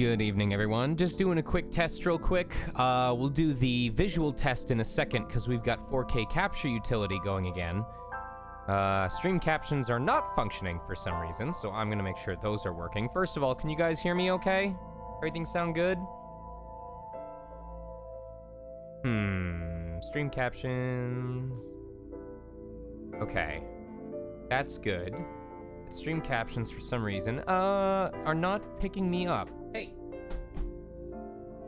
Good evening, everyone. Just doing a quick test real quick. We'll do the visual test in a second because we've got 4K capture utility going again. Stream captions are not functioning for some reason, so I'm gonna make sure those are working. First of all, can you guys hear me okay? Everything sound good? Stream captions. Okay. That's good. But stream captions, for some reason, are not picking me up. Hey!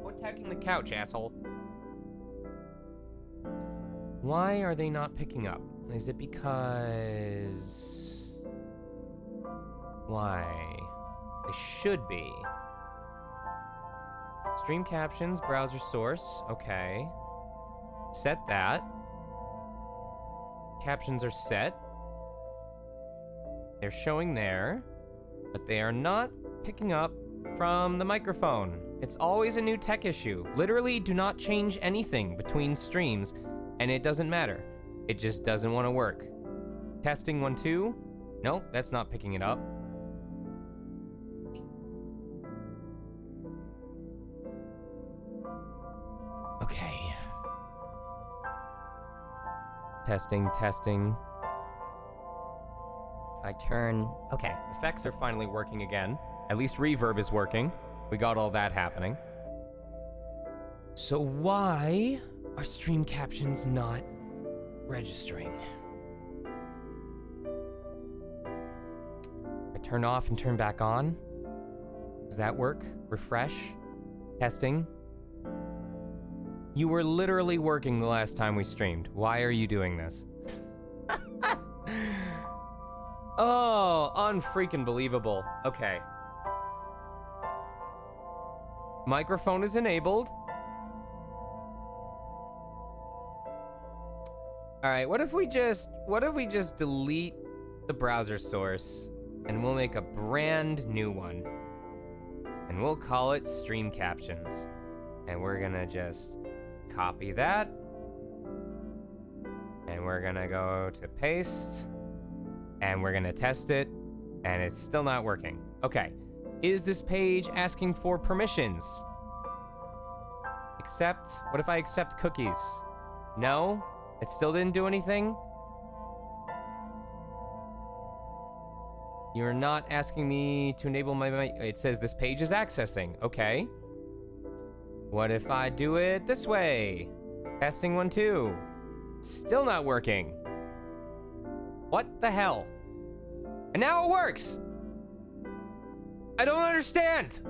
Quit attacking the couch, asshole. Why are they not picking up? Is it because... Why? They should be. Stream captions, browser source, okay. Set that. Captions are set. They're showing there, but they are not picking up from the microphone. It's always a new tech issue. Literally do not change anything between streams, and it doesn't matter. It just doesn't want to work. Testing 1, 2. Nope, that's not picking it up. Okay. Testing, testing. If I turn... Okay, effects are finally working again. At least reverb is working. We got all that happening. So why are stream captions not registering? I turn off and turn back on. Does that work? Refresh. Testing. You were literally working the last time we streamed. Why are you doing this? Oh, unfreaking believable. Okay. Microphone is enabled. All right, what if we just delete the browser source and we'll make a brand new one. And we'll call it Stream Captions. And we're gonna just copy that. And we're gonna go to paste. And we're gonna test it. And it's still not working. Okay. Is this page asking for permissions? Accept? What if I accept cookies? No? It still didn't do anything? You're not asking me to enable my... It says this page is accessing. Okay. What if I do it this way? Testing 1, 2. Still not working. What the hell? And now it works! I don't understand!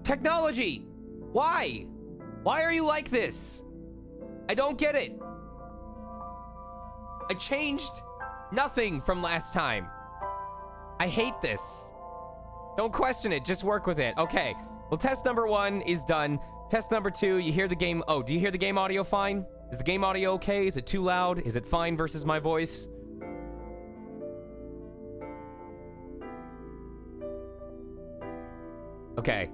Technology! Why? Why are you like this? I don't get it. I changed nothing from last time. I hate this. Don't question it, just work with it. Okay, well, test number 1 is done. Test number 2, you hear the game. Oh, do you hear the game audio fine? Is the game audio okay? Is it too loud? Is it fine versus my voice? Okay.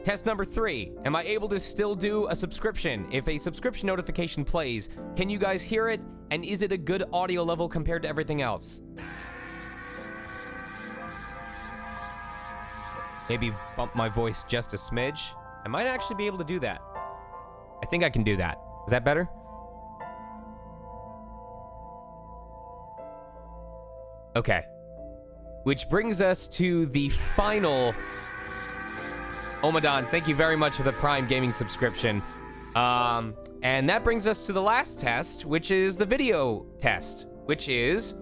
Test number 3. Am I able to still do a subscription? If a subscription notification plays, can you guys hear it? And is it a good audio level compared to everything else? Maybe bump my voice just a smidge. I might actually be able to do that. I think I can do that. Is that better? Okay. Which brings us to the final... Omadon, thank you very much for the Prime Gaming subscription. And that brings us to the last test, which is the video test. Which is,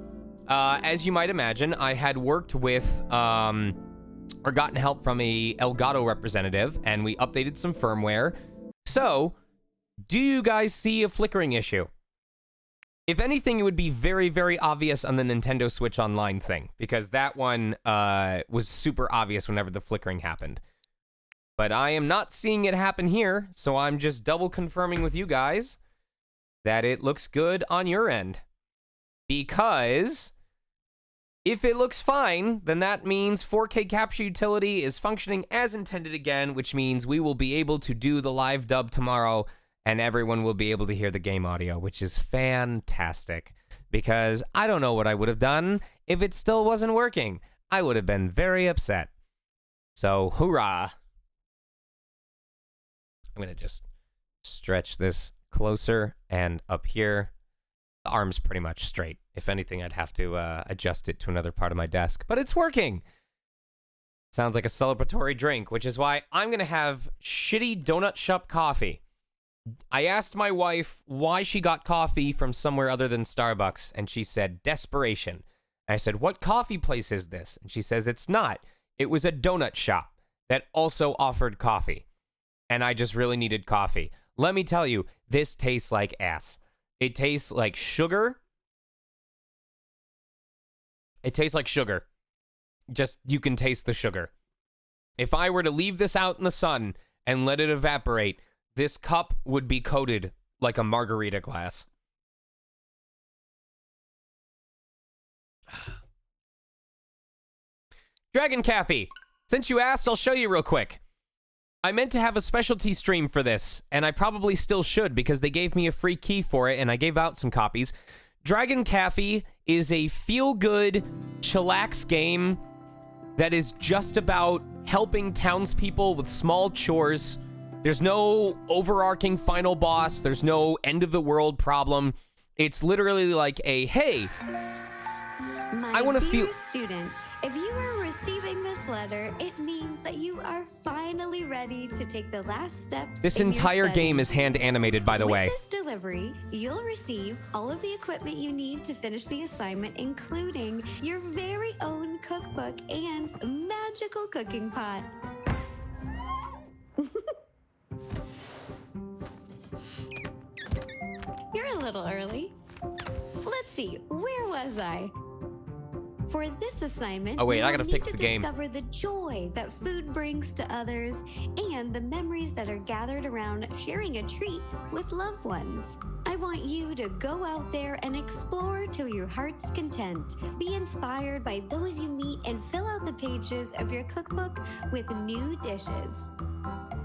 as you might imagine, I had worked with... or gotten help from a Elgato representative, and we updated some firmware. So, do you guys see a flickering issue? If anything, it would be very, very obvious on the Nintendo Switch Online thing, because that one was super obvious whenever the flickering happened. But I am not seeing it happen here, so I'm just double confirming with you guys that it looks good on your end. Because... if it looks fine, then that means 4K capture utility is functioning as intended again, which means we will be able to do the live dub tomorrow, and everyone will be able to hear the game audio, which is fantastic. Because I don't know what I would have done if it still wasn't working. I would have been very upset. So, hoorah. I'm going to just stretch this closer and up here. The arm's pretty much straight. If anything, I'd have to adjust it to another part of my desk. But it's working! Sounds like a celebratory drink, which is why I'm going to have shitty donut shop coffee. I asked my wife why she got coffee from somewhere other than Starbucks, and she said, desperation. I said, what coffee place is this? And she says, it's not. It was a donut shop that also offered coffee. And I just really needed coffee. Let me tell you, this tastes like ass. It tastes like sugar. It tastes like sugar. Just, you can taste the sugar. If I were to leave this out in the sun and let it evaporate, this cup would be coated like a margarita glass. Dragon Cafe, since you asked, I'll show you real quick. I meant to have a specialty stream for this, and I probably still should because they gave me a free key for it, and I gave out some copies. Dragon Cafe is a feel-good, chillax game that is just about helping townspeople with small chores. There's no overarching final boss. There's no end-of-the-world problem. It's literally like a, hey, I want to feel... student, if you are receiving this letter, it means that you are finally ready to take the last steps. This entire game is hand-animated, by the way. With this delivery, you'll receive all of the equipment you need to finish the assignment, including your very own cookbook and magical cooking pot. You're a little early. Let's see, where was I? For this assignment, oh wait, I gotta fix the game. Discover the joy that food brings to others and the memories that are gathered around sharing a treat with loved ones. I want you to go out there and explore to your heart's content. Be inspired by those you meet and fill out the pages of your cookbook with new dishes.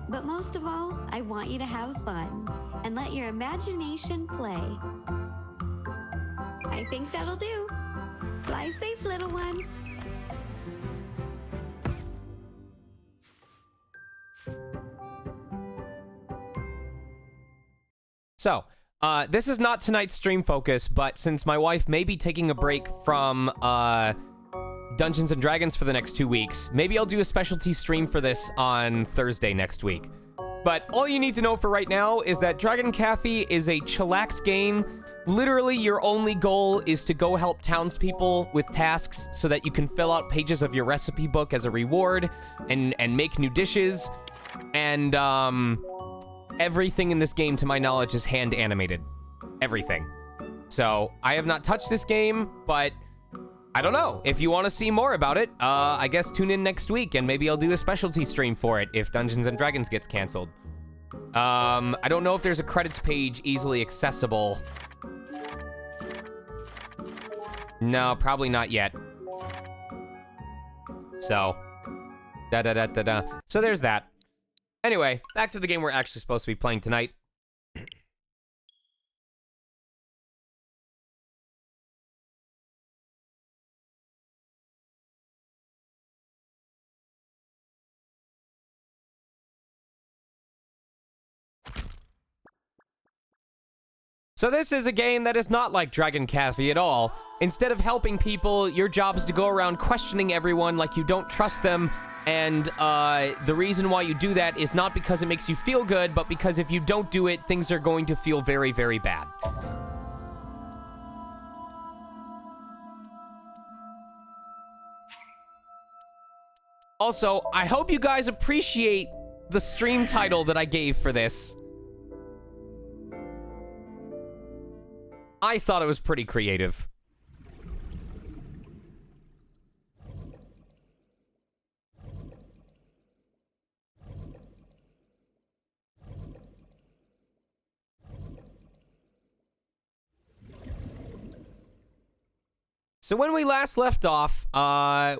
But most of all, I want you to have fun and let your imagination play. I think that'll do. Fly safe, little one. So, this is not tonight's stream focus, but since my wife may be taking a break from Dungeons & Dragons for the next 2 weeks, maybe I'll do a specialty stream for this on Thursday next week. But all you need to know for right now is that Dragon Cafe is a chillax game. Literally, your only goal is to go help townspeople with tasks so that you can fill out pages of your recipe book as a reward and make new dishes. And everything in this game, to my knowledge, is hand-animated. Everything. So, I have not touched this game, but I don't know. If you want to see more about it, I guess tune in next week, and maybe I'll do a specialty stream for it if Dungeons & Dragons gets canceled. I don't know if there's a credits page easily accessible. No, probably not yet. So, da-da-da-da-da. So there's that. Anyway, back to the game we're actually supposed to be playing tonight. So this is a game that is not like Dragon Cafe at all. Instead of helping people, your job is to go around questioning everyone like you don't trust them, and the reason why you do that is not because it makes you feel good, but because if you don't do it, things are going to feel very, very bad. Also, I hope you guys appreciate the stream title that I gave for this. I thought it was pretty creative. So when we last left off,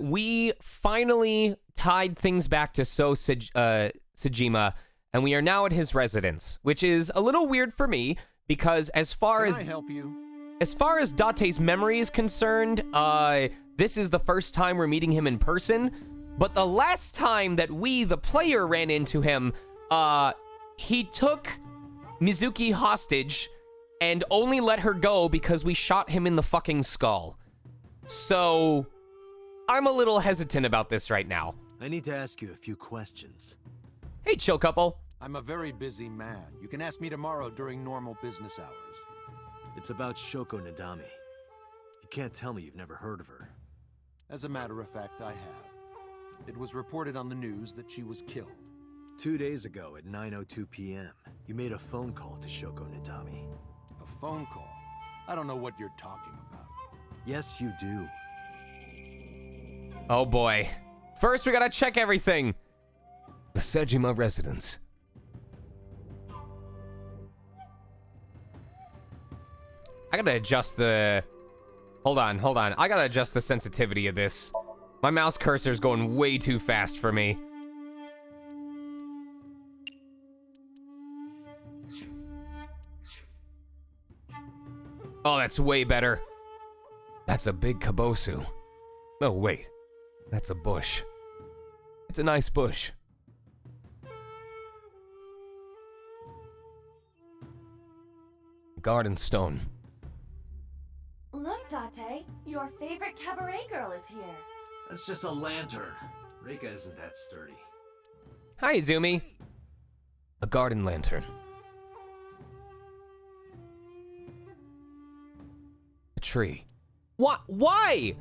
we finally tied things back to Sejima, and we are now at his residence, which is a little weird for me, because as far as Date's memory is concerned, this is the first time we're meeting him in person. But the last time that we, the player, ran into him, he took Mizuki hostage and only let her go because we shot him in the fucking skull. So, I'm a little hesitant about this right now. I need to ask you a few questions. Hey, chill couple. I'm a very busy man. You can ask me tomorrow during normal business hours. It's about Shoko Nadami. You can't tell me you've never heard of her. As a matter of fact, I have. It was reported on the news that she was killed. 2 days ago at 9:02 p.m., you made a phone call to Shoko Nadami. A phone call? I don't know what you're talking about. Yes, you do. Oh boy. First, we gotta check everything. The Sejima residence. I gotta adjust the... Hold on. I gotta adjust the sensitivity of this. My mouse cursor's going way too fast for me. Oh, that's way better. That's a big kabosu. No, wait. That's a bush. It's a nice bush. Garden stone. Look, Date, your favorite cabaret girl is here. That's just a lantern. Reika isn't that sturdy. Hi, Izumi. A garden lantern. A tree. What? Why?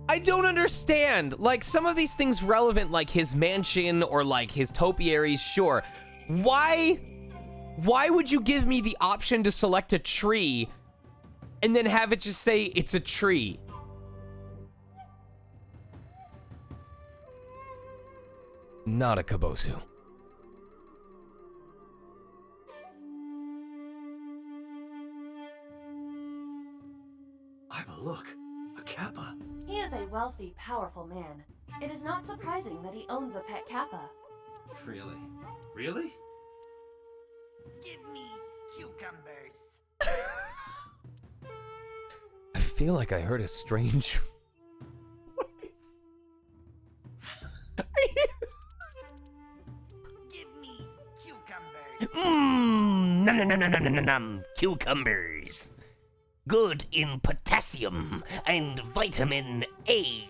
I don't understand. Like, some of these things relevant, like his mansion or like his topiaries, sure. Why would you give me the option to select a tree and then have it just say it's a tree? Not a kabosu. Iva, look. A kappa. He is a wealthy, powerful man. It is not surprising that he owns a pet kappa. Really? Really? Give me cucumbers. I feel like I heard a strange voice. Give me cucumbers. Nom. Cucumbers. Good in potassium and vitamin A.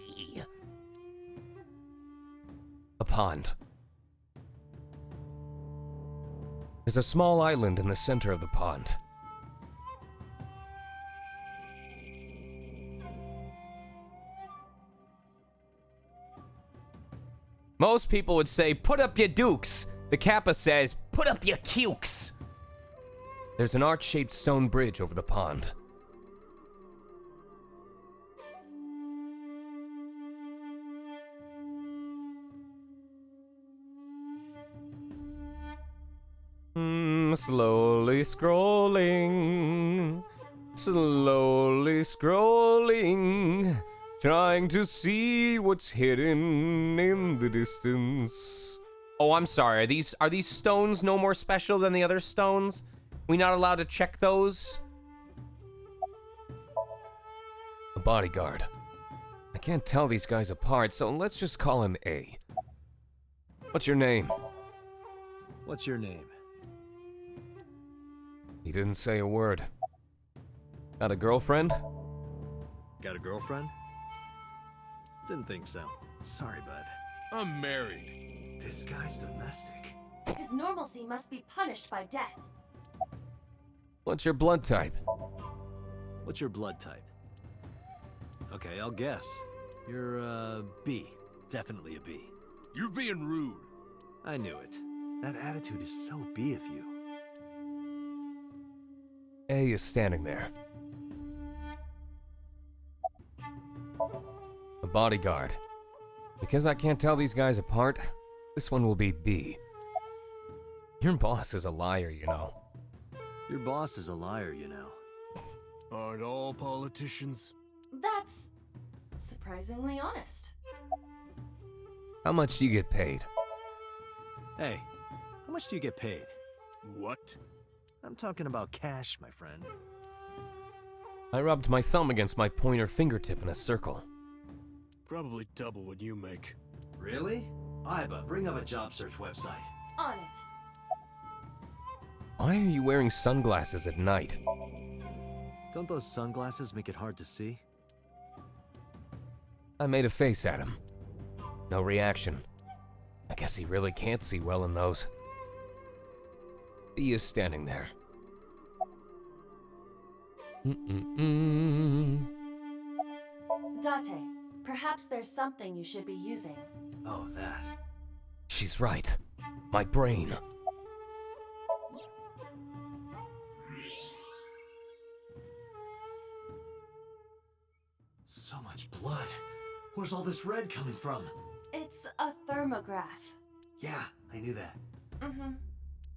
A pond. There's a small island in the center of the pond. Most people would say, put up your dukes. The Kappa says, put up your cukes. There's an arch-shaped stone bridge over the pond. Slowly scrolling, trying to see what's hidden in the distance. Oh, I'm sorry. Are these stones no more special than the other stones? We not allowed to check those? A bodyguard. I can't tell these guys apart, so let's just call him A. What's your name? What's your name? He didn't say a word. Got a girlfriend? Got a girlfriend? Didn't think so. Sorry, bud. I'm married. This guy's domestic. His normalcy must be punished by death. What's your blood type? What's your blood type? Okay, I'll guess. You're, B. Definitely a B. You're being rude. I knew it. That attitude is so B of you. A is standing there. A bodyguard. Because I can't tell these guys apart, this one will be B. Your boss is a liar, you know. Your boss is a liar, you know. Aren't all politicians? That's surprisingly honest. How much do you get paid? Hey, how much do you get paid? What? I'm talking about cash, my friend. I rubbed my thumb against my pointer fingertip in a circle. Probably double what you make. Really? Iba, bring up a job search website. On it. Why are you wearing sunglasses at night? Don't those sunglasses make it hard to see? I made a face at him. No reaction. I guess he really can't see well in those. He is standing there. Date, perhaps there's something you should be using. Oh, that. She's right. My brain. So much blood. Where's all this red coming from? It's a thermograph. Yeah, I knew that. Mm-hmm.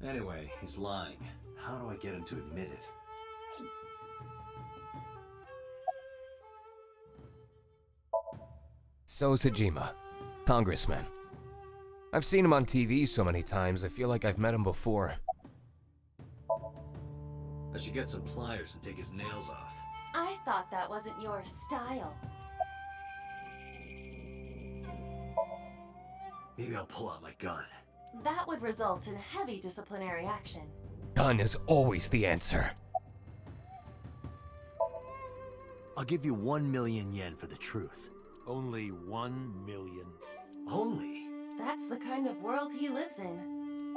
Anyway, he's lying. How do I get him to admit it? So Sajima, congressman. I've seen him on TV so many times, I feel like I've met him before. I should get some pliers and take his nails off. I thought that wasn't your style. Maybe I'll pull out my gun. That would result in heavy disciplinary action. Gun is always the answer. I'll give you 1 million yen for the truth. Only 1 million. Only? That's the kind of world he lives in.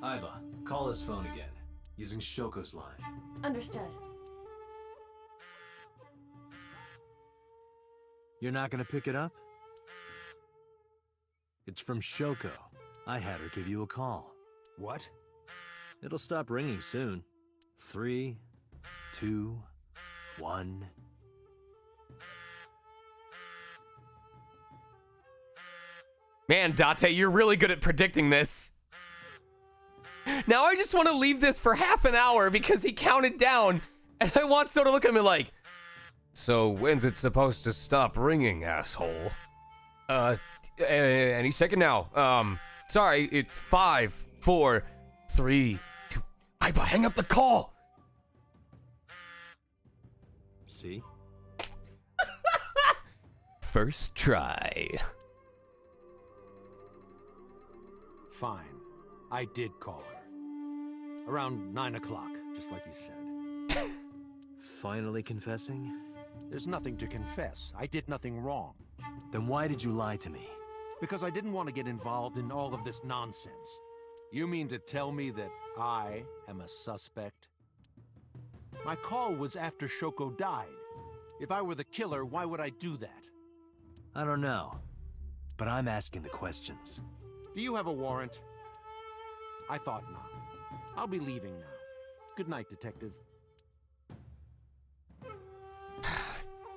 Aiba, call his phone again, using Shoko's line. Understood. You're not gonna pick it up? It's from Shoko. I had her give you a call. What? It'll stop ringing soon. 3, 2, 1. Man, Date, you're really good at predicting this. Now I just want to leave this for half an hour because he counted down, and I want So to look at me like, so when's it supposed to stop ringing, asshole? Any second now. Sorry, it's 5, 4, 3, 2. Aiba, hang up the call. See? First try. Fine. I did call her. Around 9 o'clock, just like you said. Finally confessing? There's nothing to confess. I did nothing wrong. Then why did you lie to me? Because I didn't want to get involved in all of this nonsense. You mean to tell me that I am a suspect? My call was after Shoko died. If I were the killer, why would I do that? I don't know. But I'm asking the questions. Do you have a warrant? I thought not. I'll be leaving now. Good night, Detective.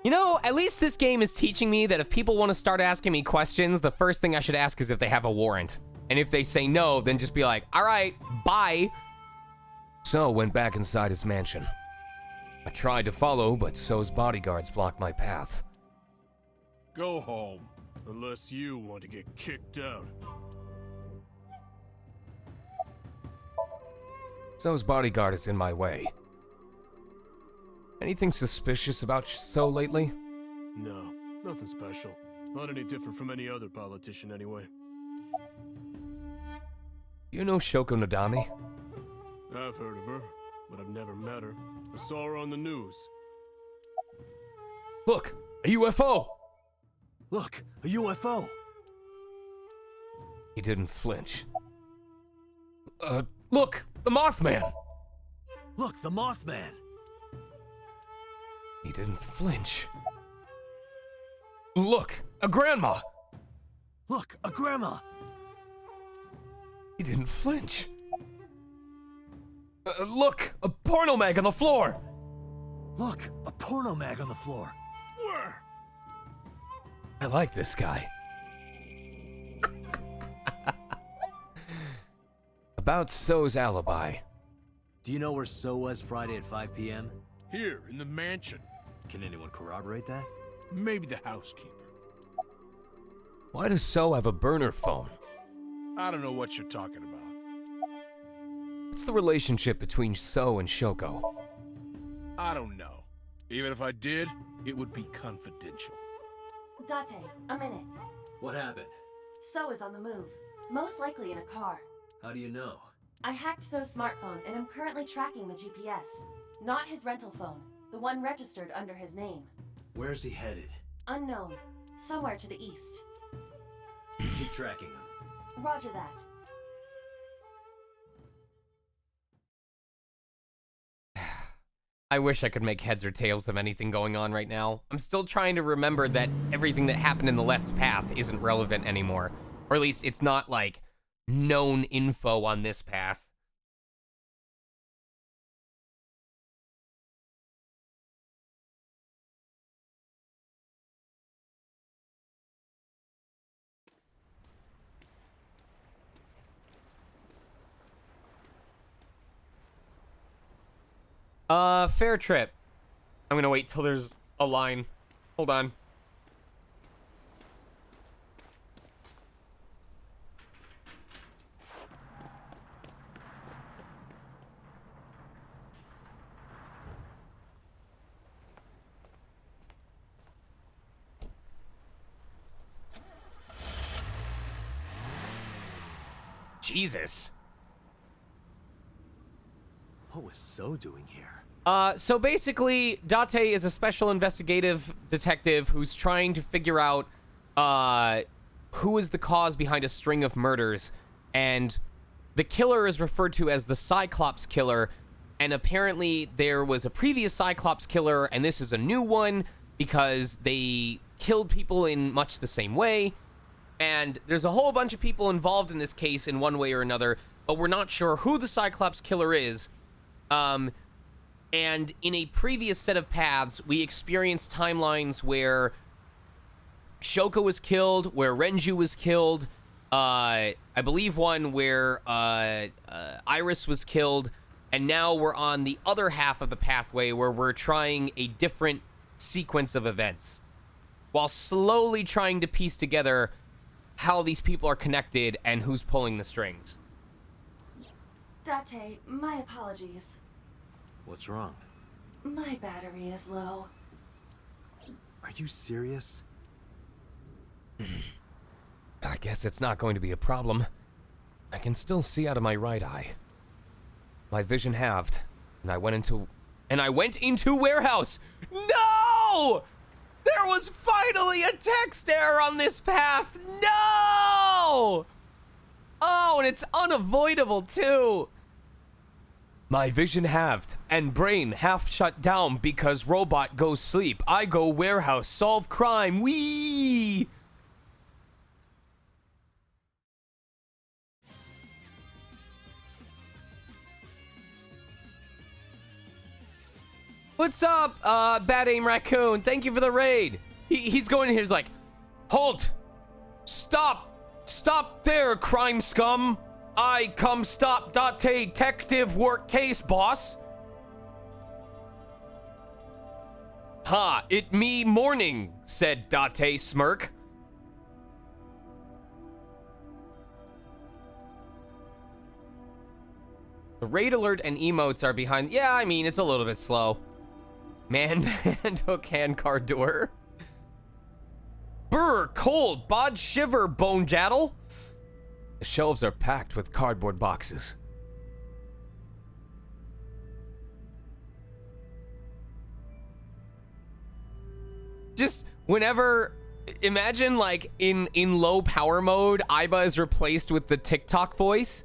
You know, at least this game is teaching me that if people want to start asking me questions, the first thing I should ask is if they have a warrant. And if they say no, then just be like, all right, bye. So went back inside his mansion. I tried to follow, but So's bodyguards blocked my path. Go home. Unless you want to get kicked out. So's bodyguard is in my way. Anything suspicious about So lately? No, nothing special. Not any different from any other politician anyway. You know Shoko Nadami? I've heard of her, but I've never met her. I saw her on the news. Look, a UFO! Look, a UFO! He didn't flinch. Look, the Mothman! Look, the Mothman! He didn't flinch. Look, a grandma! Look, a grandma! He didn't flinch. Look, a porno mag on the floor! Look, a porno mag on the floor. Where? I like this guy. About So's alibi. Do you know where So was Friday at 5 p.m.? Here, in the mansion. Can anyone corroborate that? Maybe the housekeeper. Why does So have a burner phone? I don't know what you're talking about. What's the relationship between So and Shoko? I don't know. Even if I did, it would be confidential. Date, a minute. What happened? So is on the move. Most likely in a car. How do you know? I hacked So's smartphone and am currently tracking the GPS. Not his rental phone, the one registered under his name. Where's he headed? Unknown. Somewhere to the east. Keep tracking him. Roger that. I wish I could make heads or tails of anything going on right now. I'm still trying to remember that everything that happened in the left path isn't relevant anymore. Or at least it's not, like, known info on this path. Fair trip. I'm gonna wait till there's a line. Hold on. Jesus. What was So doing here? So basically, Date is a special investigative detective who's trying to figure out, who is the cause behind a string of murders. And the killer is referred to as the Cyclops Killer. And apparently there was a previous Cyclops Killer, and this is a new one because they killed people in much the same way. And there's a whole bunch of people involved in this case in one way or another, but we're not sure who the Cyclops Killer is. And in a previous set of paths, we experienced timelines where Shoko was killed, where Renju was killed, I believe one where Iris was killed, and now we're on the other half of the pathway where we're trying a different sequence of events, while slowly trying to piece together how these people are connected and who's pulling the strings. Date, my apologies. What's wrong? My battery is low. Are you serious? I guess it's not going to be a problem. I can still see out of my right eye. My vision halved, and I went into warehouse. No! There was finally a text error on this path. No! Oh, and it's unavoidable too. My vision halved, and brain half shut down because robot goes sleep. I go warehouse, solve crime. Wee! What's up, Bad Aim Raccoon? Thank you for the raid. He's going in here, he's like, halt! Stop! Stop there, crime scum! I come stop Date detective work case, boss. Ha, it me morning, said Date smirk. The raid alert and emotes are behind. Yeah, I mean, it's a little bit slow. Man and hook hand card door. Brr, cold, bod shiver, bone jaddle. The shelves are packed with cardboard boxes. Just whenever, imagine like in low power mode, Aiba is replaced with the TikTok voice.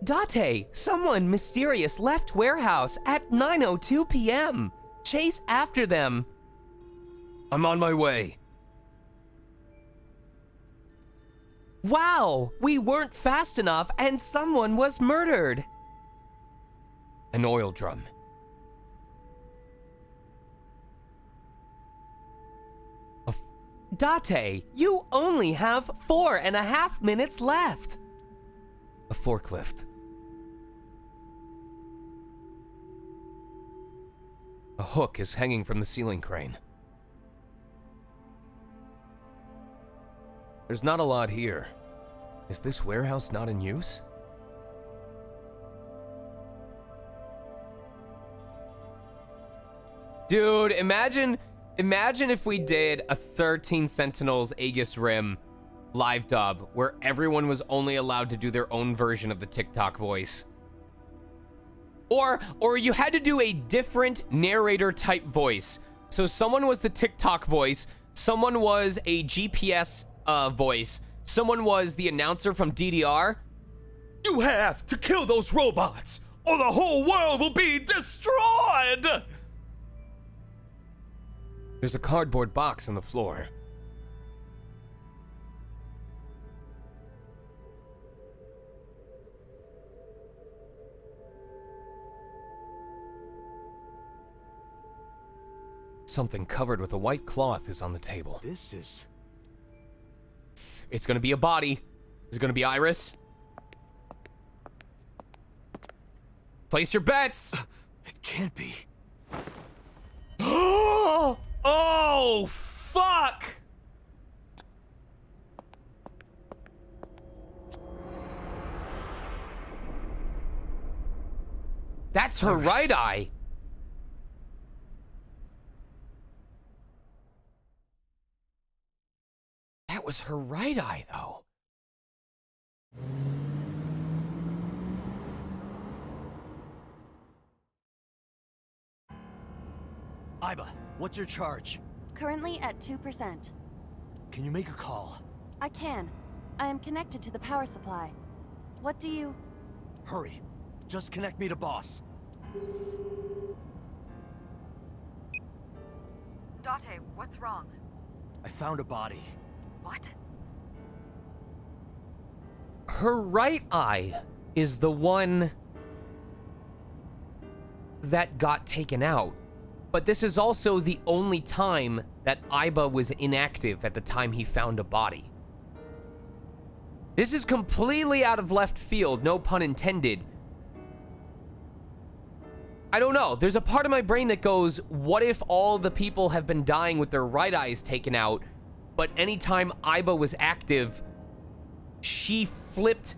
Date, someone mysterious left warehouse at 9:02 p.m. Chase after them. I'm on my way. Wow, we weren't fast enough and someone was murdered. An oil drum. Date, you only have 4.5 minutes left. A forklift. A hook is hanging from the ceiling crane. There's not a lot here. Is this warehouse not in use? Dude, imagine if we did a 13 Sentinels Aegis Rim live dub where everyone was only allowed to do their own version of the TikTok voice. Or you had to do a different narrator type voice. So someone was the TikTok voice, someone was a GPS voice, someone was the announcer from DDR. You have to kill those robots or the whole world will be destroyed! There's a cardboard box on the floor. Something covered with a white cloth is on the table. This is... It's gonna be a body. Is it gonna be Iris? Place your bets! It can't be. Oh, fuck! That's her right eye. That was her right eye, though. Iba, what's your charge? Currently at 2%. Can you make a call? I can. I am connected to the power supply. What do you... Hurry. Just connect me to boss. Date, what's wrong? I found a body. What? Her right eye is the one that got taken out. But this is also the only time that Iba was inactive at the time he found a body. This is completely out of left field, no pun intended. I don't know. There's a part of my brain that goes, what if all the people have been dying with their right eyes taken out, but anytime Iba was active, she flipped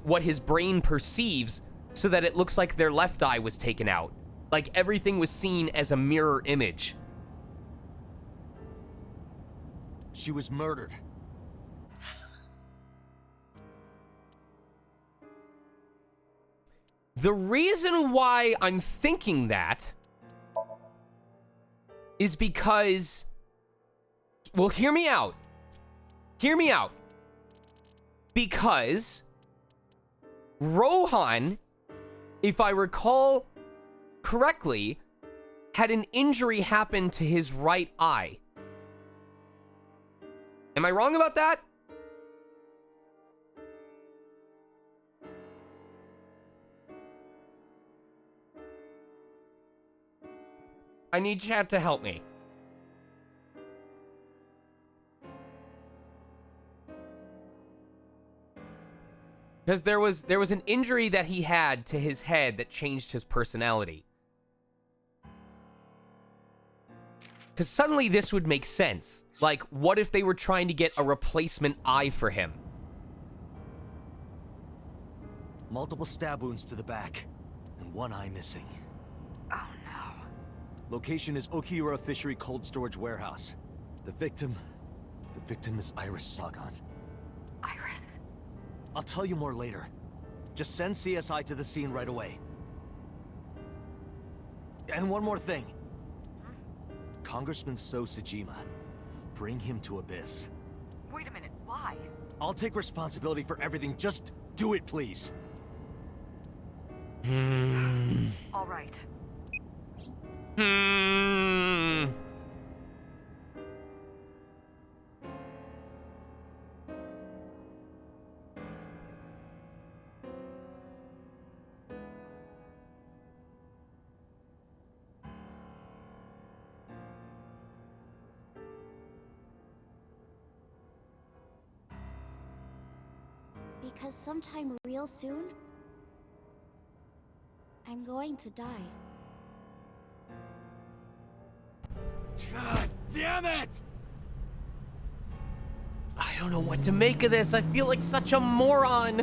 what his brain perceives so that it looks like their left eye was taken out. Like everything was seen as a mirror image. She was murdered. The reason why I'm thinking that is because, well, hear me out. Hear me out. Because Rohan, if I recall correctly, had an injury happen to his right eye. Am I wrong about that? I need chat to help me. Because there was an injury that he had to his head that changed his personality. Because suddenly this would make sense. Like, what if they were trying to get a replacement eye for him? Multiple stab wounds to the back, and one eye missing. Oh no. Location is Okiura Fishery Cold Storage Warehouse. The victim is Iris Sagan. Iris. I'll tell you more later. Just send CSI to the scene right away. And one more thing. Congressman So Sajima. Bring him to Abyss. Wait a minute, why? I'll take responsibility for everything. Just do it, please. All right. Because sometime real soon, I'm going to die. God damn it! I don't know what to make of this. I feel like such a moron.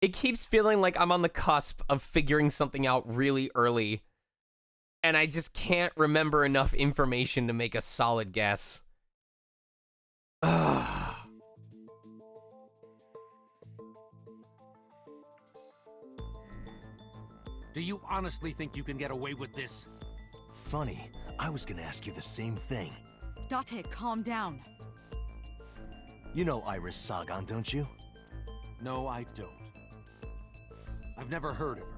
It keeps feeling like I'm on the cusp of figuring something out really early. and I just can't remember enough information to make a solid guess. Do you honestly think you can get away with this? Funny, I was gonna ask you the same thing. Date, calm down. You know Iris Sagan, don't you? No, I don't. I've never heard of her.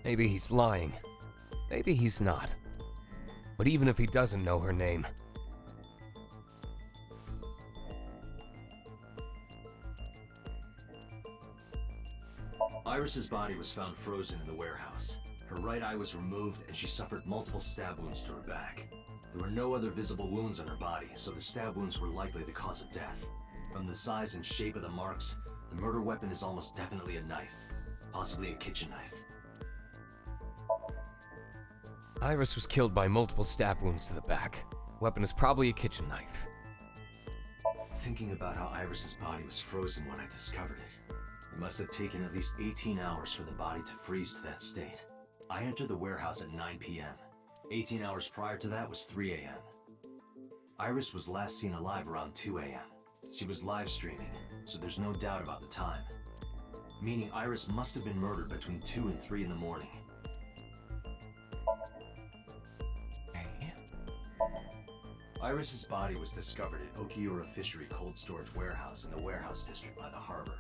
Maybe he's lying. Maybe he's not. But even if he doesn't know her name, Iris's body was found frozen in the warehouse. Her right eye was removed and she suffered multiple stab wounds to her back. There were no other visible wounds on her body, so the stab wounds were likely the cause of death. From the size and shape of the marks, the murder weapon is almost definitely a knife, possibly a kitchen knife. Iris was killed by multiple stab wounds to the back. Weapon is probably a kitchen knife. Thinking about how Iris's body was frozen when I discovered it, it must have taken at least 18 hours for the body to freeze to that state. I entered the warehouse at 9 p.m. 18 hours prior to that was 3 a.m. Iris was last seen alive around 2 a.m. She was live streaming, so there's no doubt about the time. Meaning Iris must have been murdered between 2 and 3 in the morning. Iris's body was discovered at Okiura Fishery Cold Storage Warehouse in the warehouse district by the harbor.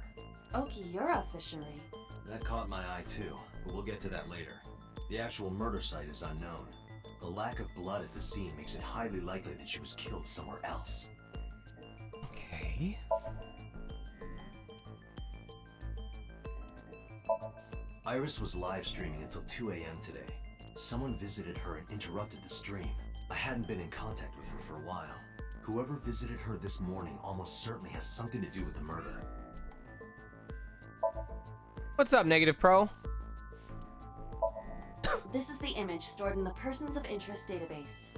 Okiura Fishery? That caught my eye too, but we'll get to that later. The actual murder site is unknown. The lack of blood at the scene makes it highly likely that she was killed somewhere else. Okay. Iris was live streaming until 2 a.m. today. Someone visited her and interrupted the stream. I hadn't been in contact with her for a while. Whoever visited her this morning almost certainly has something to do with the murder. What's up, Negative Pro? This is the image stored in the Persons of Interest database.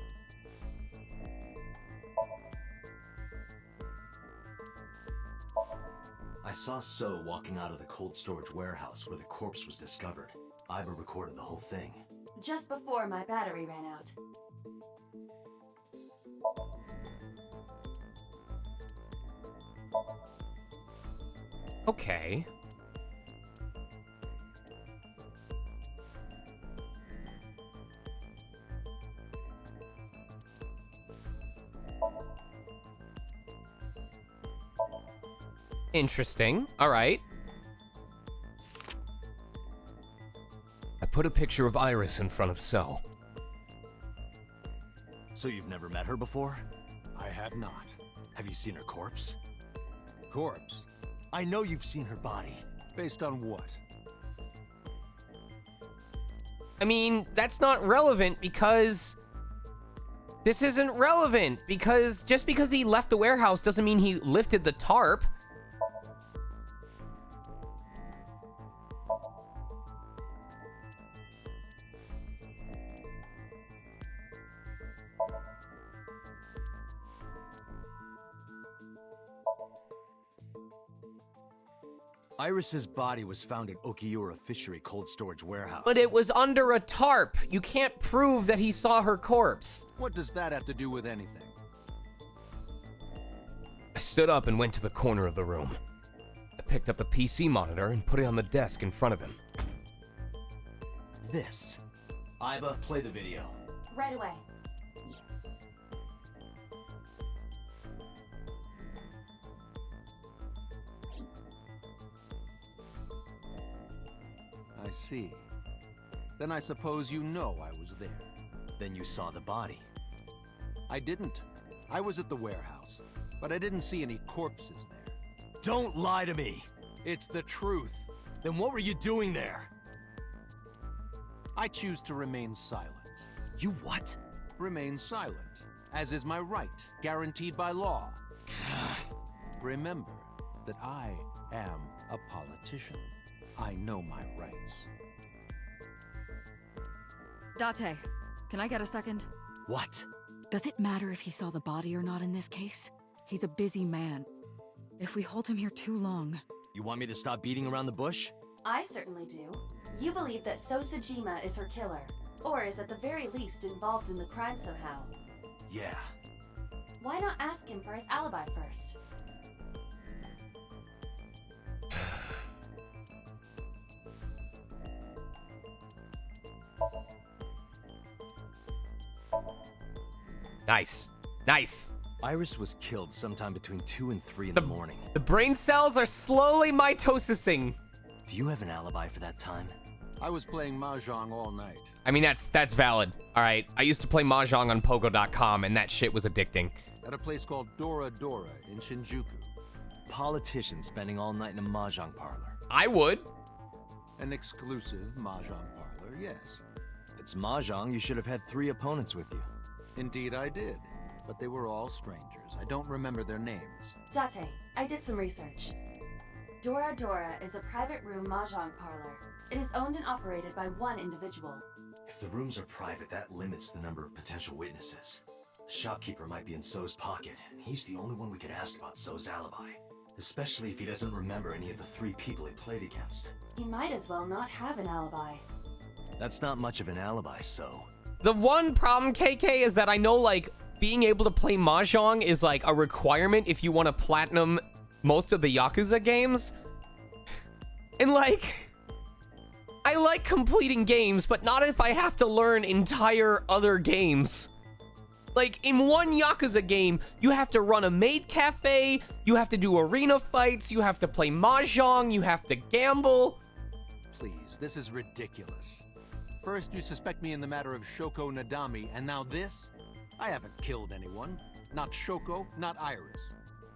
I saw So walking out of the cold storage warehouse where the corpse was discovered. Iba recorded the whole thing. Just before my battery ran out. Okay. Interesting. All right. I put a picture of Iris in front of So. So you've never met her before? I have not. Have you seen her corpse? Corpse? I know you've seen her body. Based on what? I mean, that's not relevant because... This isn't relevant because just because he left the warehouse doesn't mean he lifted the tarp. Iris's body was found at Okiura Fishery Cold Storage Warehouse. But it was under a tarp. You can't prove that he saw her corpse. What does that have to do with anything? I stood up and went to the corner of the room. I picked up a PC monitor and put it on the desk in front of him. This. Iba, play the video. Right away. I see. Then I suppose you know I was there. Then you saw the body. I didn't. I was at the warehouse, but I didn't see any corpses there. Don't lie to me! It's the truth. Then what were you doing there? I choose to remain silent. You what? Remain silent, as is my right, guaranteed by law. Remember that I am a politician. I know my rights. Date, can I get a second? What? Does it matter if he saw the body or not in this case? He's a busy man. If we hold him here too long... You want me to stop beating around the bush? I certainly do. You believe that So Sajima is her killer. Or is at the very least involved in the crime somehow. Yeah. Why not ask him for his alibi first? Nice. Nice. Iris was killed sometime between 2 and 3 in the morning. The brain cells are slowly mitosising. Do you have an alibi for that time? I was playing Mahjong all night. I mean, that's valid. All right. I used to play Mahjong on Pogo.com, and that shit was addicting. At a place called Dora Dora in Shinjuku. Politician spending all night in a mahjong parlor. I would. An exclusive Mahjong parlor, yes. If it's mahjong, you should have had 3 opponents with you. Indeed I did. But they were all strangers. I don't remember their names. Date, I did some research. Dora Dora is a private room mahjong parlor. It is owned and operated by one individual. If the rooms are private, that limits the number of potential witnesses. The shopkeeper might be in So's pocket, and he's the only one we could ask about So's alibi. Especially if he doesn't remember any of the 3 people he played against. He might as well not have an alibi. That's not much of an alibi, So. The one problem, KK, is that I know, like, being able to play Mahjong is, like, a requirement if you want to platinum most of the Yakuza games. And, like, I like completing games, but not if I have to learn entire other games. Like, in one Yakuza game, you have to run a maid cafe, you have to do arena fights, you have to play Mahjong, you have to gamble. Please, this is ridiculous. First, you suspect me in the matter of Shoko Nadami, and now this? I haven't killed anyone. Not Shoko, not Iris.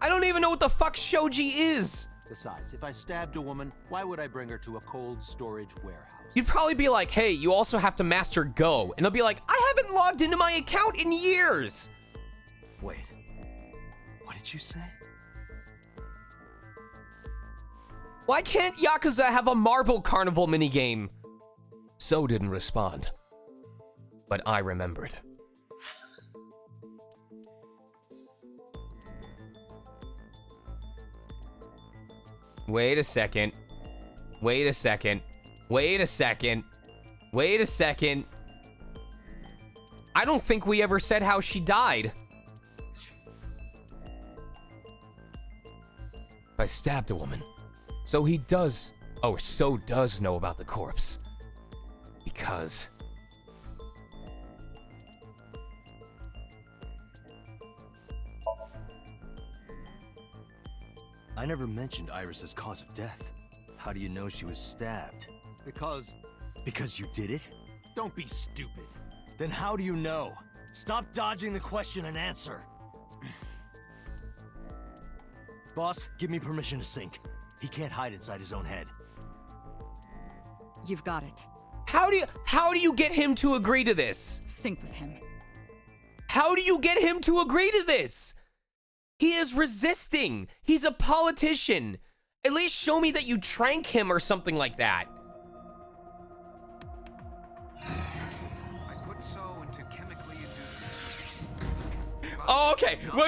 I don't even know what the fuck Shoji is. Besides, if I stabbed a woman, why would I bring her to a cold storage warehouse? You'd probably be like, hey, you also have to master Go. And they'll be like, I haven't logged into my account in years. Wait. What did you say? Why can't Yakuza have a marble carnival minigame? So didn't respond. But I remembered. Wait a second. Wait a second. Wait a second. Wait a second. I don't think we ever said how she died. I stabbed a woman. So he does, oh, So does know about the corpse. Because... I never mentioned Iris's cause of death. How do you know she was stabbed? Because you did it? don't be stupid. Then how do you know? Stop dodging the question and answer. Boss, give me permission to sync. He can't hide inside his own head. You've got it. How do you get him to agree to this? Sync with him. How do you get him to agree to this? He is resisting. He's a politician. At least show me that you trank him or something like that. I put So into chemically induced. Oh, okay. Wait.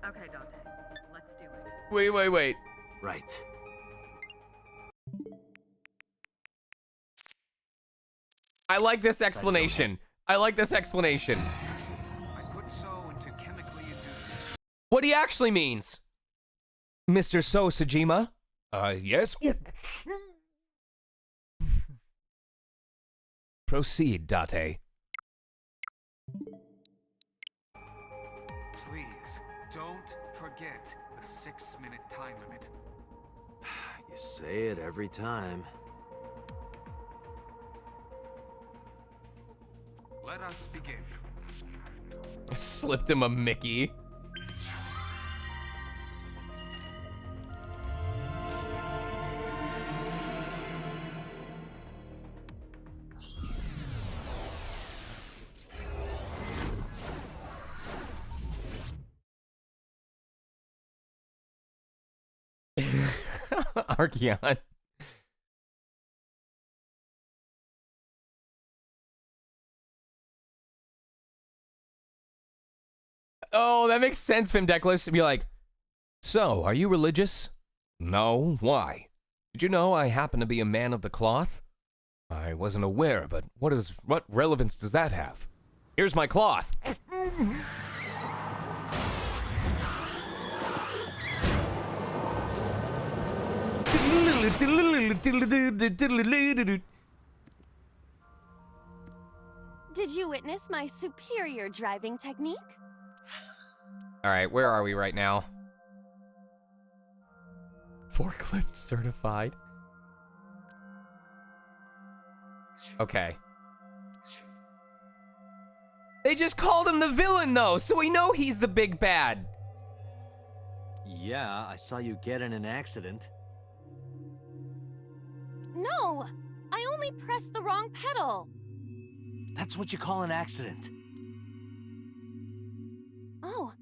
Okay, Dante. Let's do it. Wait. Right. I like this explanation. I like this explanation. I put So into chemically induced. What he actually means. Mr. So Sajima? Yes? Proceed, Date. Please, don't forget the 6-minute time limit. You say it every time. Let us begin. Slipped him a Mickey. Archeon. Oh, that makes sense, Fimdeckless. Be like, so, are you religious? No, why? Did you know I happen to be a man of the cloth? I wasn't aware, but what relevance does that have? Here's my cloth. Did you witness my superior driving technique? All right, where are we right now? Forklift certified. Okay. They just called him the villain, though, so we know he's the big bad. Yeah, I saw you get in an accident. No! I only pressed the wrong pedal! That's what you call an accident. Oh,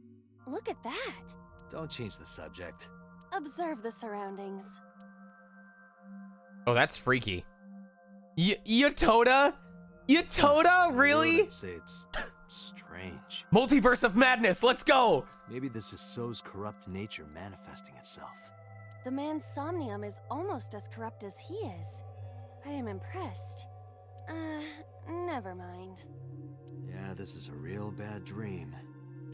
look at that! Don't change the subject. Observe the surroundings. Oh, that's freaky. Yatoda? Yatoda? Really? I'd say it's strange. Multiverse of madness, let's go! Maybe this is So's corrupt nature manifesting itself. The man Somnium is almost as corrupt as he is. I am impressed. Never mind. Yeah, this is a real bad dream.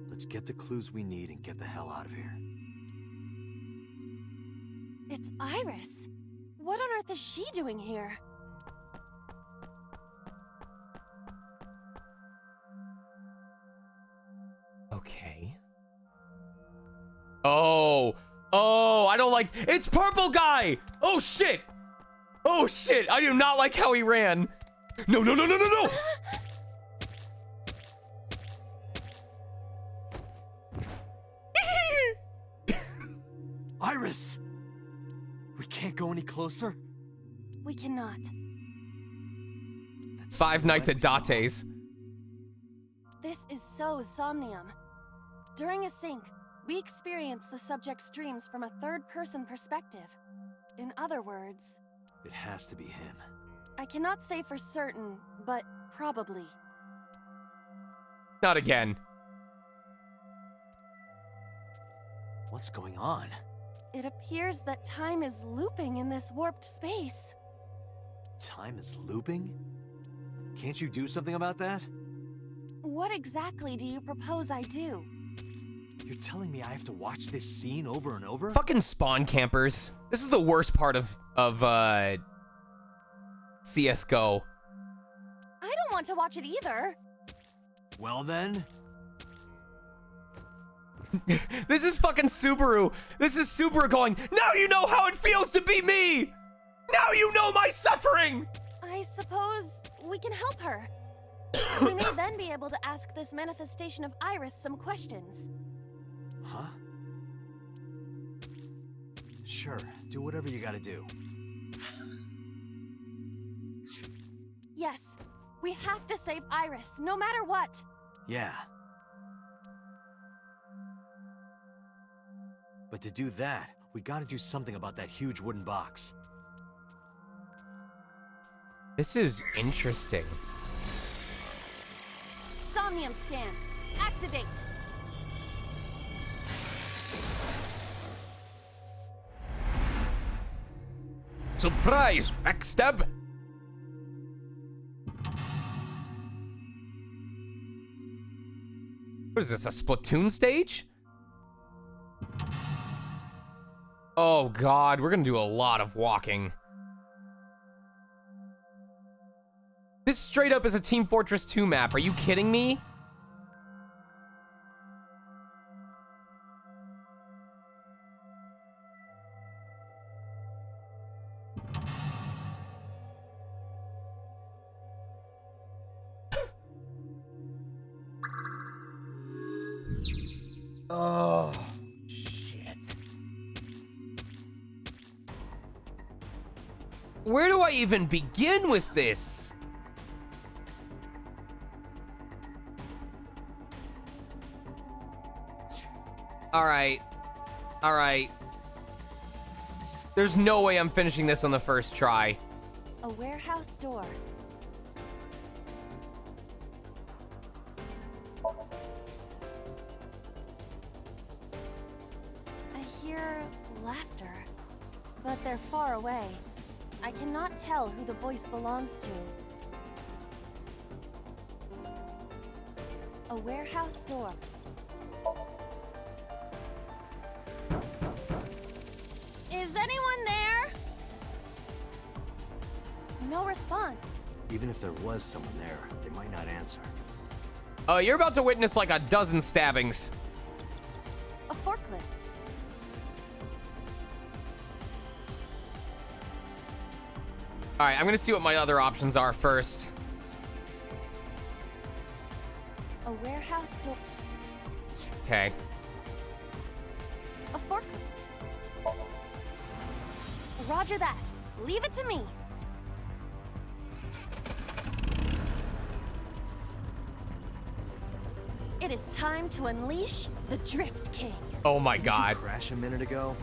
Let's get the clues we need and get the hell out of here. It's Iris. What on earth is she doing here? Okay. Oh, I don't like, it's purple guy! Oh shit! Oh shit, I do not like how he ran. No. Iris! We can't go any closer? We cannot. That's Five Nights what at we saw. Date's. This is so Somnium. During a sync, we experience the subject's dreams from a third-person perspective. In other words, It has to be him. I cannot say for certain, but probably. Not again. What's going on? It appears that time is looping in this warped space. Time is looping? Can't you do something about that? What exactly do you propose I do? You're telling me I have to watch this scene over and over? Fucking spawn campers. This is the worst part of CSGO. I don't want to watch it either. Well then, This is fucking Subaru. This is Subaru going, now you know how it feels to be me! Now you know my suffering! I suppose we can help her. We may then be able to ask this manifestation of Iris some questions. huh? Sure, do whatever you gotta do. Yes, we have to save Iris, no matter what. Yeah. But to do that, we gotta do something about that huge wooden box. This is interesting. Somnium scan. Activate. Surprise, backstab! What is this, a Splatoon stage? Oh god, we're gonna do a lot of walking. This straight up is a Team Fortress 2 map, are you kidding me? Oh, shit. Where do I even begin with this? All right. There's no way I'm finishing this on the first try. A warehouse door. I hear laughter. but they're far away. I cannot tell who the voice belongs to. A warehouse door. Is anyone there? No response. Even if there was someone there, they might not answer. You're about to witness like a dozen stabbings. A forklift. All right, I'm gonna see what my other options are first. A warehouse door. Okay. A forklift. Roger that. Leave it to me. It is time to unleash the Drift King. Oh my Didn't God. you crash a minute ago?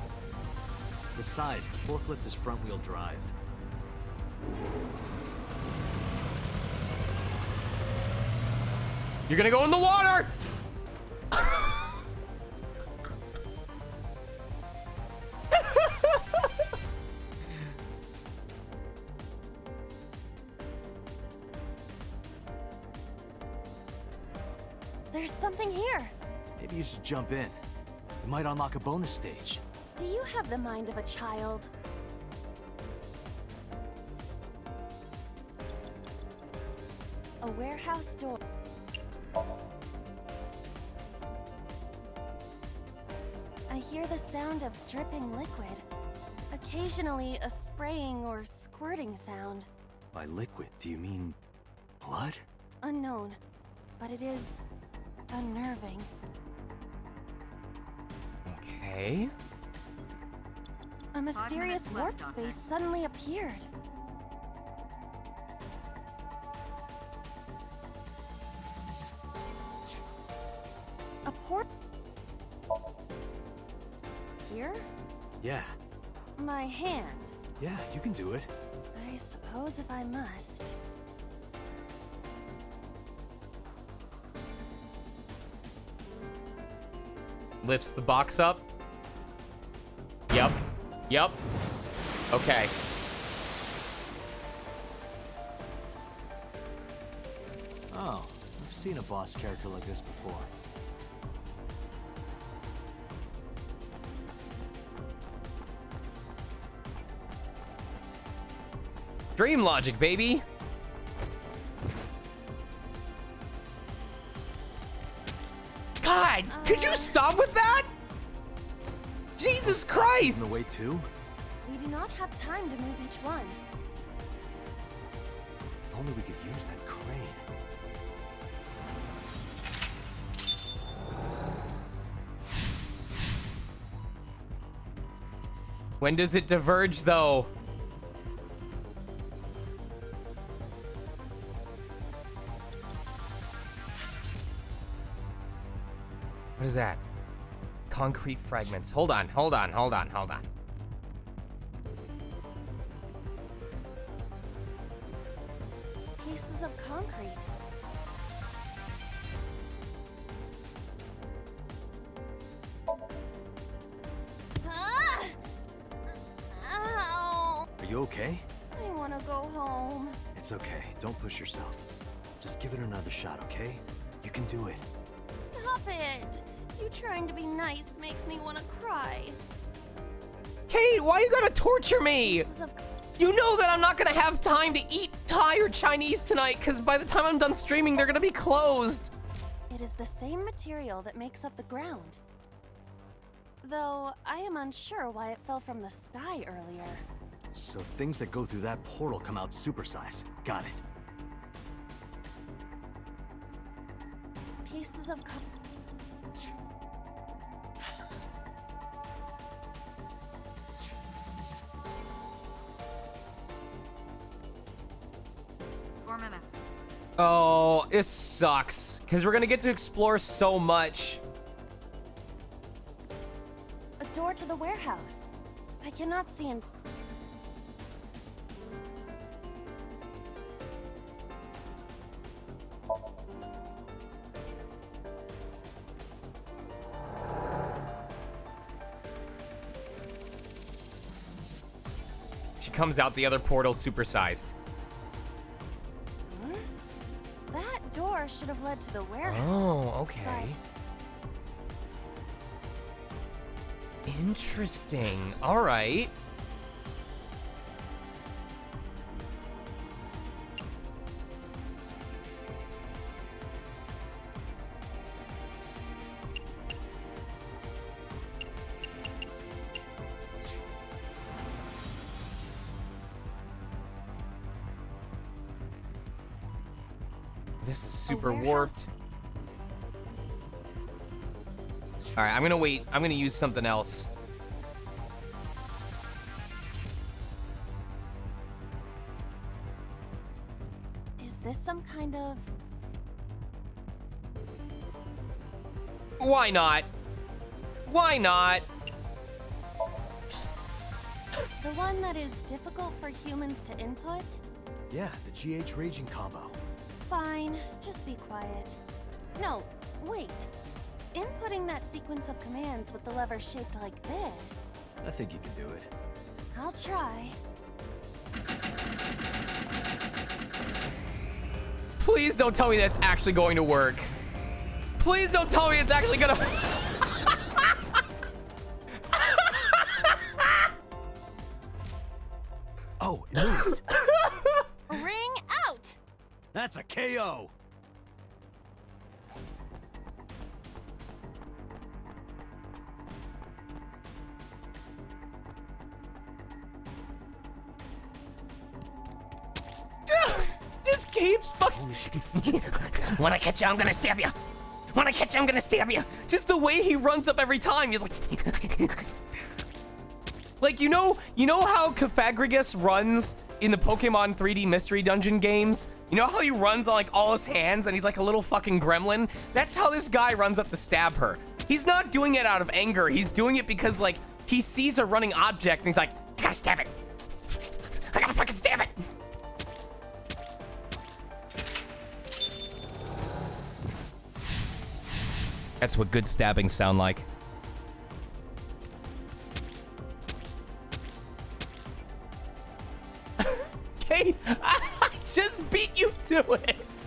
Besides, the forklift is front-wheel drive. You're gonna go in the water! There's something here. Maybe you should jump in. It might unlock a bonus stage. Do you have the mind of a child? A warehouse door. I hear the sound of dripping liquid. Occasionally, a spraying or squirting sound. By liquid, do you mean blood? Unknown, but it is unnerving. Okay. A mysterious warp space suddenly appeared. A port. Here? Yeah. My hand. Yeah, you can do it. I suppose if I must. Lifts the box up. Yep. Yep. Okay. Oh, I've seen a boss character like this before. Dream logic, baby. God, could you stop with that? Jesus Christ! In the way too? We do not have time to move each one. If only we could use that crane. When does it diverge, though? What is that? Concrete fragments. Hold on, hold on, hold on, hold on. Pieces of concrete. Ah! Ow! Are you okay? I want to go home. It's okay. Don't push yourself. Just give it another shot, okay? You can do it. Stop it! You trying to be nice makes me want to cry. Kate, why you gotta torture me? Pieces of You know that I'm not gonna have time to eat Thai or Chinese tonight, because by the time I'm done streaming, they're gonna be closed. It is the same material that makes up the ground. Though, I am unsure why it fell from the sky earlier. So things that go through that portal come out supersized. Got it. Pieces of Oh, this sucks, because we're gonna get to explore so much. A door to the warehouse. I cannot see in... She comes out the other portal supersized. Huh? That door should have led to the warehouse. Oh, okay. But Interesting. All right. This is super warped. All right, I'm gonna wait. I'm gonna use something else. is this some kind of... Why not? Why not? the one that is difficult for humans to input? Yeah, the GH raging combo. Fine, just be quiet. No, wait. Inputting that sequence of commands with the lever shaped like this. I think you can do it. I'll try. Please don't tell me that's actually going to work. Please don't tell me it's actually gonna. Oh, it moved. Ring out! That's a KO. Just keeps fucking. When I catch you, I'm gonna stab you. When I catch you, I'm gonna stab you. Just the way he runs up every time, he's like. Like, you know how Cofagrigus runs in the Pokemon 3D Mystery Dungeon games? You know how he runs on like all his hands and he's like a little fucking gremlin? That's how this guy runs up to stab her. He's not doing it out of anger. He's doing it because like he sees a running object and he's like, I gotta stab it. I gotta fucking stab it. That's what good stabbings sound like. Okay, I just beat you to it.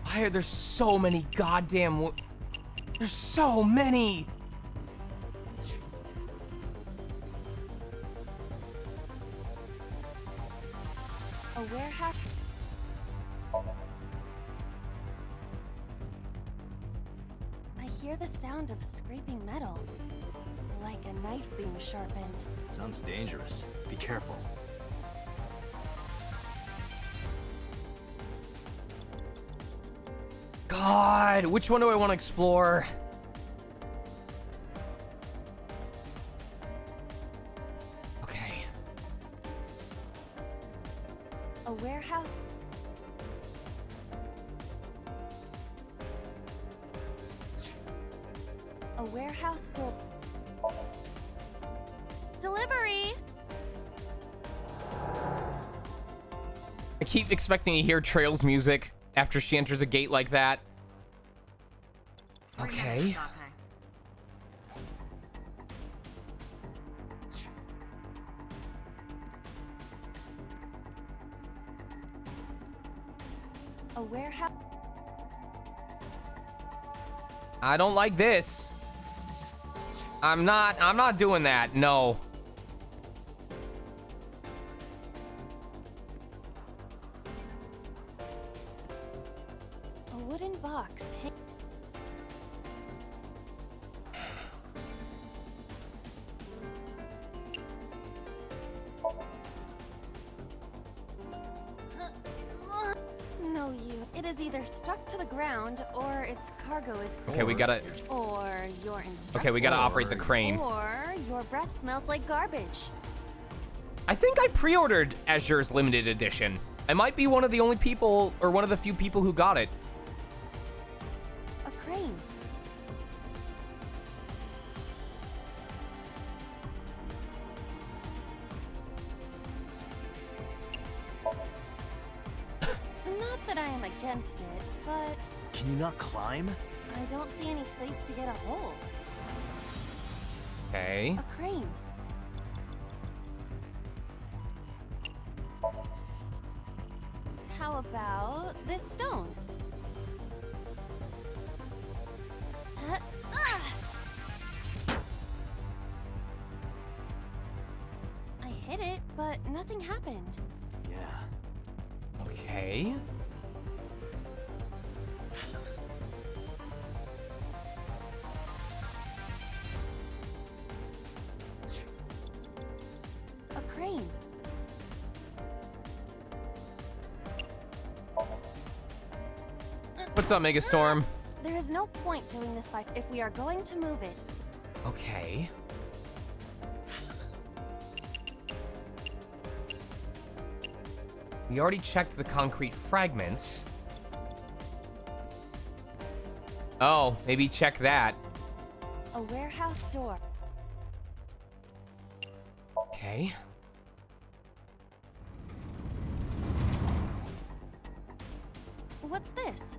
Why are there so many goddamn... There's so many! A warehouse... I hear the sound of scraping metal. Like a knife being sharpened. Sounds dangerous. Be careful. God, which one do I want to explore? Okay. A warehouse... A warehouse door... Delivery! I keep expecting to hear Trail's music after she enters a gate like that. Okay. A warehouse... I don't like this. I'm not doing that. No. A wooden box. No, it is either stuck to the ground or its cargo is... Okay, we gotta... Or your instructor. Okay, we gotta operate the crane. Or your breath smells like garbage. I think I pre-ordered Azure's limited edition. I might be one of the only people, or one of the few people who got it. A crane. Not that I am against it, but Can you not climb? I don't see any place to get a hold. Okay. A crane. How about this stone? I hit it, but nothing happened. Yeah. Okay. A crane. What's up, Megastorm? There is no point doing this fight if we are going to move it. Okay. We already checked the concrete fragments. Oh, maybe check that. A warehouse door. Okay. What's this?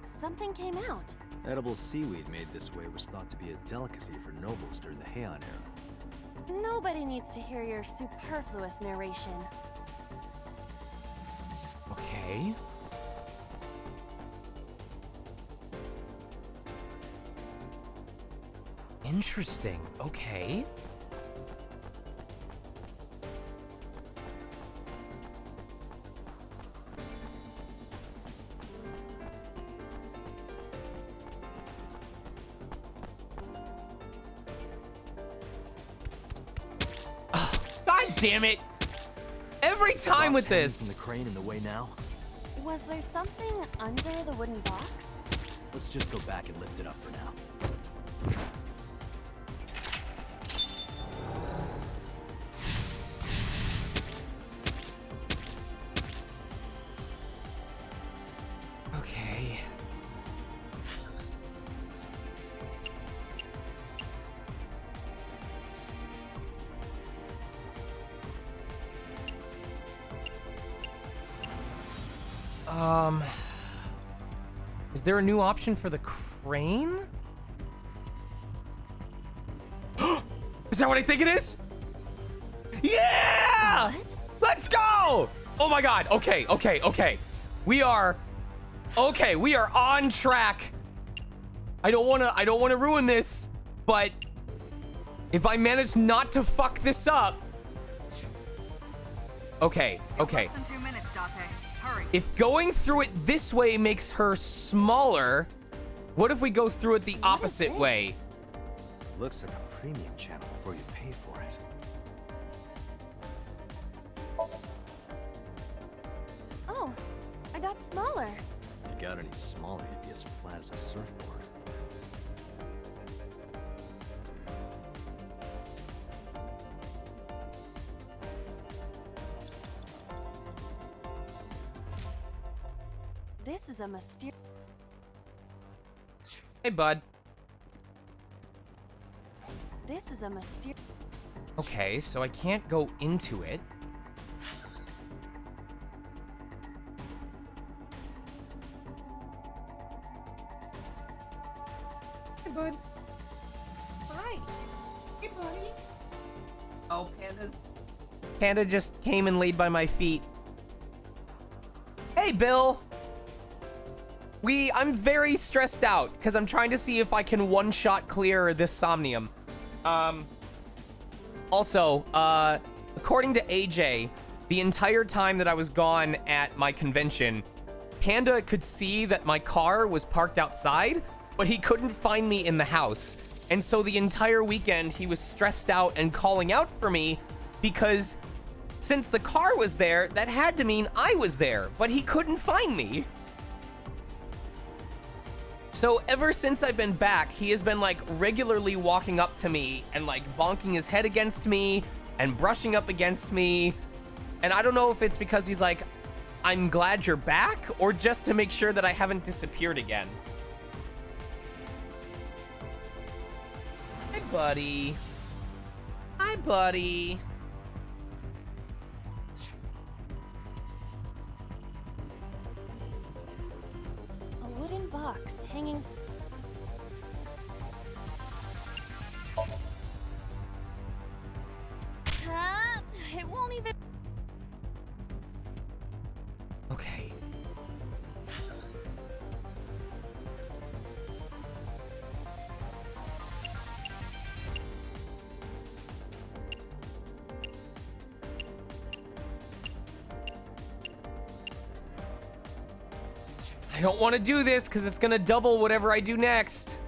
Something came out. Edible seaweed made this way was thought to be a delicacy for nobles during the Heian era. Nobody needs to hear your superfluous narration. Okay. Interesting. Okay. God damn it! Every time with this. The crane in the way now. Was there something under the wooden box? Let's just go back and lift it up for now. Okay. Is there a new option for the crane? Is that what I think it is? Yeah! What? Let's go! Oh my god. Okay. We are on track. I don't wanna ruin this, but if I manage not to fuck this up. Okay. Less than 2 minutes, Date. Hurry. If going through it this way makes her smaller, what if we go through it the opposite way? Looks like a premium channel before you pay for it. Oh, I got smaller. If you got any smaller, you'd be as flat as a surfboard. This is a mysterious. Hey, bud. This is a mysterious. Okay, so I can't go into it. Hey, bud. Hi. Hey, buddy. Oh, Panda just came and laid by my feet. Hey, Bill. I'm very stressed out because I'm trying to see if I can one-shot clear this Somnium. Also, according to AJ, the entire time that I was gone at my convention, Panda could see that my car was parked outside, but he couldn't find me in the house. And so the entire weekend, he was stressed out and calling out for me because since the car was there, that had to mean I was there, but he couldn't find me. So ever since I've been back, he has been like regularly walking up to me and like bonking his head against me and brushing up against me. And I don't know if it's because he's like, I'm glad you're back, or just to make sure that I haven't disappeared again. Hi, buddy. Hi, buddy. box hanging. It won't even. Okay. I don't want to do this because it's going to double whatever I do next.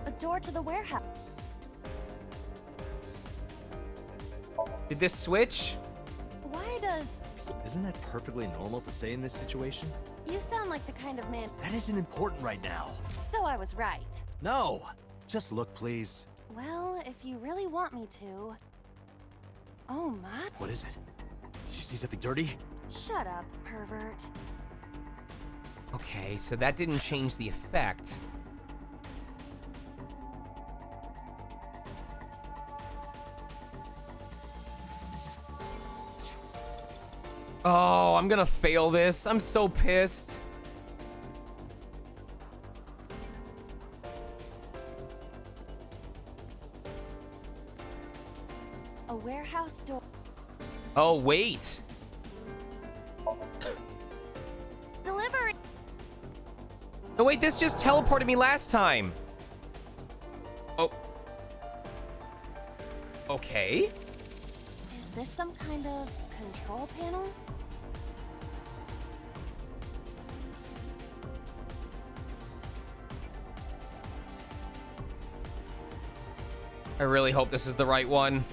A door to the warehouse. Did this switch? Why does... Isn't that perfectly normal to say in this situation? You sound like the kind of man... That isn't important right now. So I was right. No! Just look, please. Well, if you really want me to... Oh, my... What is it? Did you see something dirty? Shut up, pervert. Okay, so that didn't change the effect. Oh, I'm gonna fail this. I'm so pissed. A warehouse door. Oh, wait. Delivery. No, wait, this just teleported me last time. Oh. Okay. Is this some kind of control panel? I really hope this is the right one.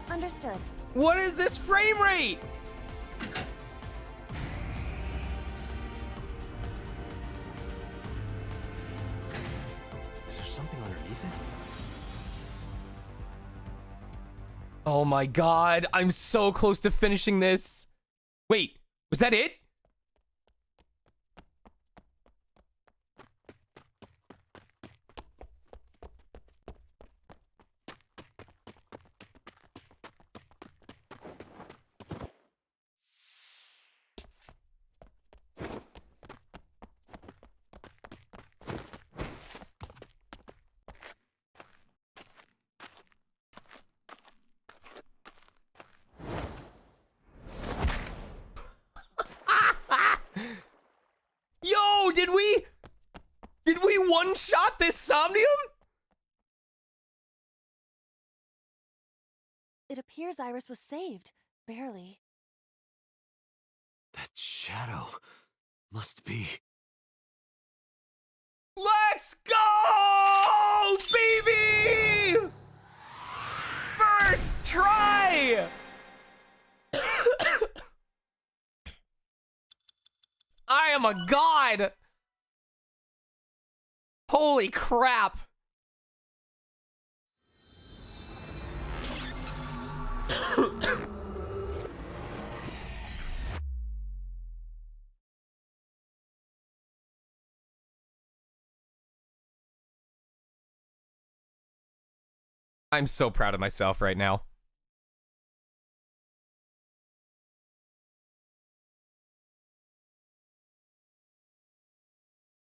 Understood. What is this frame rate? Is there something underneath it? Oh my god, I'm so close to finishing this. Wait, was that it? Yo, did we one-shot this Somnium? It appears Iris was saved. Barely. That shadow must be... Let's go, baby! First try! I am a god! Holy crap! I'm so proud of myself right now.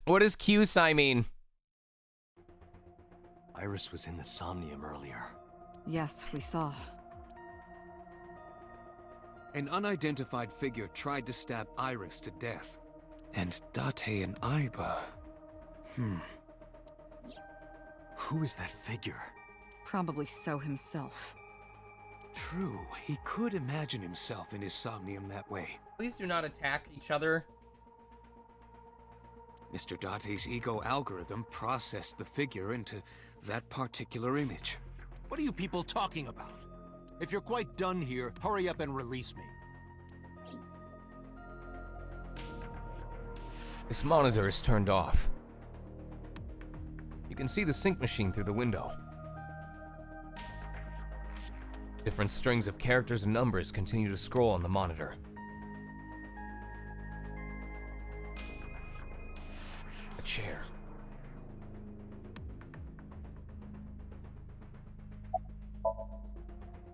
What does Q-Psi mean? Iris was in the Somnium earlier. Yes, we saw. An unidentified figure tried to stab Iris to death. And Date and Aiba... Who is that figure? Probably So himself. True, he could imagine himself in his Somnium that way. Please do not attack each other. Mr. Date's ego algorithm processed the figure into that particular image. What are you people talking about? If you're quite done here, hurry up and release me. This monitor is turned off. You can see the sync machine through the window. Different strings of characters and numbers continue to scroll on the monitor. A chair.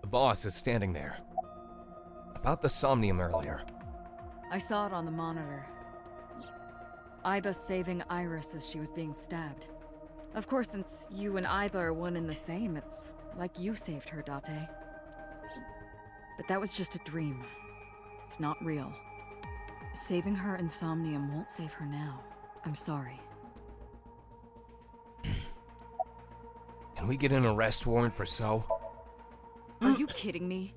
A boss is standing there. About the Somnium earlier. I saw it on the monitor. Iba saving Iris as she was being stabbed. Of course, since you and Iba are one and the same, it's like you saved her, Date. But that was just a dream. It's not real. Saving her in Somnium won't save her now. I'm sorry. Can we get an arrest warrant for So? Are you kidding me?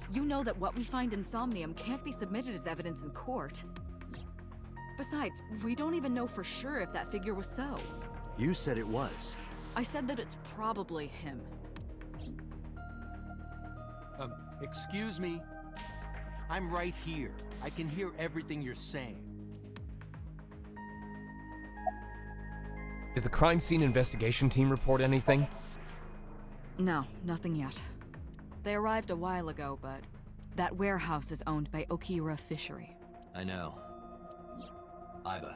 You know that what we find in Somnium can't be submitted as evidence in court. Besides, we don't even know for sure if that figure was So. You said it was. I said that it's probably him. Excuse me? I'm right here. I can hear everything you're saying. Did the crime scene investigation team report anything? No, nothing yet. They arrived a while ago, but that warehouse is owned by Okiura Fishery. I know. Iba,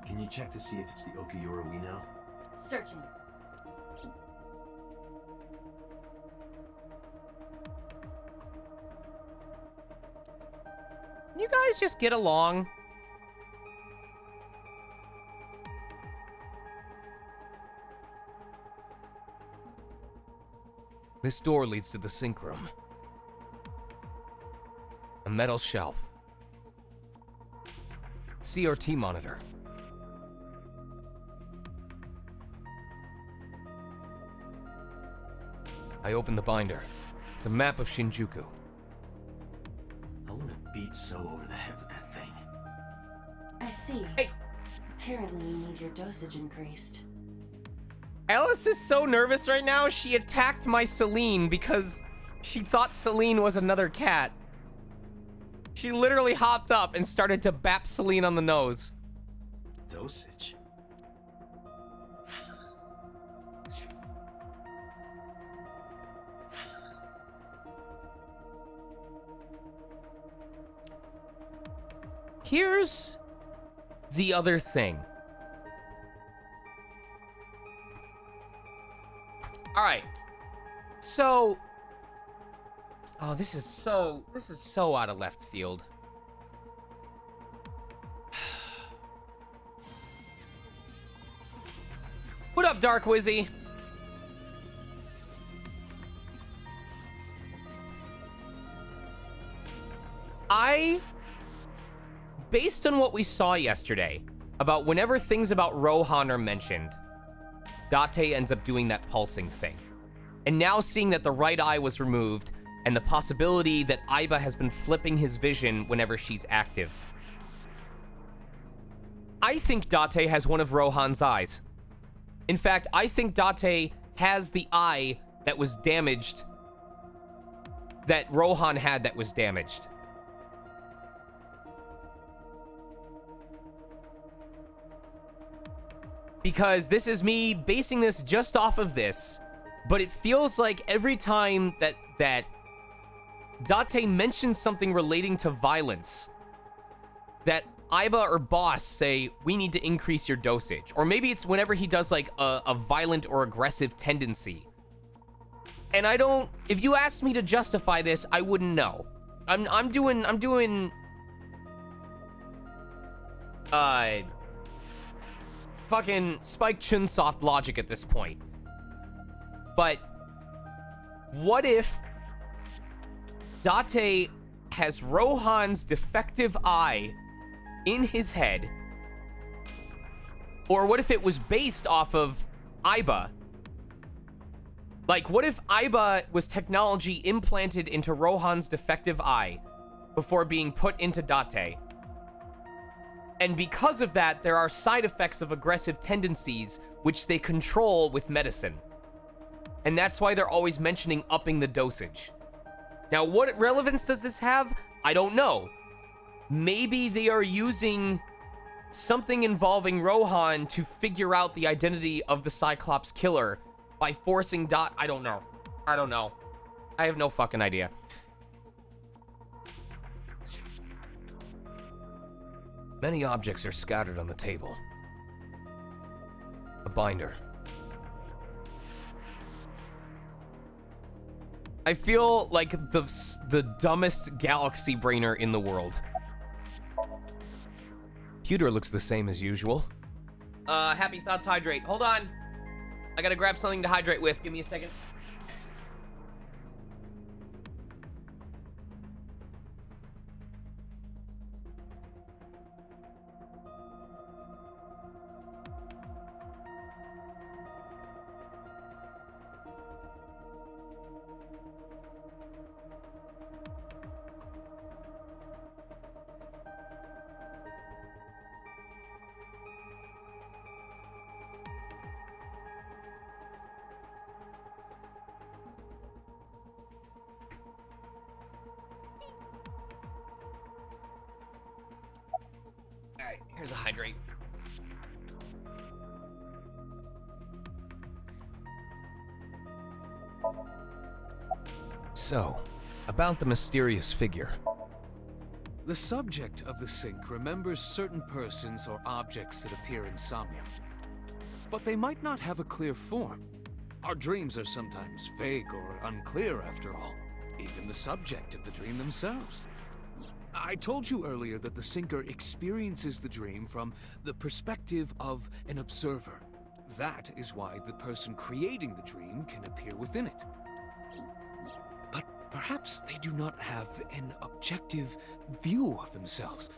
can you check to see if it's the Okiura we know? Searching. You guys just get along. This door leads to the sink room. A metal shelf. CRT monitor. I open the binder. It's a map of Shinjuku. I want to beat So over the head with that thing. I see. Hey. Apparently you need your dosage increased. Alice is so nervous right now, she attacked my Celine because she thought Celine was another cat. She literally hopped up and started to bap Celine on the nose. Dosage? Here's the other thing. All right. So, oh, this is so out of left field. What up, Dark Wizzy? Based on what we saw yesterday, about whenever things about Rohan are mentioned, Date ends up doing that pulsing thing. And now seeing that the right eye was removed, and the possibility that Iba has been flipping his vision whenever she's active. I think Date has one of Rohan's eyes. In fact, I think Date has the eye that was damaged, that Rohan had that was damaged. Because this is me basing this just off of this, but it feels like every time that Date mentions something relating to violence, that Iba or Boss say, we need to increase your dosage. Or maybe it's whenever he does like a violent or aggressive tendency. And I don't, if you asked me to justify this, I wouldn't know. I'm doing fucking Spike Chunsoft logic at this point. But what if Date has Rohan's defective eye in his head? Or what if it was based off of Iba? Like, what if Iba was technology implanted into Rohan's defective eye before being put into Date? And because of that, there are side effects of aggressive tendencies which they control with medicine. And that's why they're always mentioning upping the dosage. Now, what relevance does this have? I don't know. Maybe they are using something involving Rohan to figure out the identity of the Cyclops killer by forcing I don't know. I don't know. I have no fucking idea. Many objects are scattered on the table. A binder. I feel like the dumbest galaxy brainer in the world. Pewter looks the same as usual. Happy Thoughts Hydrate. Hold on. I gotta grab something to hydrate with. Give me a second. Alright, here's a hydrate. So, about the mysterious figure. The subject of the sync remembers certain persons or objects that appear in Somnium. But they might not have a clear form. Our dreams are sometimes vague or unclear after all. Even the subject of the dream themselves. I told you earlier that the syncer experiences the dream from the perspective of an observer. That is why the person creating the dream can appear within it. But perhaps they do not have an objective view of themselves,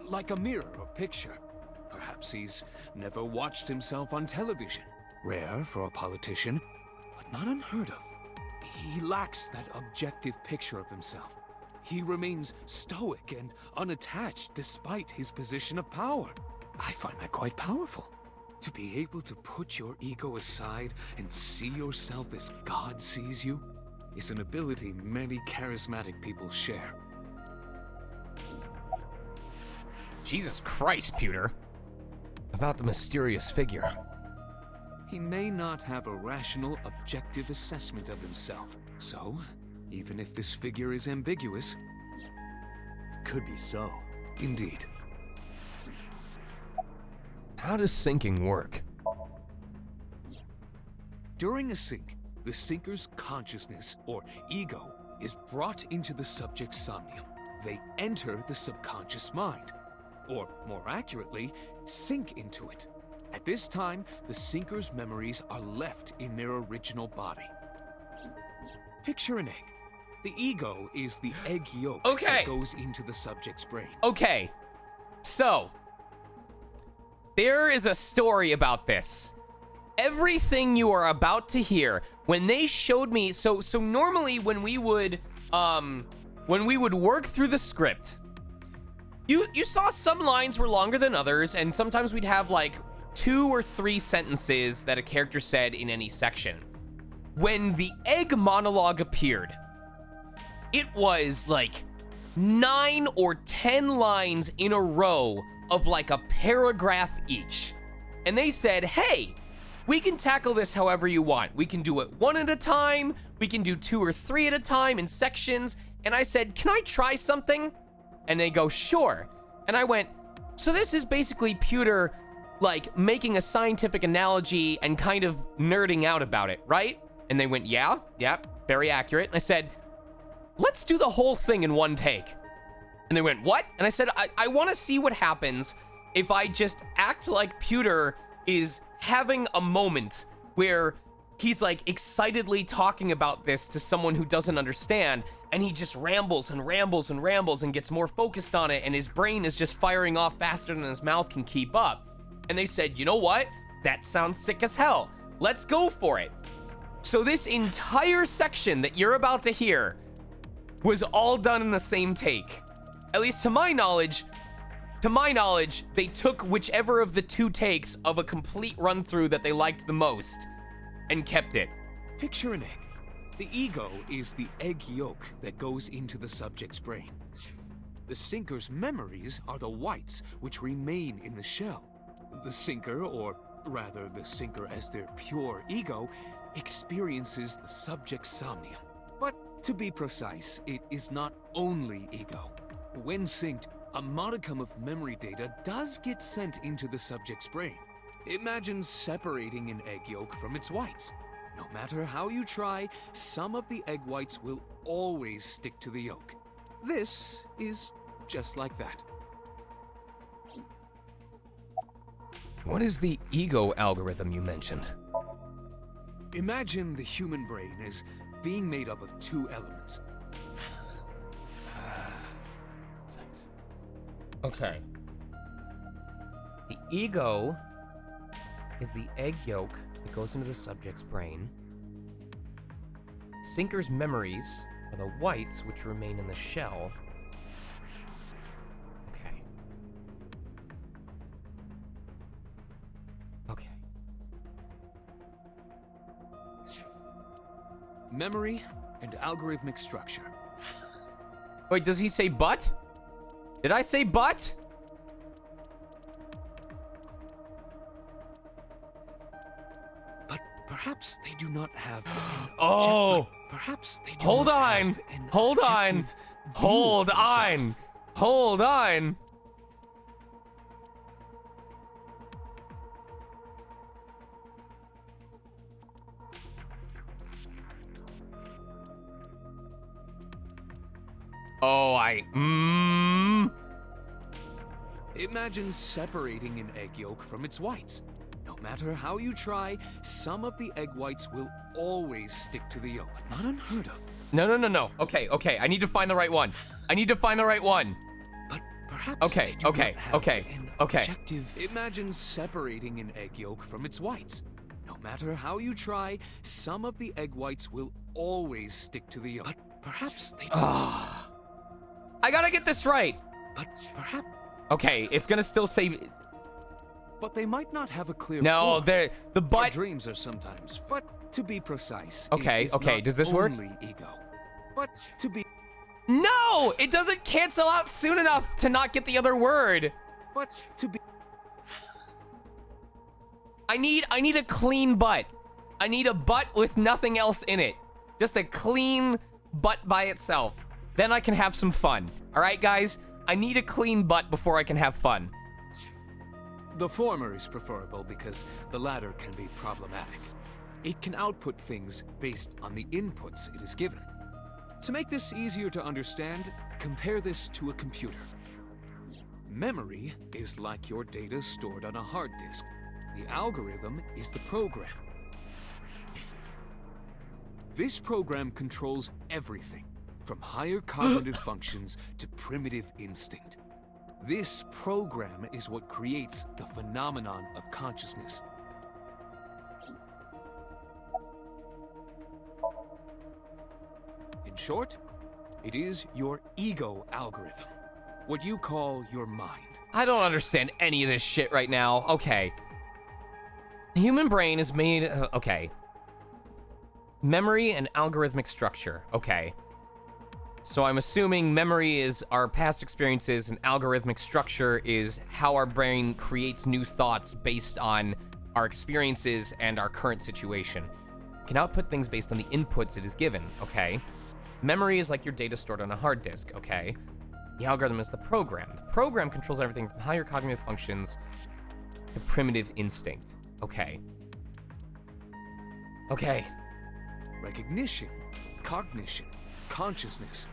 like a mirror or picture. Perhaps he's never watched himself on television. Rare for a politician, but not unheard of. He lacks that objective picture of himself. He remains stoic and unattached despite his position of power. I find that quite powerful. To be able to put your ego aside and see yourself as God sees you is an ability many charismatic people share. Jesus Christ, Pewter. About the mysterious figure. He may not have a rational, objective assessment of himself. So, even if this figure is ambiguous, it could be so. Indeed. How does syncing work? During a sync, the syncer's consciousness, or ego, is brought into the subject's somnium. They enter the subconscious mind, or more accurately, sink into it. At this time, the syncer's memories are left in their original body. Picture an egg. The ego is the egg yolk that goes into the subject's brain. Okay, so there is a story about this. Everything you are about to hear, when they showed me, so normally when we would work through the script, you saw some lines were longer than others, and sometimes we'd have like 2 or 3 sentences that a character said in any section. When the egg monologue appeared, it was like 9 or 10 lines in a row of like a paragraph each. And they said, hey, we can tackle this however you want. We can do it 1 at a time. We can do 2 or 3 at a time in sections. And I said, can I try something? And they go, sure. And I went, so this is basically Pewter like making a scientific analogy and kind of nerding out about it, right? And they went, yeah, very accurate. And I said, let's do the whole thing in 1 take. And they went, what? And I said, I want to see what happens if I just act like Pewter is having a moment where he's like excitedly talking about this to someone who doesn't understand, and he just rambles and rambles and rambles and gets more focused on it, and his brain is just firing off faster than his mouth can keep up. And they said, you know what? That sounds sick as hell. Let's go for it. So this entire section that you're about to hear was all done in the same take. At least to my knowledge, they took whichever of the 2 takes of a complete run through that they liked the most and kept it. Picture an egg. The ego is the egg yolk that goes into the subject's brain. The syncer's memories are the whites, which remain in the shell. The syncer, or rather the syncer as their pure ego, experiences the subject's somnium. But to be precise, it is not only ego. When synced, a modicum of memory data does get sent into the subject's brain. Imagine separating an egg yolk from its whites. No matter how you try, some of the egg whites will always stick to the yolk. This is just like that. What is the ego algorithm you mentioned? Imagine the human brain as being made up of two elements. Nice. Okay. The ego is the egg yolk that goes into the subject's brain. Sinker's memories are the whites which remain in the shell. Okay. Okay. Memory and algorithmic structure. Wait, does he say but? Did I say but? But perhaps they do not have an Oh! objective. Perhaps they do Hold not on! have an Hold on! objective view Hold of themselves. on! Hold on! Oh, Imagine separating an egg yolk from its whites. No matter how you try, some of the egg whites will always stick to the yolk. Not unheard of. No. Okay. I need to find the right one. But perhaps Okay, they do okay, not have okay, an okay. objective. Imagine separating an egg yolk from its whites. No matter how you try, some of the egg whites will always stick to the yolk. But perhaps they do I gotta get this right. But perhaps. Okay, it's gonna still say. But they might not have a clear. No, form. the Our but. dreams are sometimes. But to be precise. Okay, it is okay, not does this work? only ego. But to be. No, it doesn't cancel out soon enough to not get the other word. But to be. I need a clean butt. I need a butt with nothing else in it. Just a clean butt by itself. Then I can have some fun. All right, guys? I need a clean butt before I can have fun. The former is preferable because the latter can be problematic. It can output things based on the inputs it is given. To make this easier to understand, compare this to a computer. Memory is like your data stored on a hard disk. The algorithm is the program. This program controls everything, from higher cognitive functions to primitive instinct. This program is what creates the phenomenon of consciousness. In short, it is your ego algorithm, what you call your mind. I don't understand any of this shit right now. Okay. The human brain is made. Okay. Memory and algorithmic structure. Okay. So I'm assuming memory is our past experiences and algorithmic structure is how our brain creates new thoughts based on our experiences and our current situation. It can output things based on the inputs it is given, okay? Memory is like your data stored on a hard disk, okay? The algorithm is the program. The program controls everything from higher cognitive functions to primitive instinct, okay? Okay. Recognition, cognition, consciousness.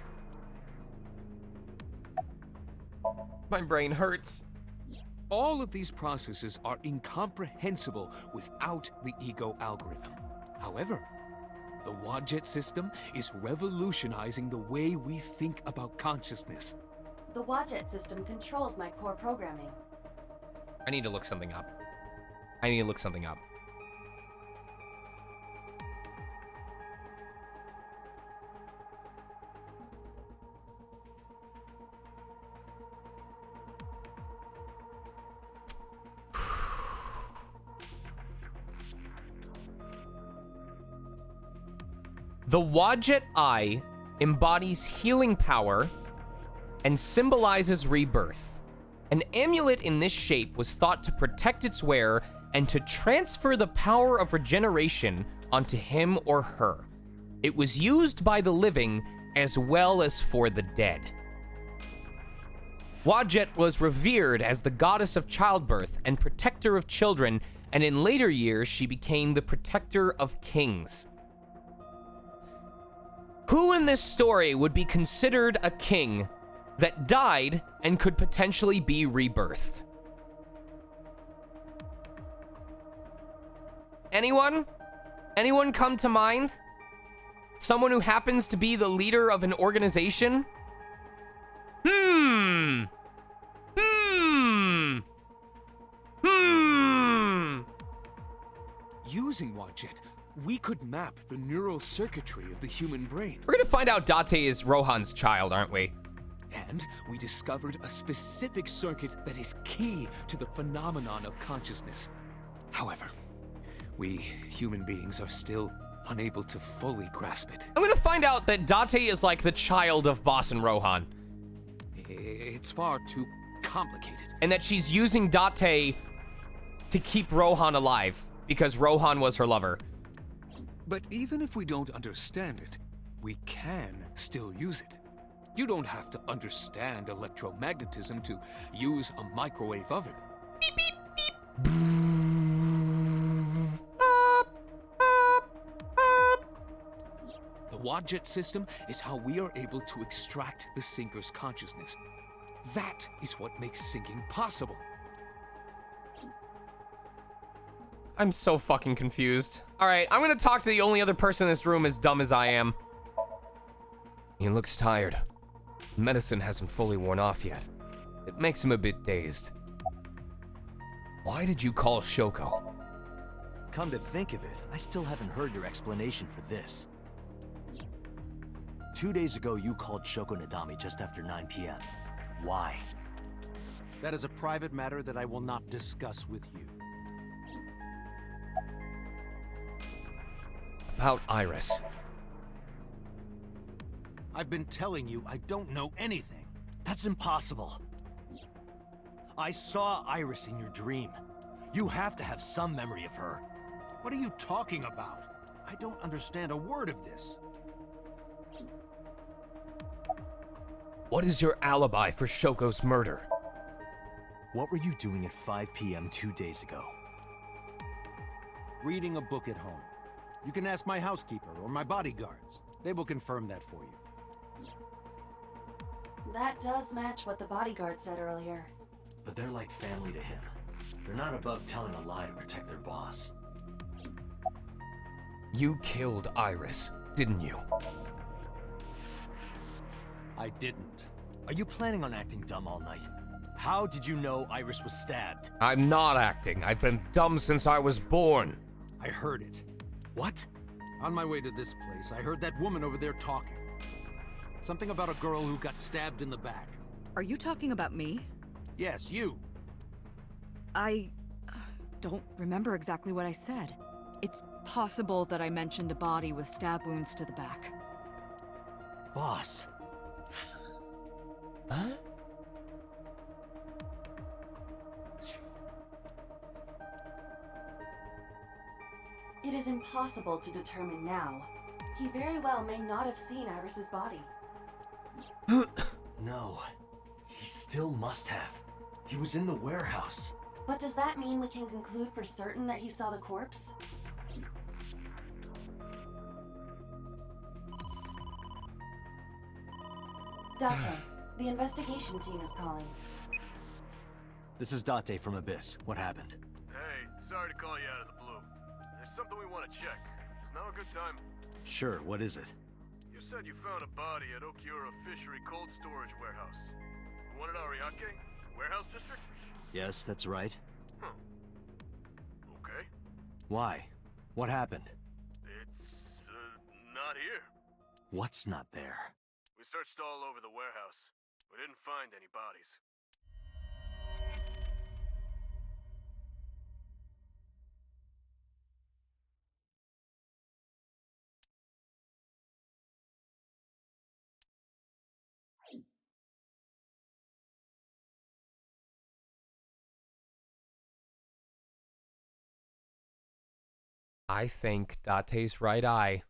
My brain hurts. All of these processes are incomprehensible without the ego algorithm. However, the Wadjet system is revolutionizing the way we think about consciousness. The Wadjet system controls my core programming. I need to look something up. The Wadjet Eye embodies healing power and symbolizes rebirth. An amulet in this shape was thought to protect its wearer and to transfer the power of regeneration onto him or her. It was used by the living as well as for the dead. Wadjet was revered as the goddess of childbirth and protector of children, and in later years, she became the protector of kings. Who in this story would be considered a king that died and could potentially be rebirthed? Anyone? Anyone come to mind? Someone who happens to be the leader of an organization? Using Wadjet, we could map the neural circuitry of the human brain. We're gonna find out Date is Rohan's child, aren't we? And we discovered a specific circuit that is key to the phenomenon of consciousness. However, we human beings are still unable to fully grasp it. I'm gonna find out that Date is like the child of Boss and Rohan. It's far too complicated. And that she's using Date to keep Rohan alive because Rohan was her lover. But even if we don't understand it, we can still use it. You don't have to understand electromagnetism to use a microwave oven. Beep, beep, beep. The Wadjet system is how we are able to extract the sinker's consciousness. That is what makes syncing possible. I'm so fucking confused. All right, I'm gonna talk to the only other person in this room as dumb as I am. He looks tired. Medicine hasn't fully worn off yet. It makes him a bit dazed. Why did you call Shoko? Come to think of it, I still haven't heard your explanation for this. 2 days ago, you called Shoko Nadami just after 9 p.m. Why? That is a private matter that I will not discuss with you. About Iris. I've been telling you I don't know anything. That's impossible. I saw Iris in your dream. You have to have some memory of her. What are you talking about? I don't understand a word of this. What is your alibi for Shoko's murder? What were you doing at 5 p.m. 2 days ago? Reading a book at home. You can ask my housekeeper or my bodyguards. They will confirm that for you. That does match what the bodyguard said earlier. But they're like family to him. They're not above telling a lie to protect their boss. You killed Iris, didn't you? I didn't. Are you planning on acting dumb all night? How did you know Iris was stabbed? I'm not acting. I've been dumb since I was born. I heard it. What? On my way to this place, I heard that woman over there talking. Something about a girl who got stabbed in the back. Are you talking about me? Yes, you. I don't remember exactly what I said. It's possible that I mentioned a body with stab wounds to the back. Boss. Huh? It is impossible to determine now. He very well may not have seen Iris's body. No. He still must have. He was in the warehouse. But does that mean we can conclude for certain that he saw the corpse? Date, the investigation team is calling. This is Date from Abyss. What happened? Hey, sorry to call you out of the blue. There's something we want to check. Is now a good time? Sure, what is it? You said you found a body at Okiura Fishery Cold Storage Warehouse. The one at Ariake? Warehouse District? Yes, that's right. Huh. Okay. Why? What happened? It's, not here. What's not there? We searched all over the warehouse. We didn't find any bodies. I think Date's right eye.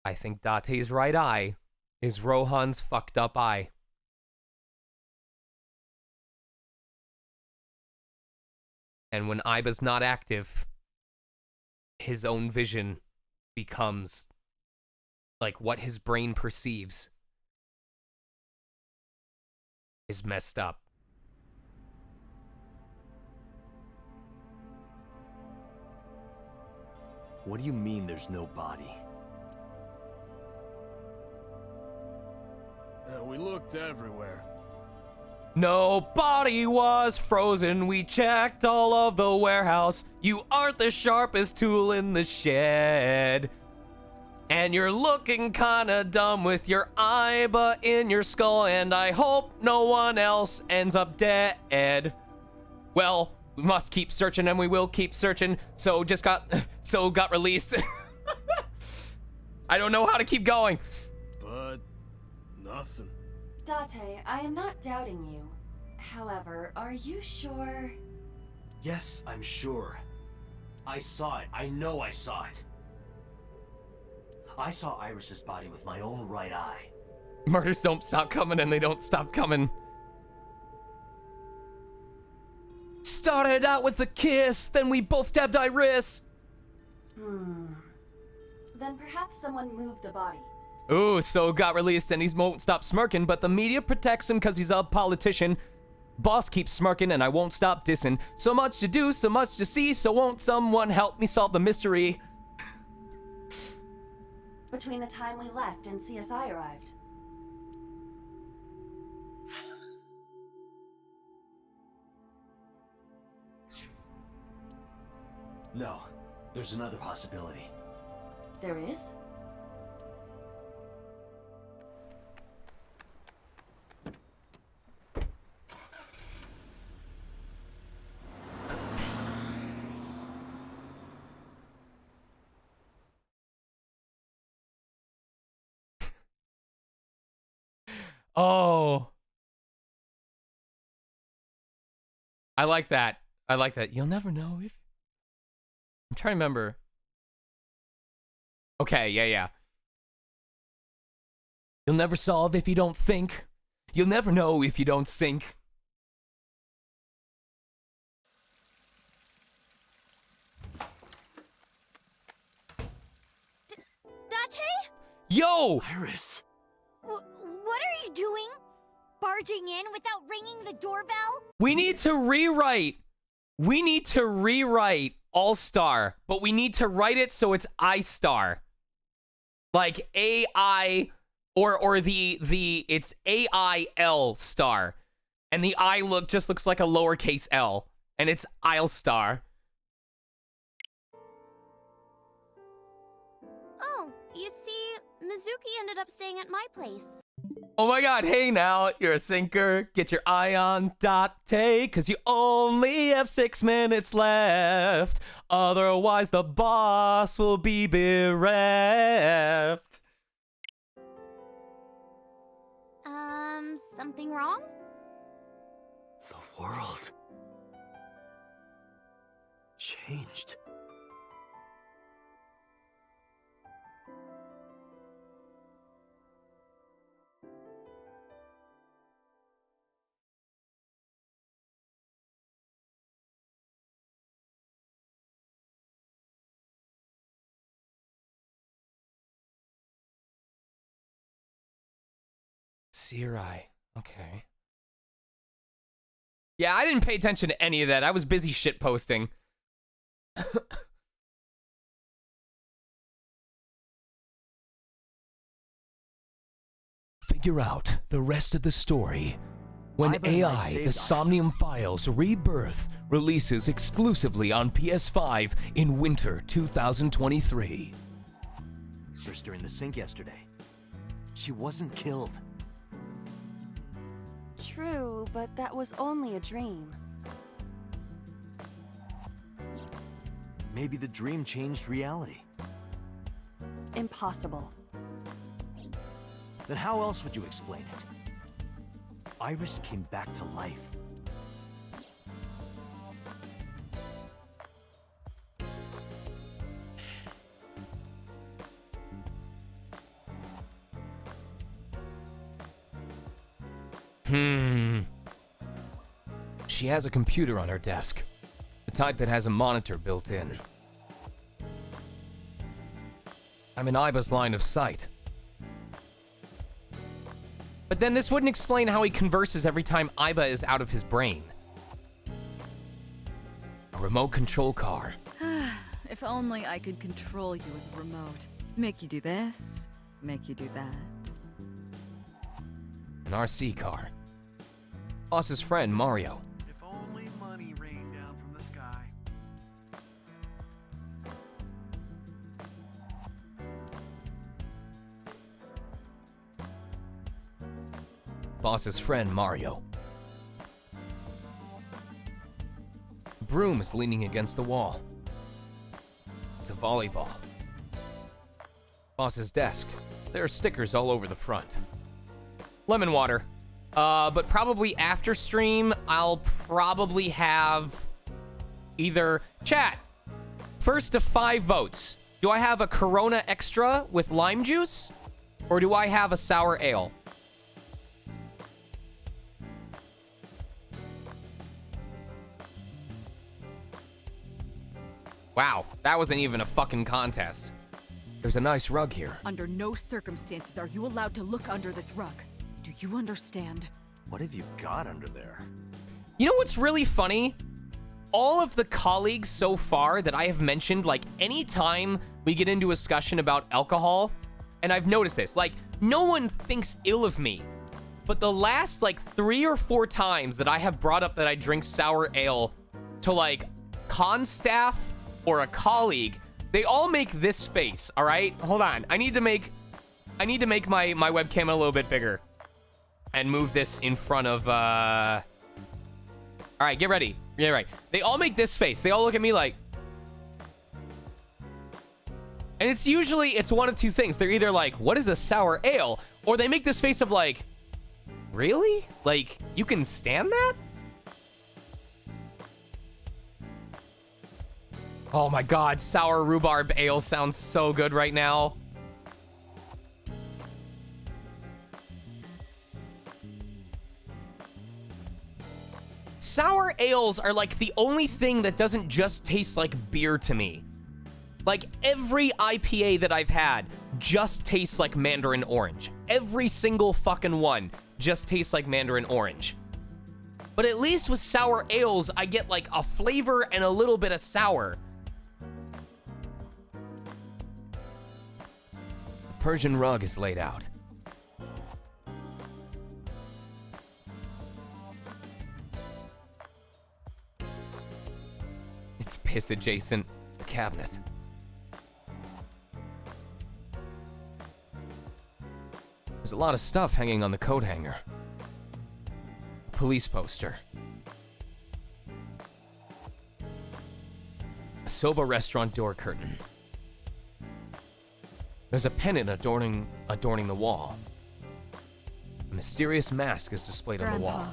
I think Date's right eye is Rohan's fucked up eye. And when Iba's not active, his own vision becomes like what his brain perceives is messed up. What do you mean there's no body? We looked everywhere. Nobody was frozen. We checked all of the warehouse. You aren't the sharpest tool in the shed. And you're looking kinda dumb with your Iba in your skull. And I hope no one else ends up dead. Well, we must keep searching and we will keep searching. So got released. I don't know how to keep going. But nothing. Date, I am not doubting you. However, are you sure? Yes, I'm sure. I saw it. I know I saw it. I saw Iris's body with my own right eye. Murders don't stop coming and they don't stop coming. Started out with a kiss, then we both stabbed Iris. Then perhaps someone moved the body. Ooh, so got released and he won't stop smirking, but the media protects him because he's a politician. Boss keeps smirking and I won't stop dissing. So much to do, so much to see, so won't someone help me solve the mystery? Between the time we left and CSI arrived. No, there's another possibility. There is? Oh. I like that. I like that. You'll never know if... I'm trying to remember. Okay, yeah. You'll never solve if you don't think. You'll never know if you don't sink. Date? Yo! Iris! What are you doing? Barging in without ringing the doorbell? We need to rewrite. We need to rewrite All-Star, but we need to write it so it's I-Star. Like AI or the it's AIL star. And the I just looks like a lowercase L. And it's Isle Star. Oh, you see, Mizuki ended up staying at my place. Oh my god, hey now, you're a sinker. Get your eye on Date, cause you only have 6 minutes left. Otherwise, the boss will be bereft. Something wrong? The world changed. Serai. Okay. Yeah, I didn't pay attention to any of that. I was busy shitposting. Figure out the rest of the story when AI, the Somnium Files Rebirth, releases exclusively on PS5 in winter 2023. First during the sink yesterday. She wasn't killed. True, but that was only a dream. Maybe the dream changed reality. Impossible. Then how else would you explain it? Iris came back to life. She has a computer on her desk. The type that has a monitor built in. I'm in Iba's line of sight. But then this wouldn't explain how he converses every time Iba is out of his brain. A remote control car. If only I could control you with a remote. Make you do this, make you do that. An RC car. Boss's friend, Mario. If only money rained down from the sky. Boss's friend, Mario. Broom is leaning against the wall. It's a volleyball. Boss's desk. There are stickers all over the front. Lemon water. But probably after stream, I'll probably have either... Chat! First to 5 votes. Do I have a Corona Extra with lime juice? Or do I have a sour ale? Wow, that wasn't even a fucking contest. There's a nice rug here. Under no circumstances are you allowed to look under this rug. Do you understand? What have you got under there? You know what's really funny? All of the colleagues so far that I have mentioned, like anytime we get into a discussion about alcohol, and I've noticed this, like no one thinks ill of me. But the last like 3 or 4 times that I have brought up that I drink sour ale to like con staff or a colleague, they all make this face, all right? Hold on. I need to make my webcam a little bit bigger and move this in front of all right, get ready. Yeah, right. They all make this face. They all look at me like, and it's usually one of 2 things. They're either like, what is a sour ale? Or they make this face of like, really? Like, you can stand that? Oh my god, sour rhubarb ale sounds so good right now. Sour ales are like the only thing that doesn't just taste like beer to me. Like every IPA that I've had just tastes like mandarin orange. Every single fucking one just tastes like mandarin orange. But at least with sour ales, I get like a flavor and a little bit of sour. The Persian rug is laid out. It's piss adjacent. The cabinet. There's a lot of stuff hanging on the coat hanger. Police poster. A Soba restaurant door curtain. There's a pennant adorning the wall. A mysterious mask is displayed on the wall.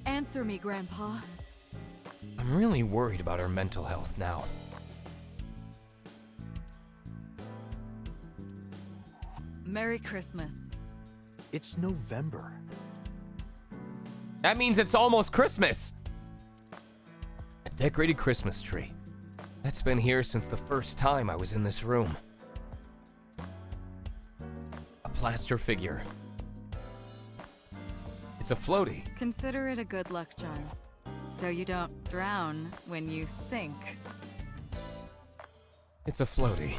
Answer me, Grandpa. I'm really worried about her mental health now. Merry Christmas. It's November. That means it's almost Christmas. A decorated Christmas tree. That's been here since the first time I was in this room. A plaster figure. It's a floaty. Consider it a good luck charm, so you don't drown when you sink. It's a floaty.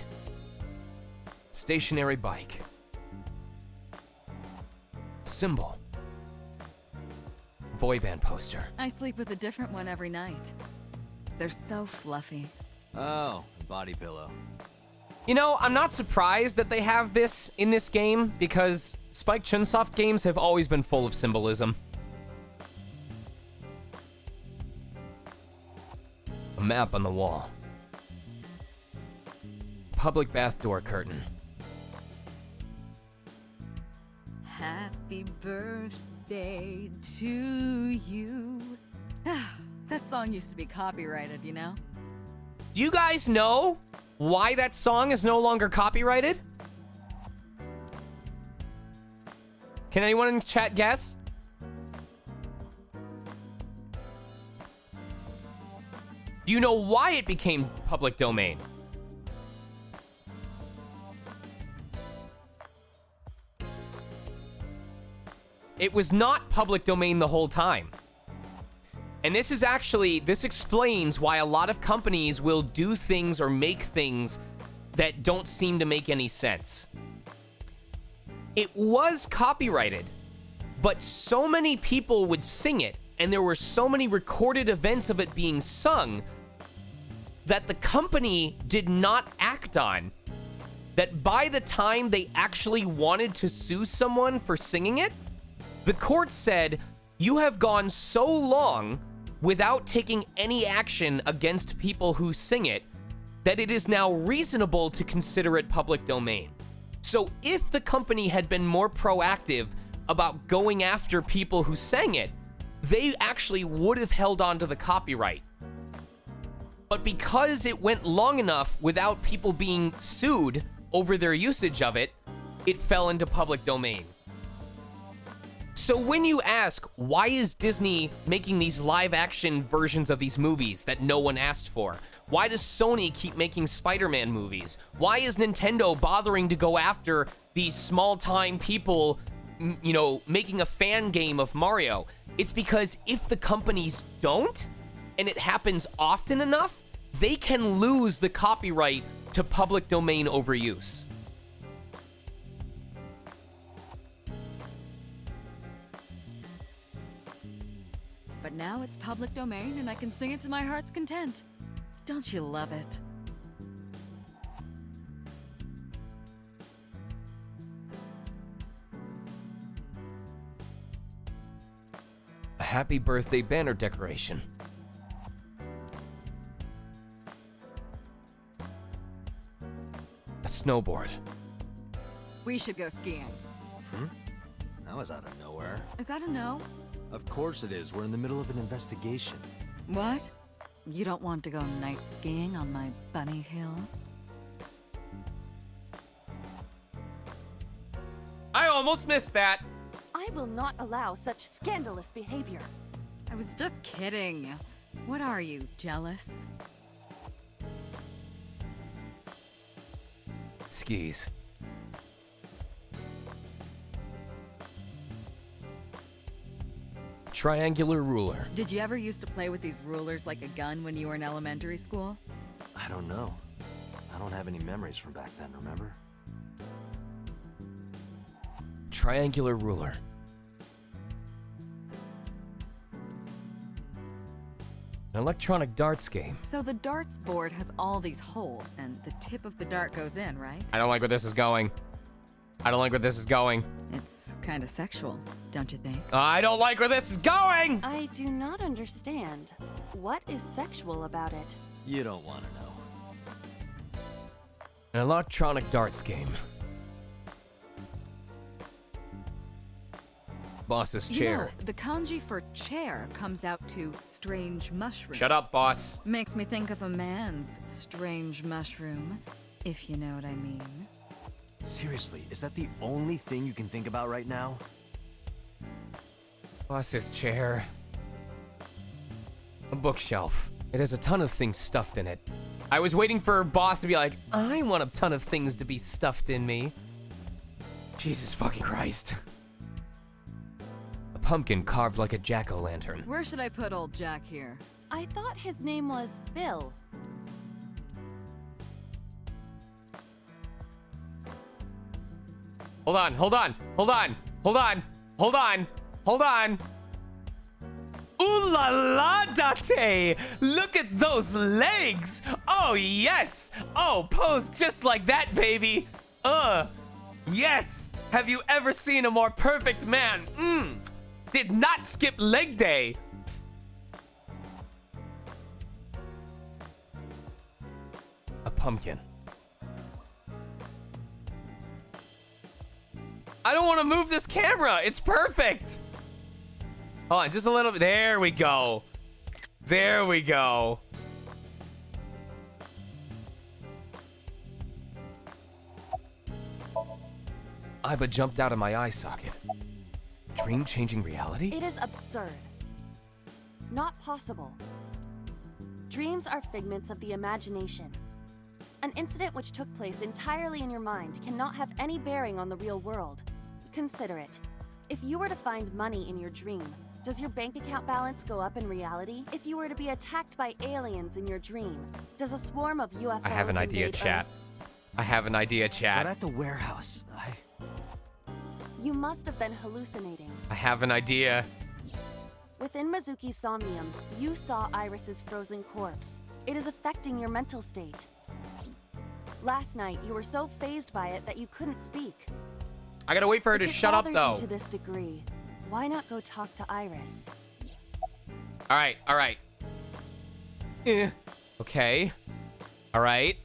Stationary bike. Symbol. Boy band poster. I sleep with a different one every night. They're so fluffy. Oh, a body pillow. You know, I'm not surprised that they have this in this game because Spike Chunsoft games have always been full of symbolism. A map on the wall. Public bath door curtain. Happy birthday to you. That song used to be copyrighted, you know? Do you guys know why that song is no longer copyrighted? Can anyone in the chat guess? Do Do you know why it became public domain? It was not public domain the whole time. And this explains why a lot of companies will do things or make things that don't seem to make any sense. It was copyrighted, but so many people would sing it, and there were so many recorded events of it being sung that the company did not act on, that by the time they actually wanted to sue someone for singing it, the court said, you have gone so long without taking any action against people who sing it that it is now reasonable to consider it public domain. So if the company had been more proactive about going after people who sang it, they actually would have held on to the copyright. But because it went long enough without people being sued over their usage of it, it fell into public domain. So when you ask, why is Disney making these live action versions of these movies that no one asked for? Why does Sony keep making Spider-Man movies? Why is Nintendo bothering to go after these small-time people, you know, making a fan game of Mario? It's because if the companies don't, and it happens often enough, they can lose the copyright to public domain overuse. But now it's public domain and I can sing it to my heart's content. Don't you love it? A happy birthday banner decoration. A snowboard. We should go skiing. That was out of nowhere. Is that a no? Of course it is. We're in the middle of an investigation. What? You don't want to go night skiing on my bunny hills? I almost missed that. I will not allow such scandalous behavior. I was just kidding. What are you, jealous? Skis. Triangular ruler. Did you ever used to play with these rulers like a gun when you were in elementary school? I don't know. I don't have any memories from back then, remember? Triangular ruler. An electronic darts game. So the darts board has all these holes, and the tip of the dart goes in, right? I don't like where this is going. I don't like where this is going. It's kind of sexual, don't you think? I don't like where this is going! I do not understand. What is sexual about it? You don't want to know. An electronic darts game. Boss's chair. You know, the kanji for chair comes out to strange mushroom. Shut up, boss. Makes me think of a man's strange mushroom, if you know what I mean. Seriously, is that the only thing you can think about right now? Boss's chair. A bookshelf. It has a ton of things stuffed in it. I was waiting for boss to be like, I want a ton of things to be stuffed in me. Jesus fucking Christ. A pumpkin carved like a jack-o'-lantern. Where should I put old Jack here? I thought his name was Bill. Hold on, hold on, hold on, hold on, hold on, hold on. Ooh la la, Date! Look at those legs! Oh, yes! Oh, pose just like that, baby! Yes! Have you ever seen a more perfect man? Did not skip leg day! A pumpkin. I don't want to move this camera. It's perfect. Hold on, just a little bit. There we go. There we go. Iba jumped out of my eye socket. Dream changing reality? It is absurd. Not possible. Dreams are figments of the imagination. An incident which took place entirely in your mind cannot have any bearing on the real world. Consider it. If you were to find money in your dream, does your bank account balance go up in reality? If you were to be attacked by aliens in your dream, does a swarm of UFOs I have an idea, invade chat. Earth? I have an idea, But chat. at the warehouse, You must have been hallucinating. I have an idea. Within Mizuki's Somnium, you saw Iris's frozen corpse. It is affecting your mental state. Last night, you were so fazed by it that you couldn't speak. I gotta wait for her to If it shut up, bothers though. you to this degree, why not go talk to Iris? All right, all right. Okay. All right.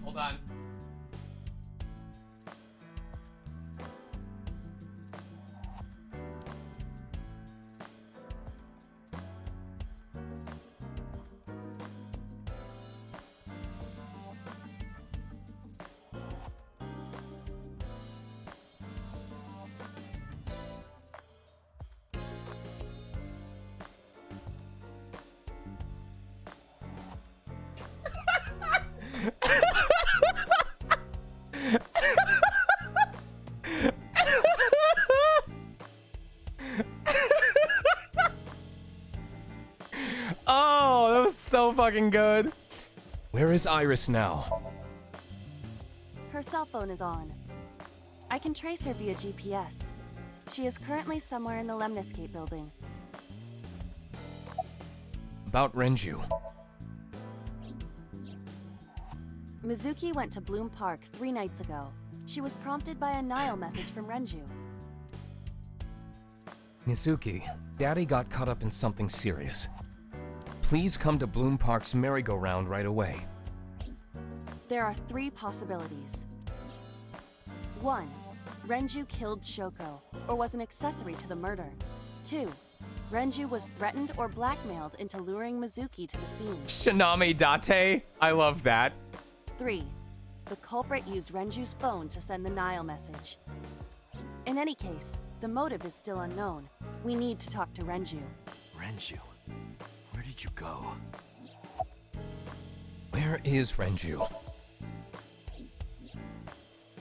Hold on. Oh, that was so fucking good. Where is Iris now? Her cell phone is on. I can trace her via GPS. She is currently somewhere in the Lemniscape building. About Renju. Mizuki went to Bloom Park 3 nights ago. She was prompted by a Nile message from Renju. Mizuki, Daddy got caught up in something serious. Please come to Bloom Park's merry-go-round right away. There are 3 possibilities. 1. Renju killed Shoko, or was an accessory to the murder. 2. Renju was threatened or blackmailed into luring Mizuki to the scene. Shiname Date? I love that. 3. The culprit used Renju's phone to send the Nile message. In any case, the motive is still unknown. We need to talk to Renju. Renju, where did you go? Where is Renju?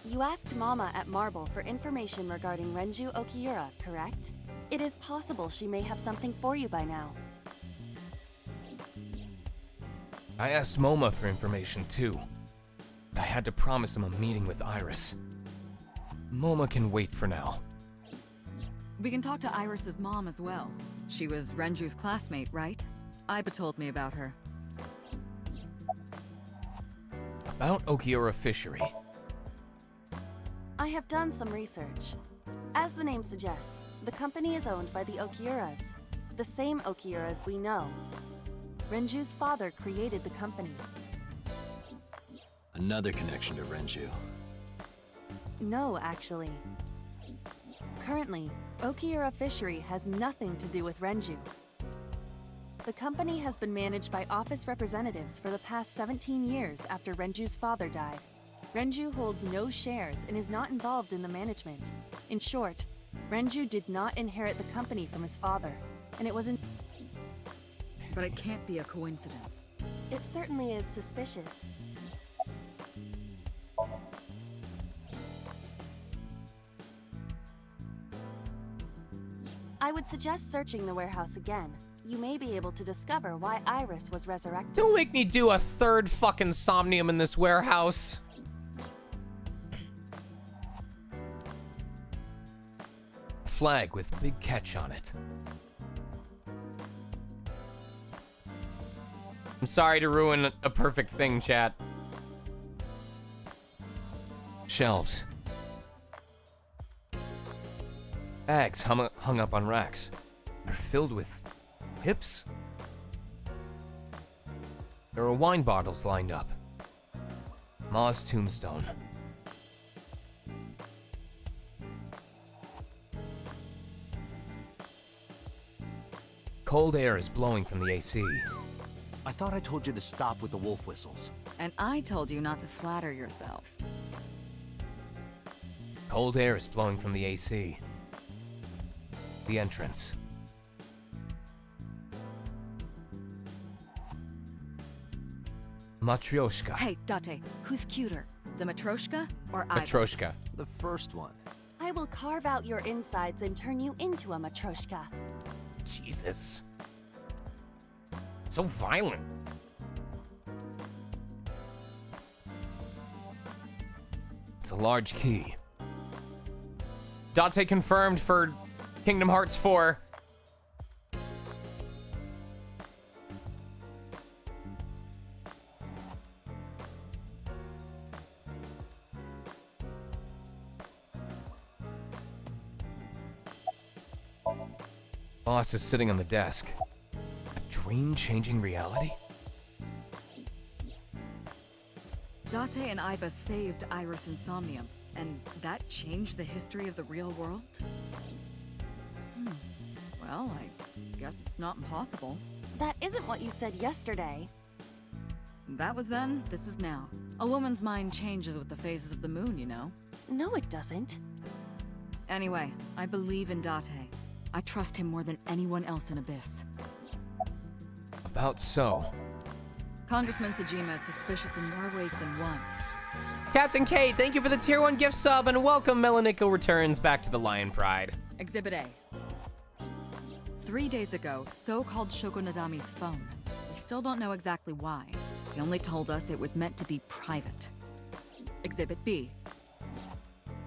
You asked Mama at Marble for information regarding Renju Okiura, correct? It is possible she may have something for you by now. I asked Moma for information too. I had to promise him a meeting with Iris. Moma can wait for now. We can talk to Iris's mom as well. She was Renju's classmate, right? Iba told me about her. About Okiura Fishery. I have done some research. As the name suggests, the company is owned by the Okiuras, the same Okiuras we know. Renju's father created the company. Another connection to Renju. No, actually. Currently, Okiura Fishery has nothing to do with Renju. The company has been managed by office representatives for the past 17 years after Renju's father died. Renju holds no shares and is not involved in the management. In short, Renju did not inherit the company from his father, and it was in— But it can't be a coincidence. It certainly is suspicious. I would suggest searching the warehouse again. You may be able to discover why Iris was resurrected. Don't make me do a third fucking Somnium in this warehouse. Flag with big catch on it. I'm sorry to ruin a perfect thing, chat. Shelves. Bags hung up on racks are filled with whips. There are wine bottles lined up. Ma's tombstone. Cold air is blowing from the AC. I thought I told you to stop with the wolf whistles. And I told you not to flatter yourself. Cold air is blowing from the AC. The entrance. Matryoshka. Hey, Date, who's cuter? The Matryoshka or I? Matryoshka. The first one. I will carve out your insides and turn you into a matryoshka. Jesus. So violent. It's a large key. Date confirmed for Kingdom Hearts 4. Boss is sitting on the desk. A dream changing reality? Date and Iba saved Iris and Somnium, and that changed the history of the real world? Well, I guess it's not impossible. That isn't what you said yesterday. That was then, this is now. A woman's mind changes with the phases of the moon, you know? No, it doesn't. Anyway, I believe in Date. I trust him more than anyone else in Abyss. About so. Congressman Sejima is suspicious in more ways than one. Captain Kate, thank you for the tier 1 gift sub, and welcome Melanico Returns back to the Lion Pride. Exhibit A. 3 days ago, So called Shoko Nadami's phone. We still don't know exactly why. He only told us it was meant to be private. Exhibit B.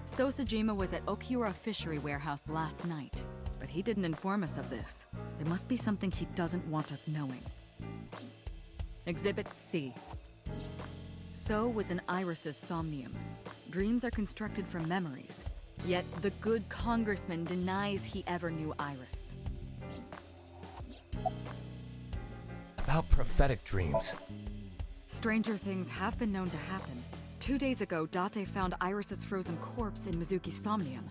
So Sejima was at Okiura Fishery Warehouse last night, but he didn't inform us of this. There must be something he doesn't want us knowing. Exhibit C. So was in Iris's Somnium. Dreams are constructed from memories, yet the good congressman denies he ever knew Iris. About prophetic dreams. Stranger things have been known to happen. 2 days ago, Date found Iris's frozen corpse in Mizuki's Somnium.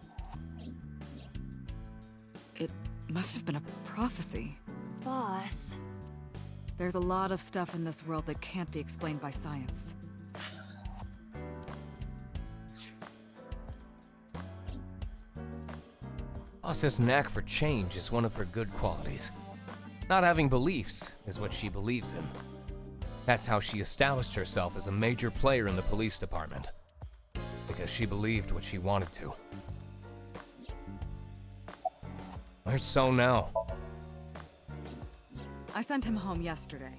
It must have been a prophecy. Boss. There's a lot of stuff in this world that can't be explained by science. Boss's knack for change is one of her good qualities. Not having beliefs is what she believes in. That's how she established herself as a major player in the police department. Because she believed what she wanted to. Where's So now? I sent him home yesterday.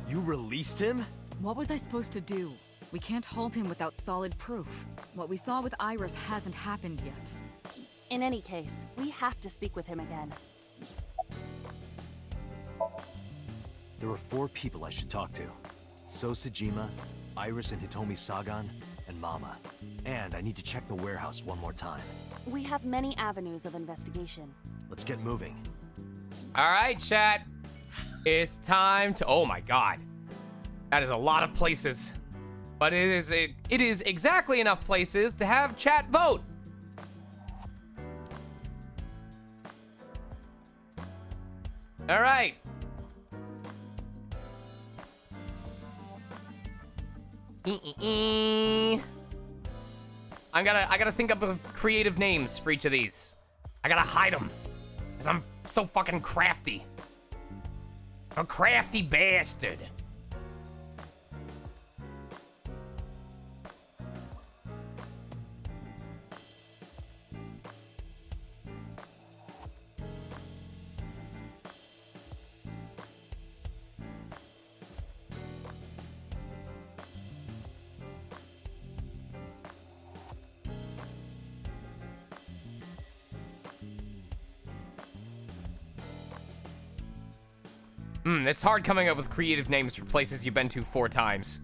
You released him? What was I supposed to do? We can't hold him without solid proof. What we saw with Iris hasn't happened yet. In any case, we have to speak with him again. There are 4 people I should talk to. So Sejima, Iris and Hitomi Sagan, and Mama. And I need to check the warehouse one more time. We have many avenues of investigation. Let's get moving. All right, chat. It's time to... Oh my god. That is a lot of places. But it is exactly enough places to have chat vote. All right. I gotta think up of creative names for each of these. I gotta hide them. Because I'm so fucking crafty. I'm a crafty bastard. It's hard coming up with creative names for places you've been to 4 times.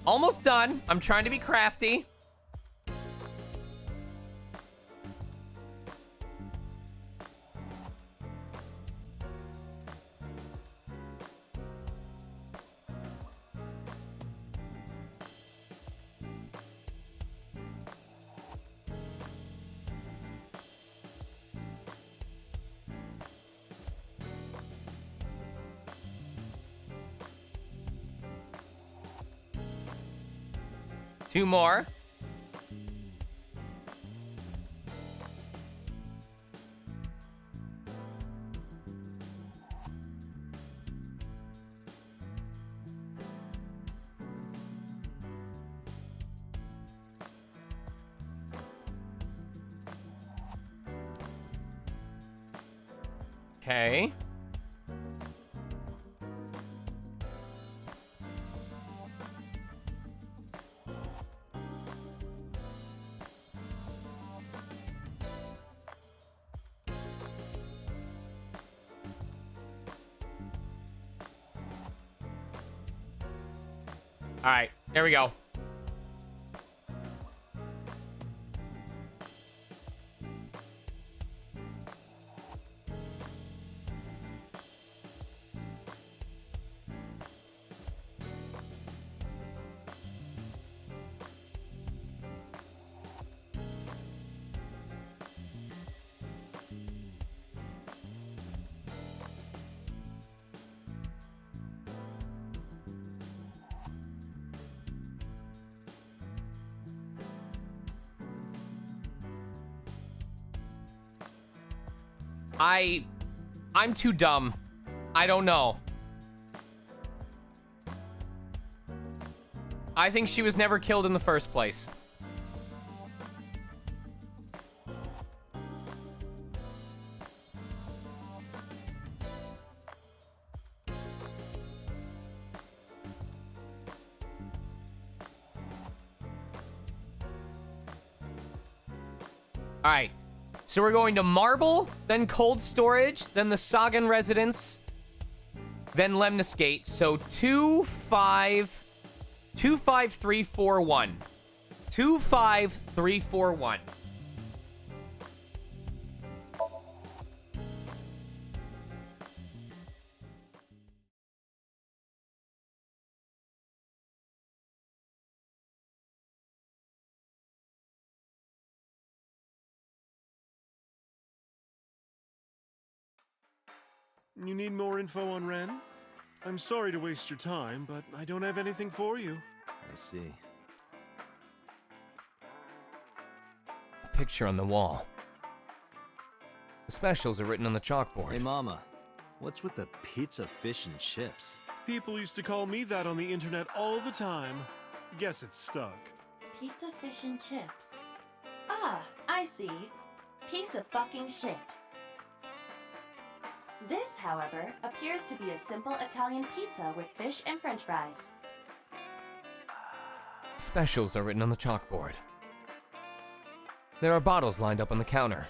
Almost done. I'm trying to be crafty. 2 more. Okay. All right, there we go. I'm too dumb. I don't know. I think she was never killed in the first place. All right. So we're going to Marble, then Cold Storage, then the Sagan Residence, then Lemniscate. So 2, 5, 2, 5, 3, 4, 1. 2, 5, 3, 4, 1. You need more info on Ren? I'm sorry to waste your time, but I don't have anything for you. I see. Picture on the wall. The specials are written on the chalkboard. Hey, Mama. What's with the pizza, fish, and chips? People used to call me that on the internet all the time. Guess it's stuck. Pizza, fish, and chips. Ah, I see. Piece of fucking shit. This, however, appears to be a simple Italian pizza with fish and french fries. Specials are written on the chalkboard. There are bottles lined up on the counter.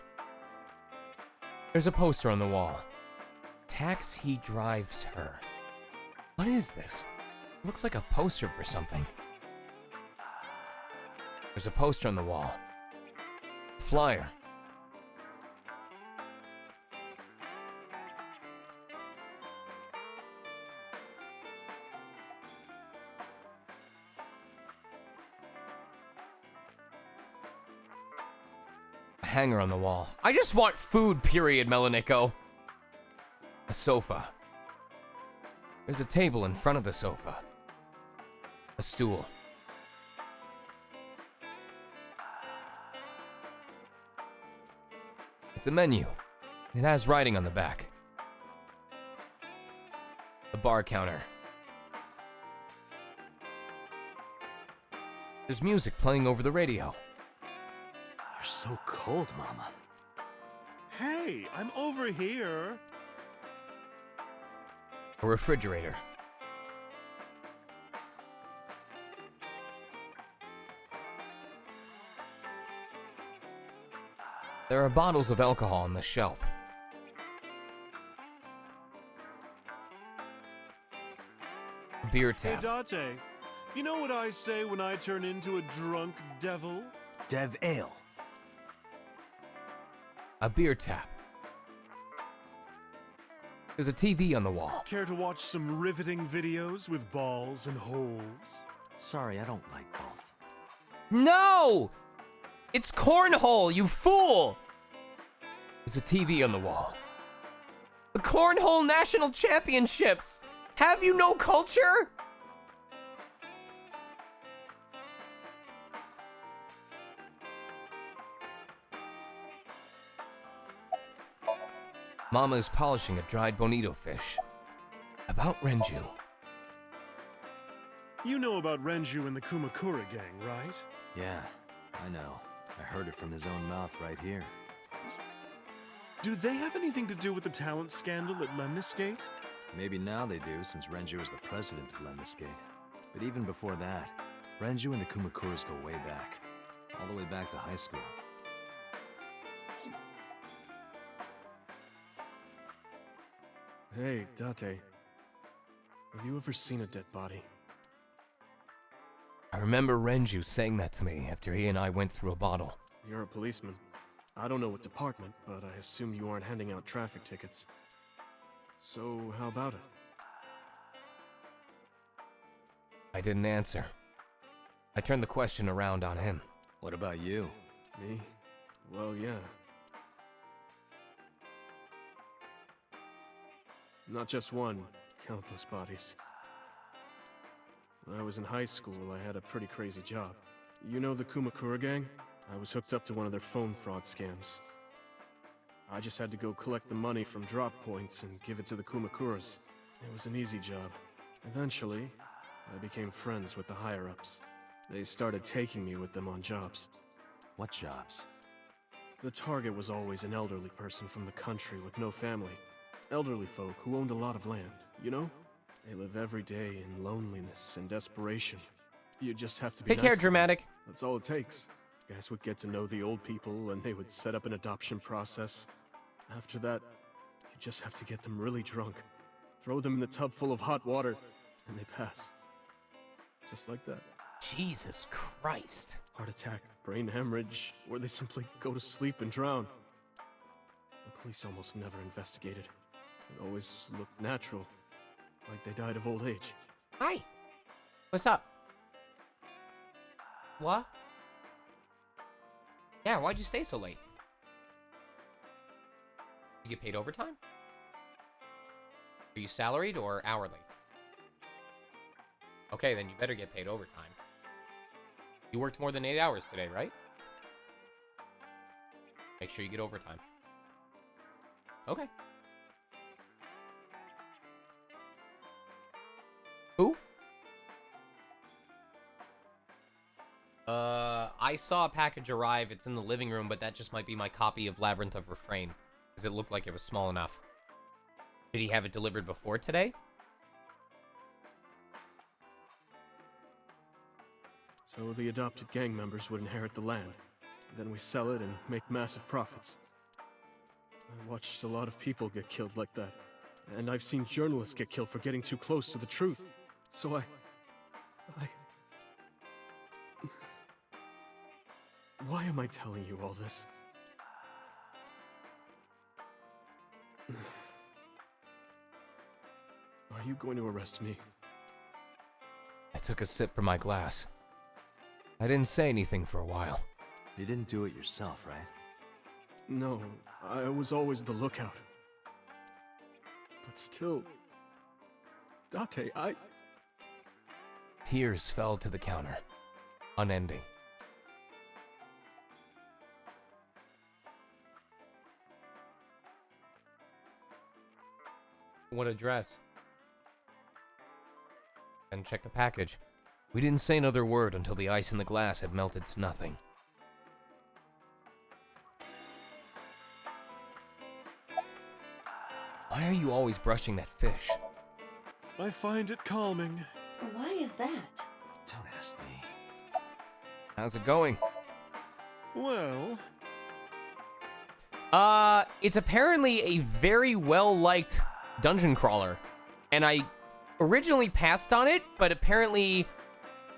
There's a poster on the wall. Taxi drives her. What is this? It looks like a poster for something. There's a poster on the wall. Flyer. Hanger on the wall. I just want food, period, Melanico. A sofa. There's a table in front of the sofa. A stool. It's a menu. It has writing on the back. A bar counter. There's music playing over the radio. You're so cold, Mama. Hey, I'm over here. A refrigerator. There are bottles of alcohol on the shelf. A beer tap. Hey, Date. You know what I say when I turn into a drunk devil? Dev Ale. A beer tap. There's a TV on the wall. Care to watch some riveting videos with balls and holes? Sorry, I don't like golf. No! It's cornhole, you fool! There's a TV on the wall. The Cornhole National Championships! Have you no culture? Mama is polishing a dried bonito fish. About Renju. You know about Renju and the Kumakura gang, right? Yeah, I know. I heard it from his own mouth right here. Do they have anything to do with the talent scandal at Lemniscate? Maybe now they do, since Renju is the president of Lemniscate. But even before that, Renju and the Kumakuras go way back. All the way back to high school. Hey, Date. Have you ever seen a dead body? I remember Renju saying that to me after he and I went through a bottle. You're a policeman. I don't know what department, but I assume you aren't handing out traffic tickets. So, how about it? I didn't answer. I turned the question around on him. What about you? Me? Well, yeah. Not just one, countless bodies. When I was in high school, I had a pretty crazy job. You know the Kumakura gang? I was hooked up to one of their phone fraud scams. I just had to go collect the money from drop points and give it to the Kumakuras. It was an easy job. Eventually, I became friends with the higher-ups. They started taking me with them on jobs. What jobs? The target was always an elderly person from the country with no family. Elderly folk who owned a lot of land, you know? They live every day in loneliness and desperation. You just have to be Take care, nice to them. dramatic. That's all it takes. Guys would get to know the old people and they would set up an adoption process. After that, you just have to get them really drunk. Throw them in the tub full of hot water, and they pass. Just like that. Jesus Christ. Heart attack, brain hemorrhage, or they simply go to sleep and drown. The police almost never investigated. It always looked natural, like they died of old age. Hi. What's up? What? Yeah, why'd you stay so late? Did you get paid overtime? Are you salaried or hourly? Okay, then you better get paid overtime. You worked more than 8 hours today, right? Make sure you get overtime. Okay. Who? I saw a package arrive. It's in the living room, but that just might be my copy of Labyrinth of Refrain, because it looked like it was small enough. Did he have it delivered before today? So the adopted gang members would inherit the land. Then we sell it and make massive profits. I watched a lot of people get killed like that. And I've seen journalists get killed for getting too close to the truth. So I... Why am I telling you all this? Are you going to arrest me? I took a sip from my glass. I didn't say anything for a while. You didn't do it yourself, right? No, I was always the lookout. But still... Date, Tears fell to the counter, unending. What address? And check the package. We didn't say another word until the ice in the glass had melted to nothing. Why are you always brushing that fish? I find it calming. Why is that? Don't ask me. How's it going? Well... It's apparently a very well-liked dungeon crawler. And I originally passed on it, but apparently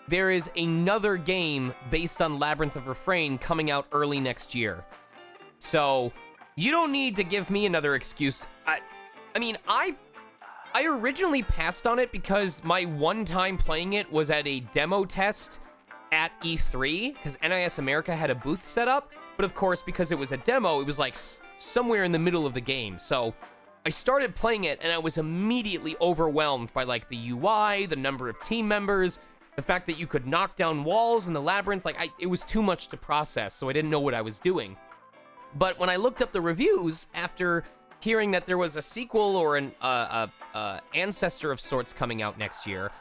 there is another game based on Labyrinth of Refrain coming out early next year. So, you don't need to give me another excuse. I mean, I originally passed on it because my one time playing it was at a demo test at E3, because NIS America had a booth set up, but of course, because it was a demo, it was like somewhere in the middle of the game. So, I started playing it, and I was immediately overwhelmed by, like, the UI, the number of team members, the fact that you could knock down walls in the labyrinth. Like, it was too much to process, so I didn't know what I was doing. But when I looked up the reviews after hearing that there was a sequel or an ancestor of sorts coming out next year.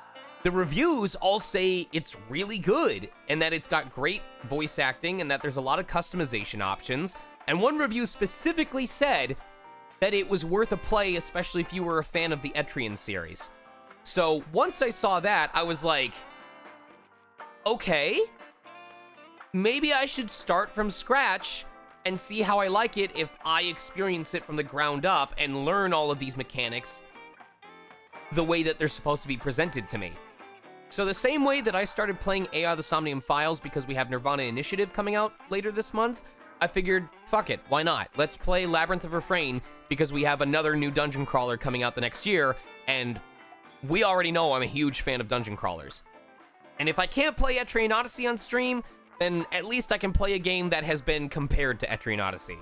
The reviews all say it's really good and that it's got great voice acting and that there's a lot of customization options. And one review specifically said that it was worth a play, especially if you were a fan of the Etrian series. So once I saw that, I was like, okay, maybe I should start from scratch and see how I like it if I experience it from the ground up and learn all of these mechanics the way that they're supposed to be presented to me. So the same way that I started playing AI the Somnium Files because we have Nirvana Initiative coming out later this month, I figured, fuck it, why not? Let's play Labyrinth of Refrain because we have another new dungeon crawler coming out the next year, and we already know I'm a huge fan of dungeon crawlers. And if I can't play Etrian Odyssey on stream, then at least I can play a game that has been compared to Etrian Odyssey.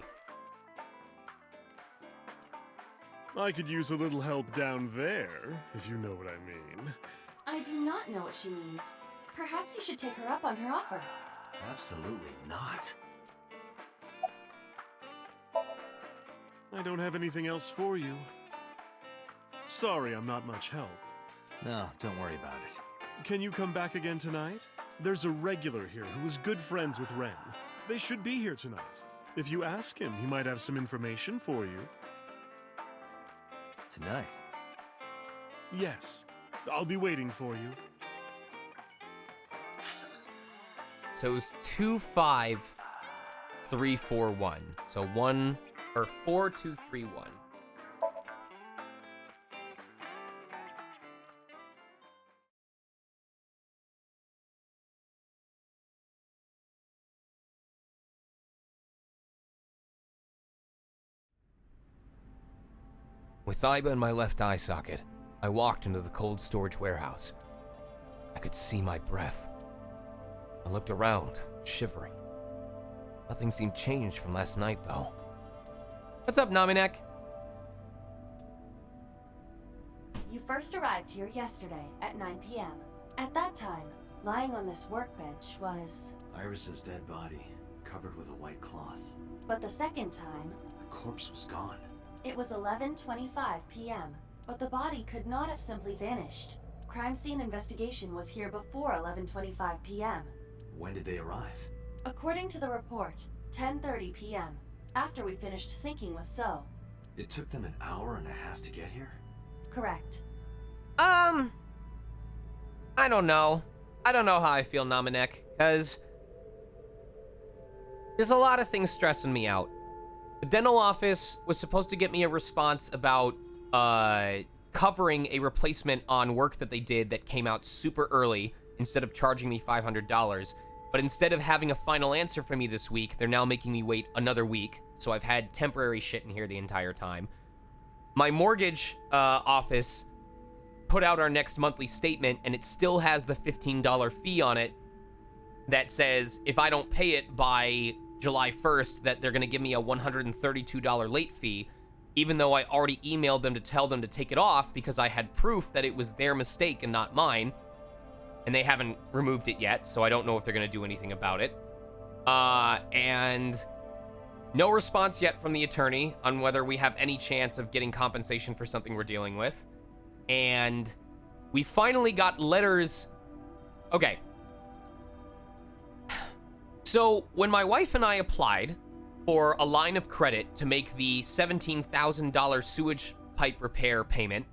I could use a little help down there, if you know what I mean. I do not know what she means. Perhaps you should take her up on her offer. Absolutely not. I don't have anything else for you. Sorry, I'm not much help. No, don't worry about it. Can you come back again tonight? There's a regular here who is good friends with Ren. They should be here tonight. If you ask him, he might have some information for you. Tonight? Yes. I'll be waiting for you. So it was 25341. So 4231. With Iba in my left eye socket, I walked into the cold storage warehouse. I could see my breath. I looked around, shivering. Nothing seemed changed from last night, though. What's up, Naminek? You first arrived here yesterday at 9 p.m. At that time, lying on this workbench was... Iris's dead body, covered with a white cloth. But the second time... The corpse was gone. It was 11:25 p.m., but the body could not have simply vanished. Crime scene investigation was here before 11:25 p.m. When did they arrive? According to the report, 10:30 p.m., after we finished syncing with So. It took them an hour and a half to get here? Correct. I don't know. I don't know how I feel, Naminek, because there's a lot of things stressing me out. The dental office was supposed to get me a response about covering a replacement on work that they did that came out super early instead of charging me $500. But instead of having a final answer for me this week, they're now making me wait another week. So I've had temporary shit in here the entire time. My mortgage office put out our next monthly statement, and it still has the $15 fee on it that says if I don't pay it by July 1st, that they're going to give me a $132 late fee, even though I already emailed them to tell them to take it off because I had proof that it was their mistake and not mine. And they haven't removed it yet, so I don't know if they're going to do anything about it. And no response yet from the attorney on whether we have any chance of getting compensation for something we're dealing with. And we finally got letters. Okay. So when my wife and I applied for a line of credit to make the $17,000 sewage pipe repair payment,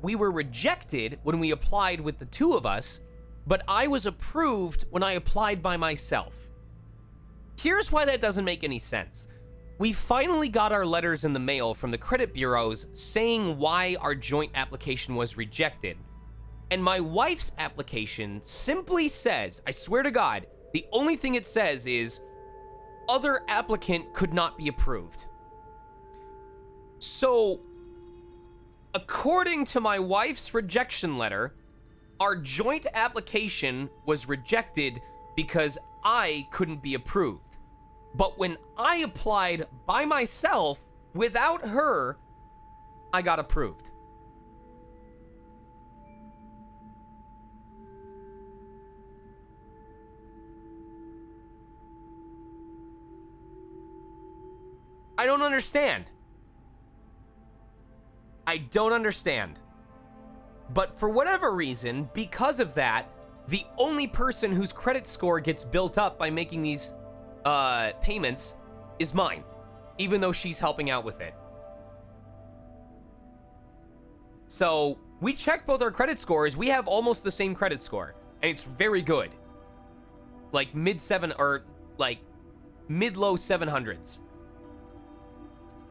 we were rejected when we applied with the two of us, but I was approved when I applied by myself. Here's why that doesn't make any sense. We finally got our letters in the mail from the credit bureaus saying why our joint application was rejected. And my wife's application simply says, I swear to God, the only thing it says is, other applicant could not be approved. So, according to my wife's rejection letter, our joint application was rejected because I couldn't be approved. But when I applied by myself, without her, I got approved. I don't understand. I don't understand. But for whatever reason, because of that, the only person whose credit score gets built up by making these payments is mine, even though she's helping out with it. So we checked both our credit scores. We have almost the same credit score, and it's very good. Like mid-7 or like mid-low 700s.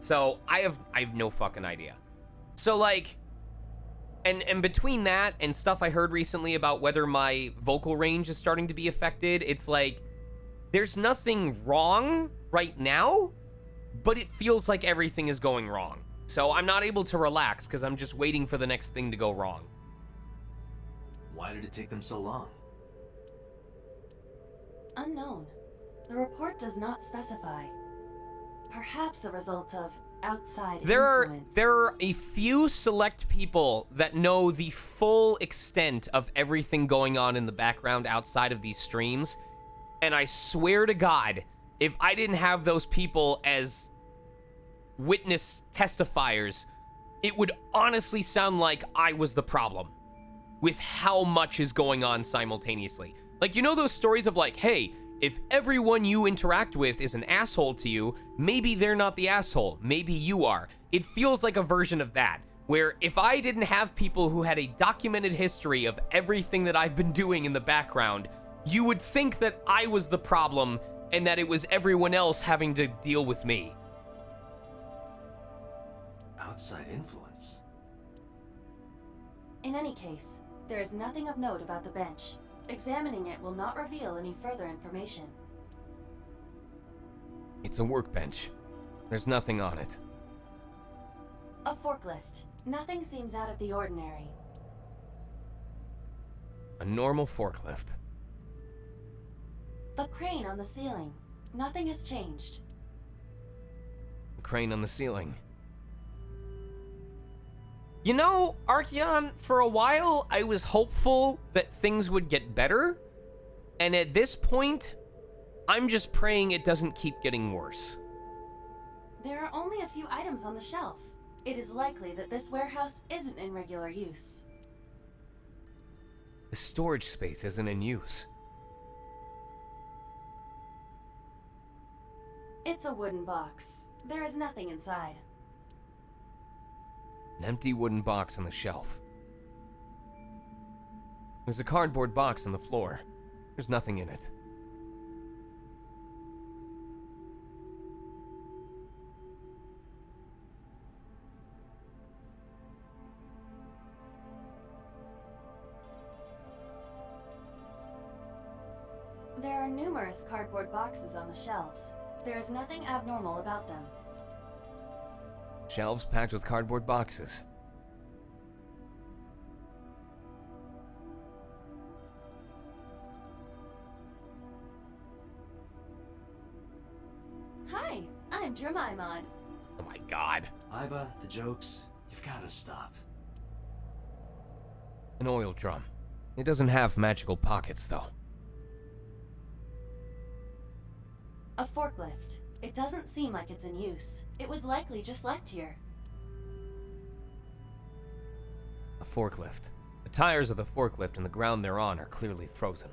So I have no fucking idea. So like, and between that and stuff I heard recently about whether my vocal range is starting to be affected, it's like there's nothing wrong right now, but it feels like everything is going wrong. So I'm not able to relax because I'm just waiting for the next thing to go wrong. Why did it take them so long? Unknown. The report does not specify. Perhaps a result of outside influence. There are a few select people that know the full extent of everything going on in the background outside of these streams, and I swear to God, if I didn't have those people as witness testifiers, it would honestly sound like I was the problem with how much is going on simultaneously. Like, you know those stories of like, hey, if everyone you interact with is an asshole to you, maybe they're not the asshole, maybe you are. It feels like a version of that, where if I didn't have people who had a documented history of everything that I've been doing in the background, you would think that I was the problem and that it was everyone else having to deal with me. Outside influence? In any case, there is nothing of note about the bench. Examining it will not reveal any further information. It's a workbench. There's nothing on it. A forklift. Nothing seems out of the ordinary. A normal forklift. The crane on the ceiling. Nothing has changed. A crane on the ceiling. You know, Archeon, for a while, I was hopeful that things would get better. And at this point, I'm just praying it doesn't keep getting worse. There are only a few items on the shelf. It is likely that this warehouse isn't in regular use. The storage space isn't in use. It's a wooden box. There is nothing inside. An empty wooden box on the shelf. There's a cardboard box on the floor. There's nothing in it. There are numerous cardboard boxes on the shelves. There is nothing abnormal about them. Shelves packed with cardboard boxes. Hi, I'm Dramaimon. Oh my God. Iba, the jokes, you've gotta stop. An oil drum. It doesn't have magical pockets, though. A forklift. It doesn't seem like it's in use. It was likely just left here. A forklift. The tires of the forklift and the ground they're on are clearly frozen.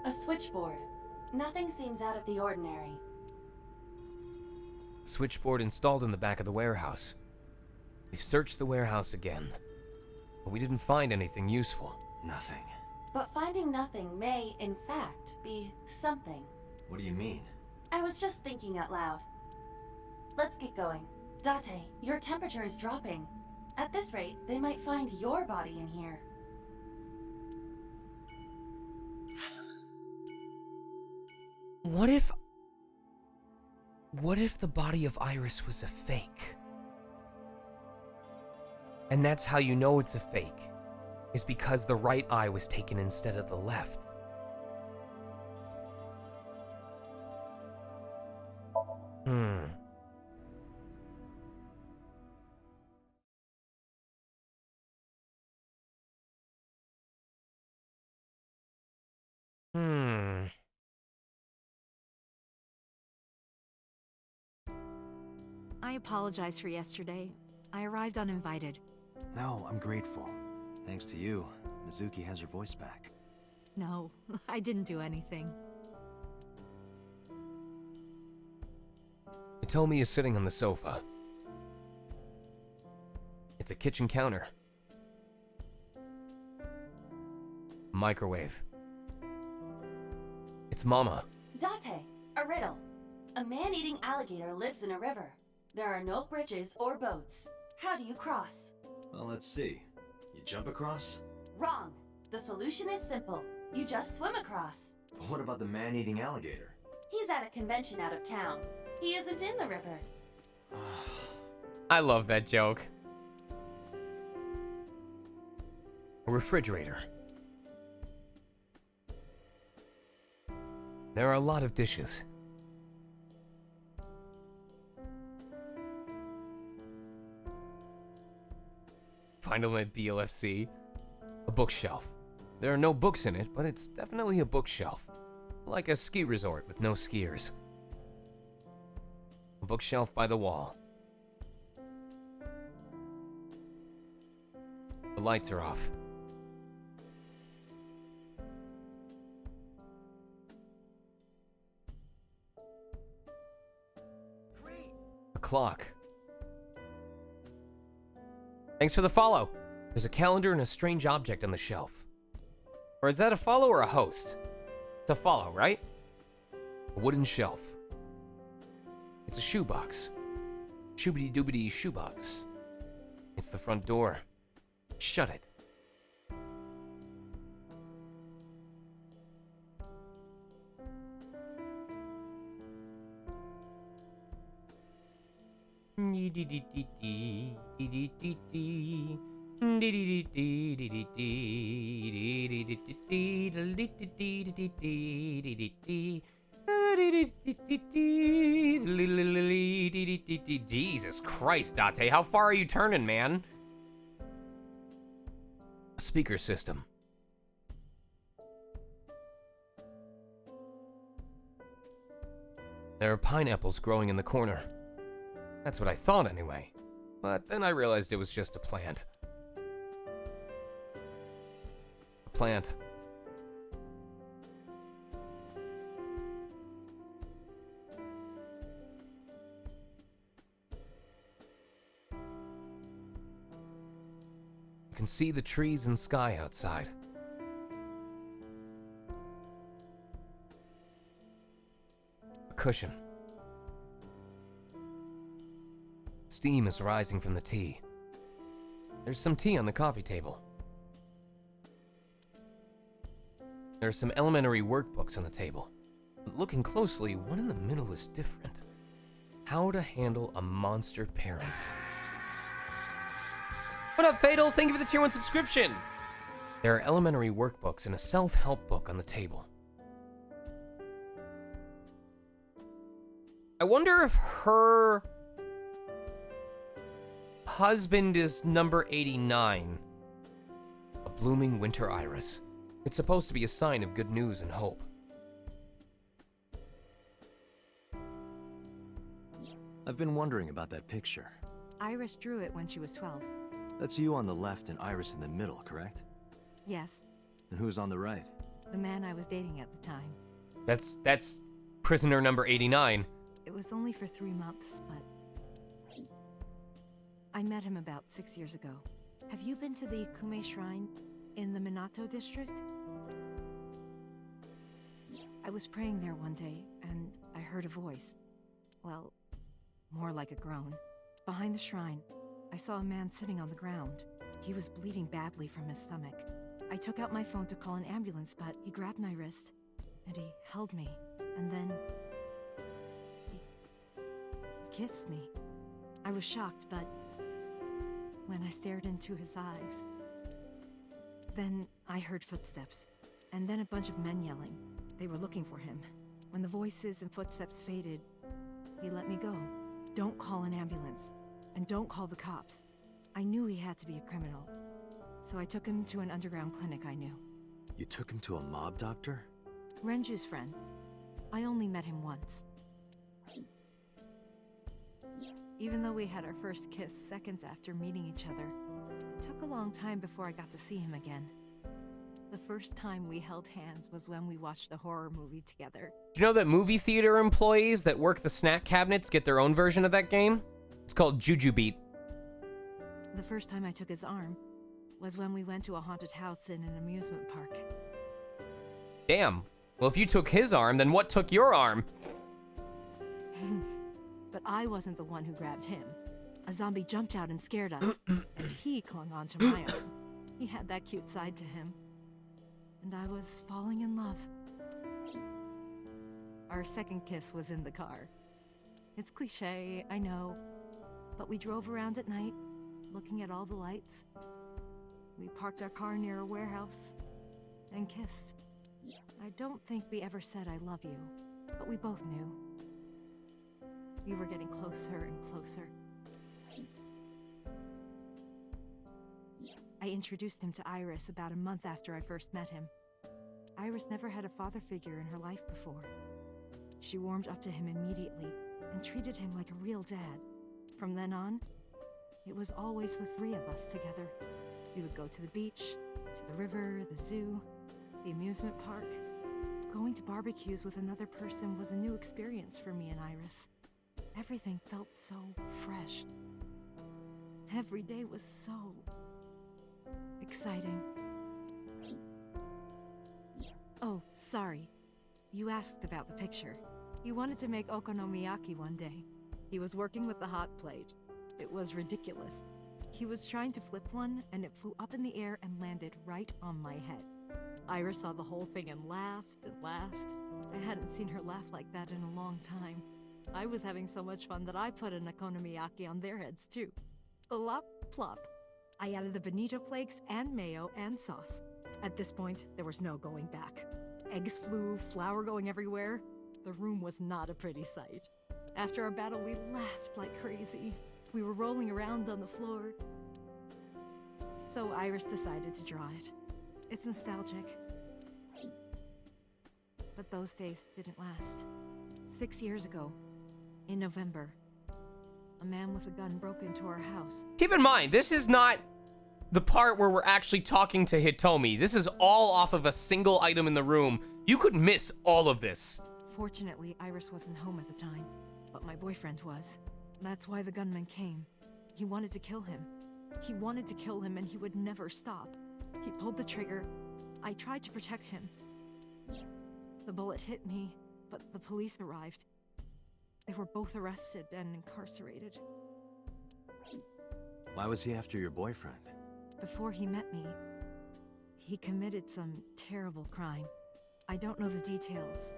A switchboard. Nothing seems out of the ordinary. Switchboard installed in the back of the warehouse. We've searched the warehouse again, but we didn't find anything useful. Nothing. But finding nothing may, in fact, be something. What do you mean? I was just thinking out loud. Let's get going. Date, your temperature is dropping. At this rate, they might find your body in here. What if the body of Iris was a fake? And that's how you know it's a fake, is because the right eye was taken instead of the left. Hmm. I apologize for yesterday. I arrived uninvited. No, I'm grateful. Thanks to you, Mizuki has her voice back. No, I didn't do anything. Hitomi is sitting on the sofa. It's a kitchen counter. Microwave. It's Mama. Date, a riddle. A man-eating alligator lives in a river. There are no bridges or boats. How do you cross? Well, let's see. You jump across? Wrong. The solution is simple. You just swim across. But what about the man-eating alligator? He's at a convention out of town. He isn't in the river. I love that joke. A refrigerator. There are a lot of dishes. Find them at BLFC. A bookshelf. There are no books in it, but it's definitely a bookshelf. Like a ski resort with no skiers. A bookshelf by the wall. The lights are off. A clock. Thanks for the follow. There's a calendar and a strange object on the shelf. Or is that a follow or a host? It's a follow, right? A wooden shelf. It's a shoebox. Shoobity doobity shoebox. It's the front door. Shut it. Jesus Christ, Date, how far are you turning, man? A speaker system. There are pineapples growing in the corner. That's what I thought anyway. But then I realized it was just a plant. A plant. You can see the trees and sky outside. A cushion. Steam is rising from the tea. There's some tea on the coffee table. There are some elementary workbooks on the table. But looking closely, one in the middle is different. How to handle a monster parent. What up, Fatal? Thank you for the tier 1 subscription. There are elementary workbooks and a self-help book on the table. I wonder if her husband is number 89. A blooming winter iris. It's supposed to be a sign of good news and hope. I've been wondering about that picture. Iris drew it when she was 12. That's you on the left and Iris in the middle, correct? Yes, And who's on the right? the man I was dating at the time. That's prisoner number 89. It was only for 3 months, but I met him about 6 years ago. Have you been to the Ikume Shrine in the Minato district? I was praying there one day, and I heard a voice. Well, more like a groan. Behind the shrine, I saw a man sitting on the ground. He was bleeding badly from his stomach. I took out my phone to call an ambulance, but he grabbed my wrist, and he held me, and then he kissed me. I was shocked, but when I stared into his eyes, then I heard footsteps, and then a bunch of men yelling. They were looking for him. When the voices and footsteps faded, he let me go. Don't call an ambulance, and don't call the cops. I knew he had to be a criminal, so I took him to an underground clinic I knew. You took him to a mob doctor? Renju's friend. I only met him once. Even though we had our first kiss seconds after meeting each other, it took a long time before I got to see him again. The first time we held hands was when we watched a horror movie together. Do you know that movie theater employees that work the snack cabinets get their own version of that game? It's called Juju Beat. The first time I took his arm was when we went to a haunted house in an amusement park. Damn. Well, if you took his arm, then what took your arm? But I wasn't the one who grabbed him. A zombie jumped out and scared us, and he clung onto my arm. He had that cute side to him. And I was falling in love. Our second kiss was in the car. It's cliché, I know, but we drove around at night, looking at all the lights. We parked our car near a warehouse and kissed. I don't think we ever said I love you, but we both knew. We were getting closer and closer. I introduced him to Iris about a month after I first met him. Iris never had a father figure in her life before. She warmed up to him immediately and treated him like a real dad. From then on, it was always the three of us together. We would go to the beach, to the river, the zoo, the amusement park. Going to barbecues with another person was a new experience for me and Iris. Everything felt so fresh. Every day was so exciting. Oh, sorry. You asked about the picture. He wanted to make okonomiyaki one day. He was working with the hot plate. It was ridiculous. He was trying to flip one, and it flew up in the air and landed right on my head. Iris saw the whole thing and laughed and laughed. I hadn't seen her laugh like that in a long time. I was having so much fun that I put an okonomiyaki on their heads too. Plop, plop. I added the bonito flakes and mayo and sauce. At this point, there was no going back. Eggs flew, flour going everywhere. The room was not a pretty sight. After our battle, we laughed like crazy. We were rolling around on the floor. So Iris decided to draw it. It's nostalgic. But those days didn't last. 6 years ago, in November, a man with a gun broke into our house. Keep in mind, this is not the part where we're actually talking to Hitomi. This is all off of a single item in the room. You could miss all of this. Fortunately, Iris wasn't home at the time, but my boyfriend was. That's why the gunman came. He wanted to kill him. He wanted to kill him, and he would never stop. He pulled the trigger. I tried to protect him. The bullet hit me, but the police arrived. They were both arrested and incarcerated. Why was he after your boyfriend? Before he met me, he committed some terrible crime. I don't know the details,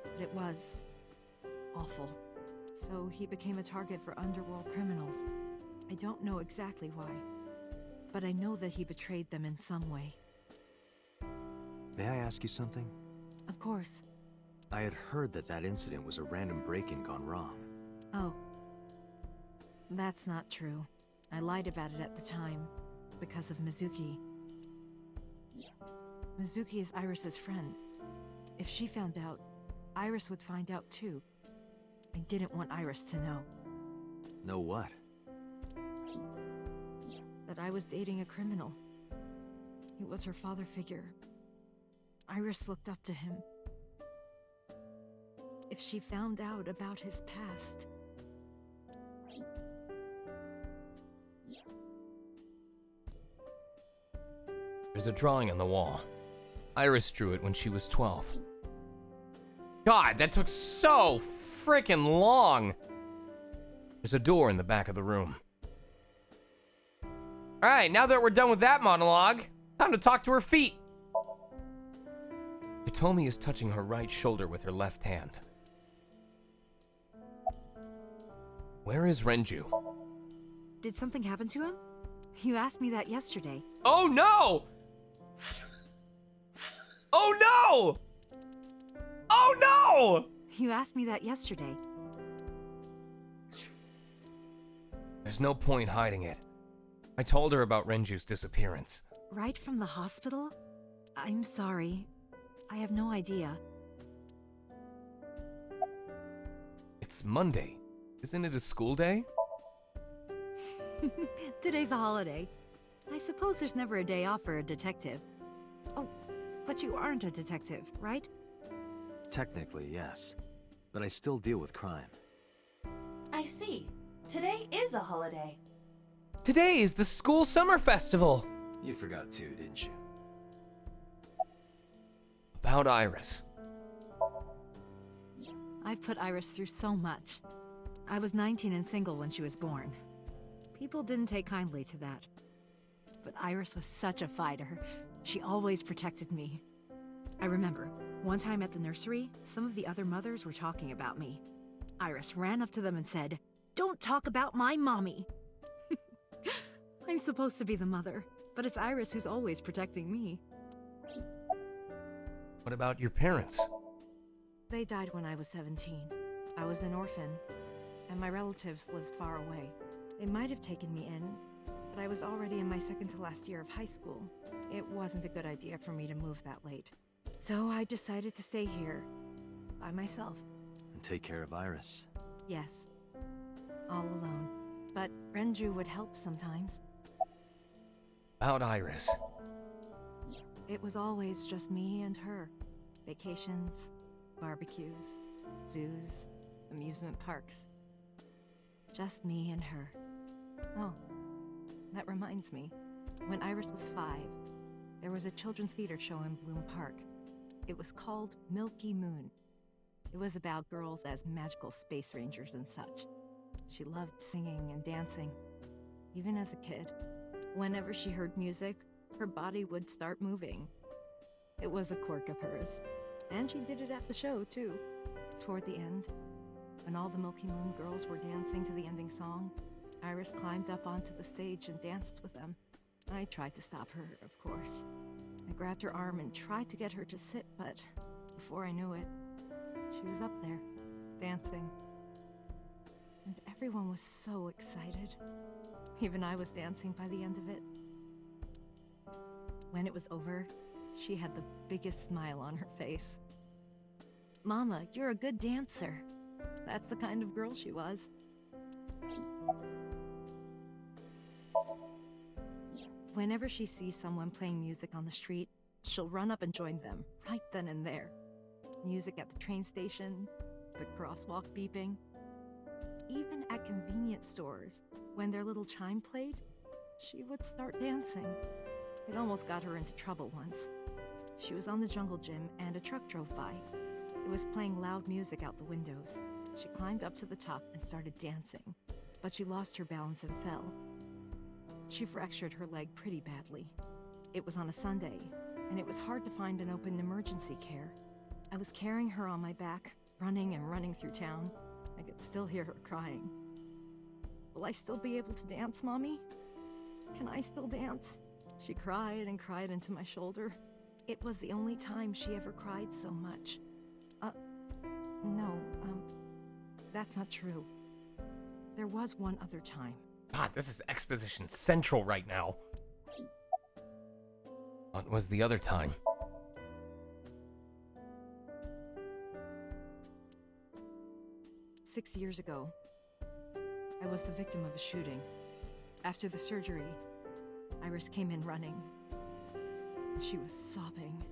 but it was awful. So he became a target for underworld criminals. I don't know exactly why, but I know that he betrayed them in some way. May I ask you something? Of course. I had heard that that incident was a random break-in gone wrong. Oh. That's not true. I lied about it at the time, because of Mizuki. Mizuki is Iris's friend. If she found out, Iris would find out too. I didn't want Iris to know. Know what? That I was dating a criminal. He was her father figure. Iris looked up to him. If she found out about his past... There's a drawing on the wall. Iris drew it when she was 12. God, that took so freaking long. There's a door in the back of the room. All right, now that we're done with that monologue, time to talk to her feet. Hitomi is touching her right shoulder with her left hand. Where is Renju? Did something happen to him? You asked me that yesterday. Oh no! Oh no! Oh no! You asked me that yesterday. There's no point hiding it. I told her about Renju's disappearance. Right from the hospital? I'm sorry. I have no idea. It's Monday. Isn't it a school day? Today's a holiday. I suppose there's never a day off for a detective. Oh, but you aren't a detective, right? Technically, yes. But I still deal with crime. I see. Today is a holiday. Today is the school summer festival. You forgot too, didn't you? About Iris. I've put Iris through so much. I was 19 and single when she was born. People didn't take kindly to that. But Iris was such a fighter. She always protected me. I remember, one time at the nursery, some of the other mothers were talking about me. Iris ran up to them and said, "Don't talk about my mommy." I'm supposed to be the mother, but it's Iris who's always protecting me. What about your parents? They died when I was 17. I was an orphan, and my relatives lived far away. They might have taken me in, but I was already in my second to last year of high school. It wasn't a good idea for me to move that late. So I decided to stay here, by myself. And take care of Iris. Yes, all alone. But Renju would help sometimes. About Iris. It was always just me and her. Vacations, barbecues, zoos, amusement parks. Just me and her. Oh, that reminds me. When Iris was 5, there was a children's theater show in Bloom Park. It was called Milky Moon. It was about girls as magical space rangers and such. She loved singing and dancing, even as a kid. Whenever she heard music, her body would start moving. It was a quirk of hers. And she did it at the show, too. Toward the end, when all the Milky Moon girls were dancing to the ending song, Iris climbed up onto the stage and danced with them. I tried to stop her, of course. I grabbed her arm and tried to get her to sit, but before I knew it, she was up there, dancing. And everyone was so excited. Even I was dancing by the end of it. When it was over, she had the biggest smile on her face. "Mama, you're a good dancer." That's the kind of girl she was. Whenever she sees someone playing music on the street, she'll run up and join them, right then and there. Music at the train station, the crosswalk beeping. Even at convenience stores, when their little chime played, she would start dancing. It almost got her into trouble once. She was on the jungle gym and a truck drove by. It was playing loud music out the windows. She climbed up to the top and started dancing, but she lost her balance and fell. She fractured her leg pretty badly. It was on a Sunday, and it was hard to find an open emergency care. I was carrying her on my back, running and running through town. I could still hear her crying. "Will I still be able to dance, Mommy? Can I still dance?" She cried and cried into my shoulder. It was the only time she ever cried so much. No, that's not true. There was one other time. God, this is exposition central right now. What was the other time? "6 years ago, I was the victim of a shooting. After the surgery, Iris came in running. She was sobbing.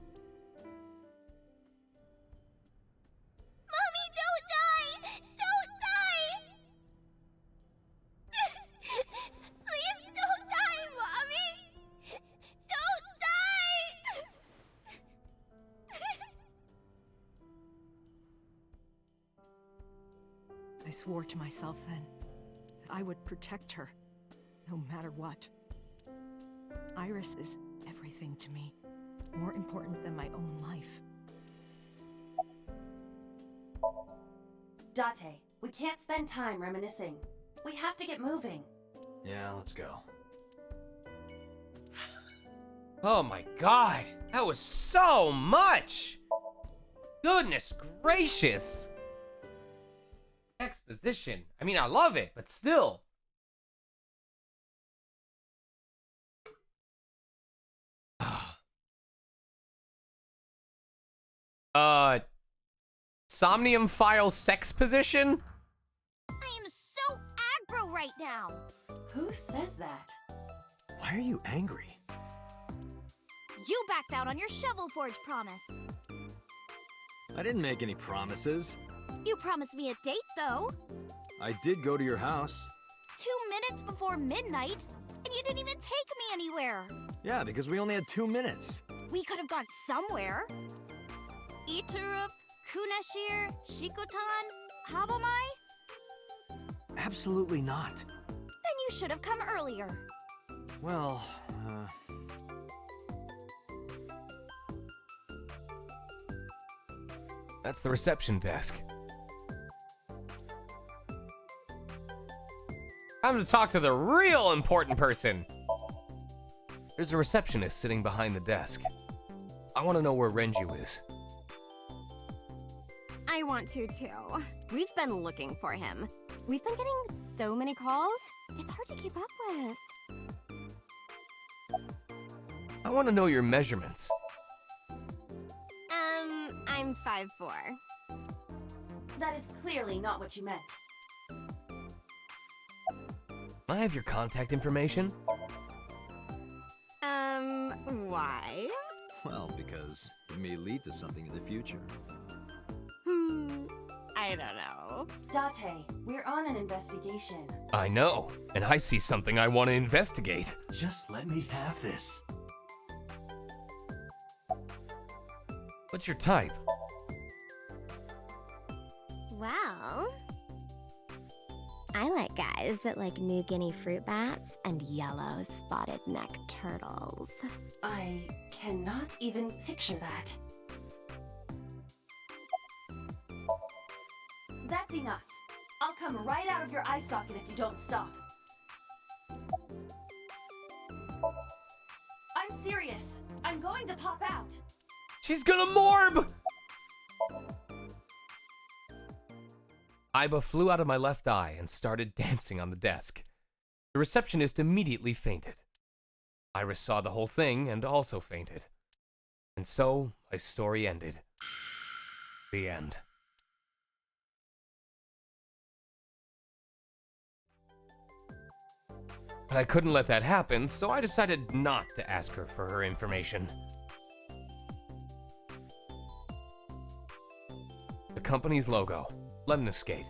Mommy, don't die! Don't die! Please don't die, Mommy! Don't die! I swore to myself then that I would protect her, no matter what. Iris is everything to me, more important than my own life. Date, we can't spend time reminiscing. We have to get moving. Yeah, let's go. Oh my god, that was so much! Goodness gracious! Exposition. I mean, I love it, but still. Somnium file sex position? I am so aggro right now. Who says that? Why are you angry? You backed out on your Shovel Forge promise. I didn't make any promises. You promised me a date, though. I did go to your house. 2 minutes before midnight, and you didn't even take me anywhere. Yeah, because we only had 2 minutes. We could have gone somewhere. Iturup, Kunashir, Shikotan, Habomai? Absolutely not. Then you should have come earlier. Well, That's the reception desk. Time to talk to the real important person. There's a receptionist sitting behind the desk. I want to know where Renju is. I want to too. We've been looking for him. We've been getting so many calls, it's hard to keep up with. I want to know your measurements. I'm 5'4". That is clearly not what you meant. I have your contact information. Why? well, because it may lead to something in the future. I don't know. Date, we're on an investigation. I know, and I see something I want to investigate. Just let me have this. What's your type? Well, I like guys that like New Guinea fruit bats and yellow spotted neck turtles. I cannot even picture that. That's enough. I'll come right out of your eye socket if you don't stop. I'm serious. I'm going to pop out. She's gonna morb! Iba flew out of my left eye and started dancing on the desk. The receptionist immediately fainted. Iris saw the whole thing and also fainted. And so, my story ended. The end. But I couldn't let that happen, so I decided not to ask her for her information. The company's logo, Lemniscate.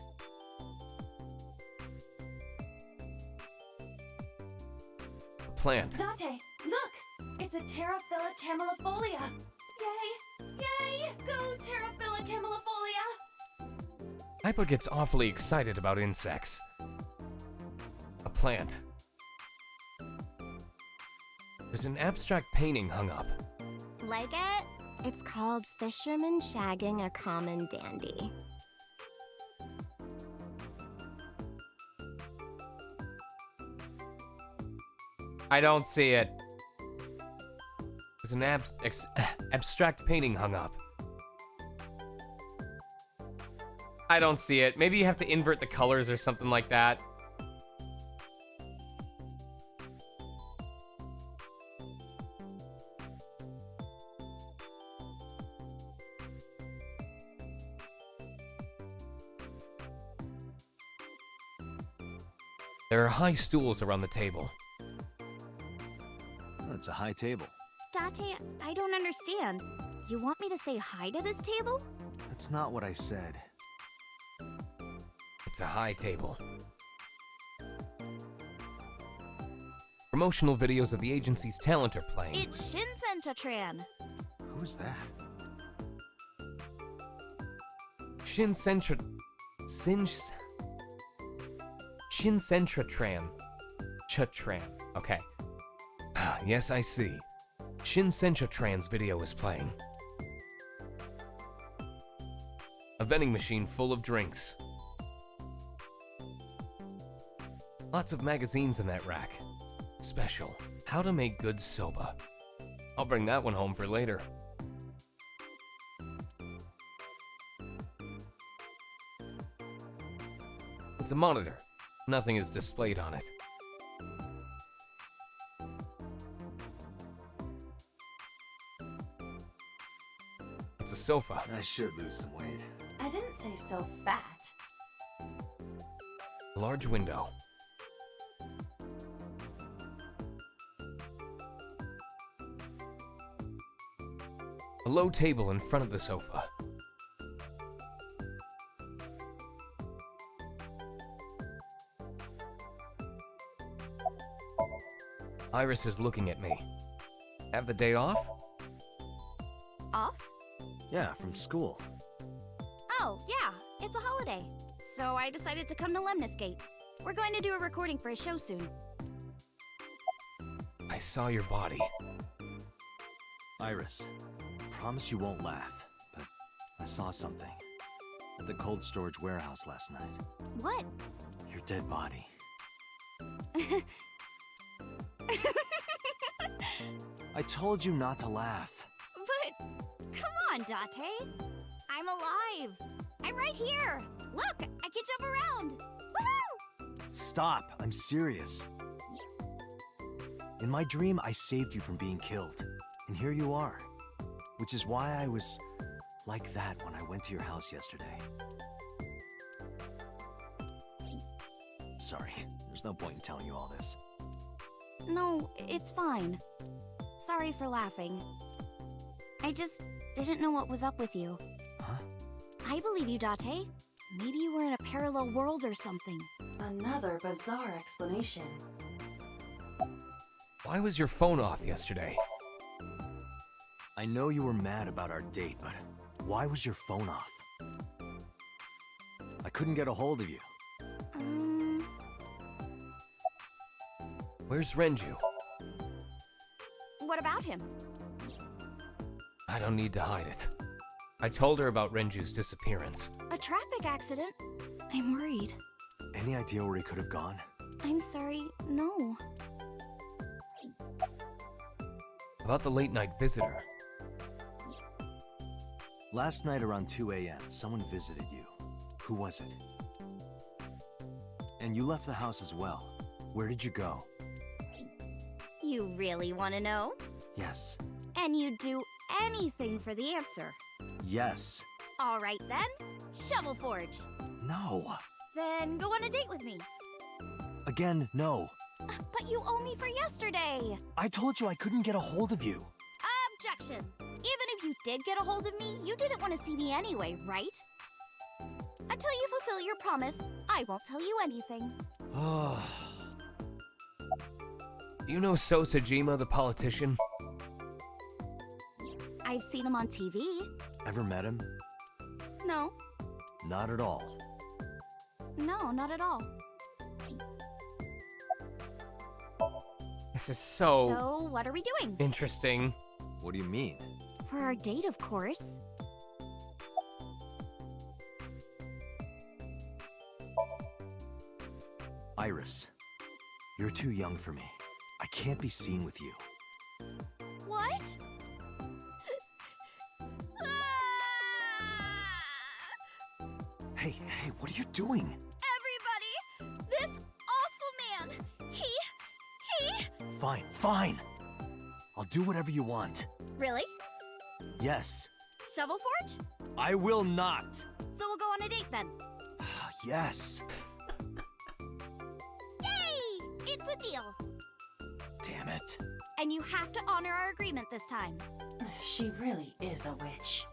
A plant. Date, look! It's a Terraphila camellifolia! Yay! Yay! Go Terraphila camellifolia! Iba gets awfully excited about insects. A plant. There's an abstract painting hung up. Like it? It's called Fisherman Shagging a Common Dandy. I don't see it. There's an abstract painting hung up. I don't see it. Maybe you have to invert the colors or something like that. There are high stools around the table. Oh, it's a high table. Date, I don't understand. You want me to say hi to this table? That's not what I said. It's a high table. Promotional videos of the agency's talent are playing. It's Shinsen-Chatran. Who's that? Shinsen-Chatran. Chatran. Okay. Yes, I see. Shinsen-Chatran's video is playing. A vending machine full of drinks. Lots of magazines in that rack. Special. How to make good soba. I'll bring that one home for later. It's a monitor. Nothing is displayed on it. It's a sofa. I should lose some weight. I didn't say so fat. A large window. A low table in front of the sofa. Iris is looking at me. Have the day off? Off? Yeah, from school. Oh, yeah, it's a holiday. So I decided to come to Lemniscate. We're going to do a recording for a show soon. I saw your body. Iris, promise you won't laugh, but I saw something at the cold storage warehouse last night. What? Your dead body. I told you not to laugh. But, come on, Date. I'm alive. I'm right here. Look, I can jump around. Woohoo! Stop, I'm serious. In my dream, I saved you from being killed. And here you are. Which is why I was like that when I went to your house yesterday. Sorry, there's no point in telling you all this. No, it's fine. Sorry for laughing. I just didn't know what was up with you. Huh? I believe you, Date. Maybe you were in a parallel world or something. Another bizarre explanation. Why was your phone off yesterday? I know you were mad about our date, but why was your phone off? I couldn't get a hold of you. Where's Renju? What about him? I don't need to hide it. I told her about Renju's disappearance. A traffic accident? I'm worried. Any idea where he could have gone? I'm sorry, no. About the late night visitor. Last night around 2 a.m., someone visited you. Who was it? And you left the house as well. Where did you go? You really want to know? Yes. And you'd do anything for the answer. Yes. All right then, Shovel Forge. No. Then go on a date with me. Again, no. But you owe me for yesterday. I told you I couldn't get a hold of you. Objection. Even if you did get a hold of me, you didn't want to see me anyway, right? Until you fulfill your promise, I won't tell you anything. Do you know Sosajima, the politician? I've seen him on TV. Ever met him? No. Not at all. No, not at all. This is so... So, what are we doing? interesting. What do you mean? For our date, of course. Iris, you're too young for me. I can't be seen with you. What? Hey, what are you doing? Everybody! This awful man! He... Fine. I'll do whatever you want. Really? Yes. Shovel Forge? I will not. So we'll go on a date then. Yes. Yay! It's a deal. Damn it. And you have to honor our agreement this time. She really is a witch.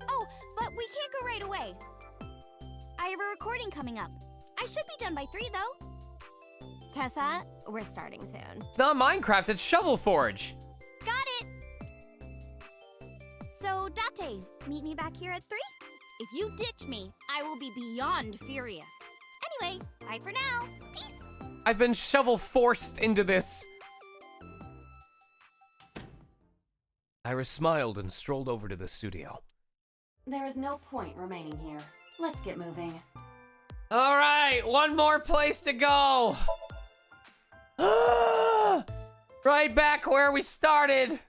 Oh, but we can't go right away. I have a recording coming up. I should be done by 3, though. Tessa, we're starting soon. It's not Minecraft, it's Shovel Forge. Got it! So, Date, meet me back here at 3? If you ditch me, I will be beyond furious. Anyway, bye for now. Peace! I've been shovel forced into this. Iris smiled and strolled over to the studio. There is no point remaining here. Let's get moving. All right, one more place to go. Right back where we started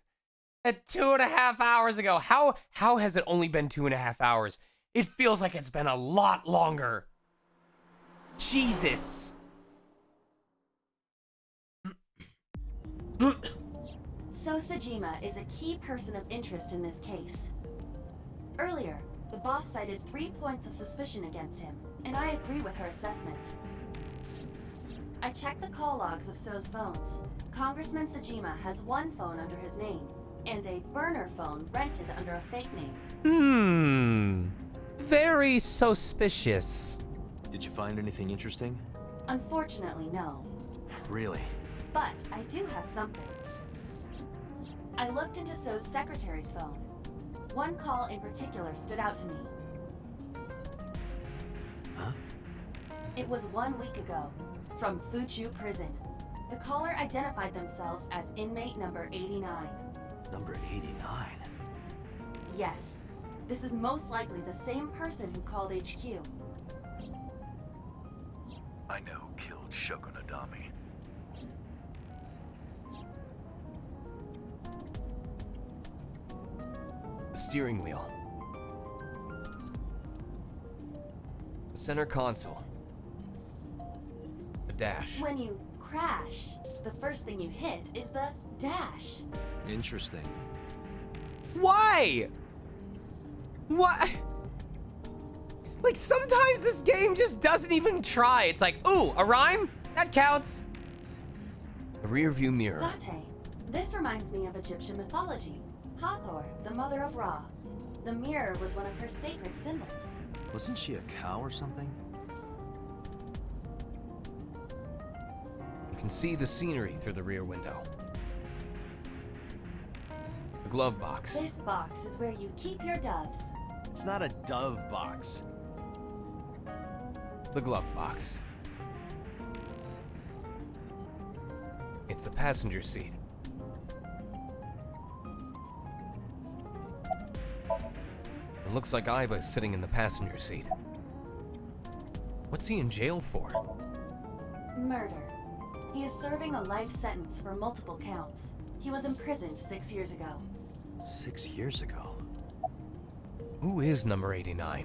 at 2.5 hours ago. How has it only been 2.5 hours? It feels like it's been a lot longer. Jesus. Sosajima is a key person of interest in this case. Earlier, the boss cited 3 points of suspicion against him, and I agree with her assessment. I checked the call logs of So's phones. Congressman Sajima has 1 phone under his name, and a burner phone rented under a fake name. Very suspicious. Did you find anything interesting? Unfortunately, no. Really? But I do have something. I looked into So's secretary's phone. One call in particular stood out to me. Huh? It was 1 week ago, from Fuchu Prison. The caller identified themselves as inmate number 89. Number 89? Yes, this is most likely the same person who called HQ. I know who killed Shoko Nadami. Steering wheel. Center console. A dash. When you crash, the first thing you hit is the dash. Interesting. Why? What? Like, sometimes this game just doesn't even try. It's like, ooh, a rhyme? That counts. A rear view mirror. Date, this reminds me of Egyptian mythology. Hathor, the mother of Ra. The mirror was one of her sacred symbols. Wasn't she a cow or something? You can see the scenery through the rear window. A glove box. This box is where you keep your doves. It's not a dove box. The glove box. It's the passenger seat. It looks like Iba is sitting in the passenger seat. What's he in jail for? Murder. He is serving a life sentence for multiple counts. He was imprisoned 6 years ago. 6 years ago? Who is number 89?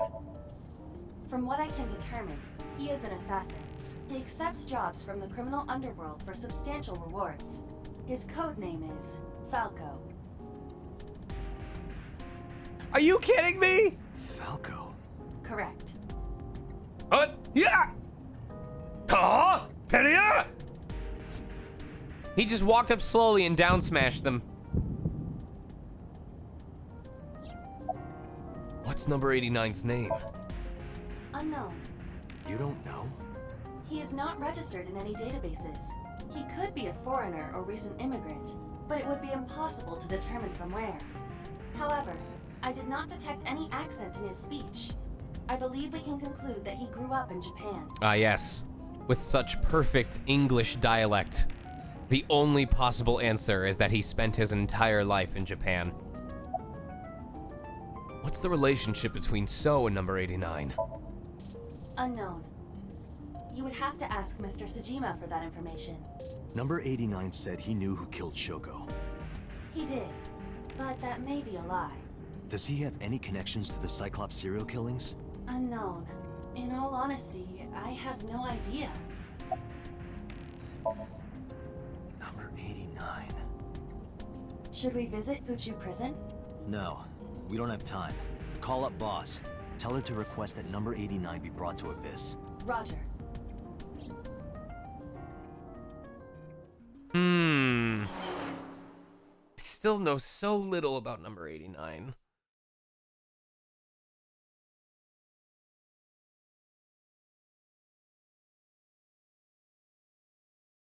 From what I can determine, he is an assassin. He accepts jobs from the criminal underworld for substantial rewards. His code name is Falco. Are you kidding me? Falco? Correct. Yeah! Oh, Teria! He just walked up slowly and down smashed them. What's number 89's name? Unknown. You don't know? He is not registered in any databases. He could be a foreigner or recent immigrant, but it would be impossible to determine from where. However, I did not detect any accent in his speech. I believe we can conclude that he grew up in Japan. Ah, yes. With such perfect English dialect. The only possible answer is that he spent his entire life in Japan. What's the relationship between So and number 89? Unknown. You would have to ask Mr. Sajima for that information. Number 89 said he knew who killed Shoko. He did, but that may be a lie. Does he have any connections to the Cyclops serial killings? Unknown. In all honesty, I have no idea. Number 89. Should we visit Fuchu Prison? No, we don't have time. Call up boss. Tell her to request that number 89 be brought to Abyss. Roger. Still know so little about number 89.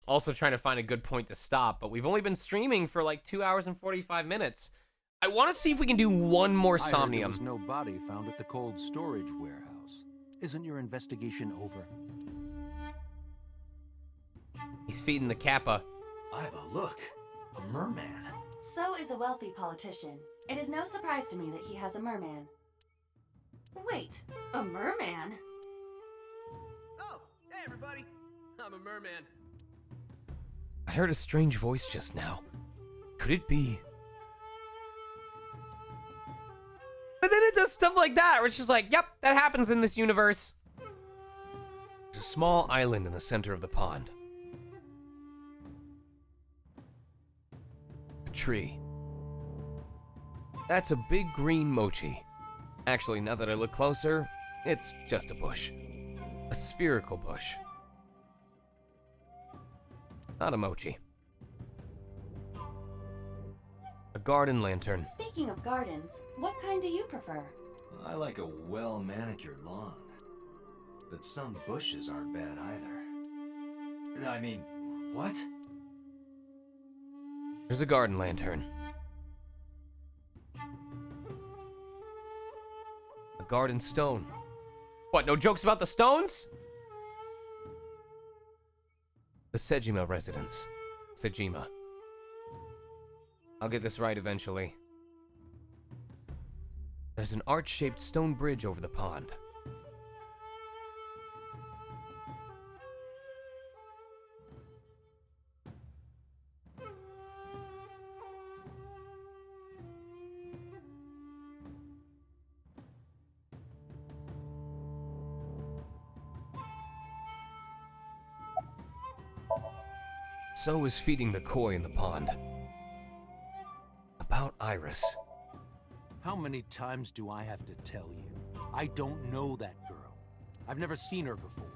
Also trying to find a good point to stop, but we've only been streaming for like 2 hours and 45 minutes. I want to see if we can do one more Somnium. There was no body found at the cold storage warehouse. Isn't your investigation over? He's feeding the Kappa. Iba, look. A merman. So is a wealthy politician. It is no surprise to me that he has a merman. Wait, a merman? Oh, hey everybody. I'm a merman. I heard a strange voice just now. Could it be? But then it does stuff like that, where it's just like, yep, that happens in this universe. There's a small island in the center of the pond. A tree. That's a big green mochi. Actually, now that I look closer, it's just a bush. A spherical bush. Not a mochi. A garden lantern. Speaking of gardens, what kind do you prefer? I like a well-manicured lawn. But some bushes aren't bad either. I mean, what? There's a garden lantern. A garden stone. What, no jokes about the stones? The Sejima residence. Sejima. I'll get this right eventually. There's an arch-shaped stone bridge over the pond. So is feeding the koi in the pond. About Iris. How many times do I have to tell you? I don't know that girl. I've never seen her before.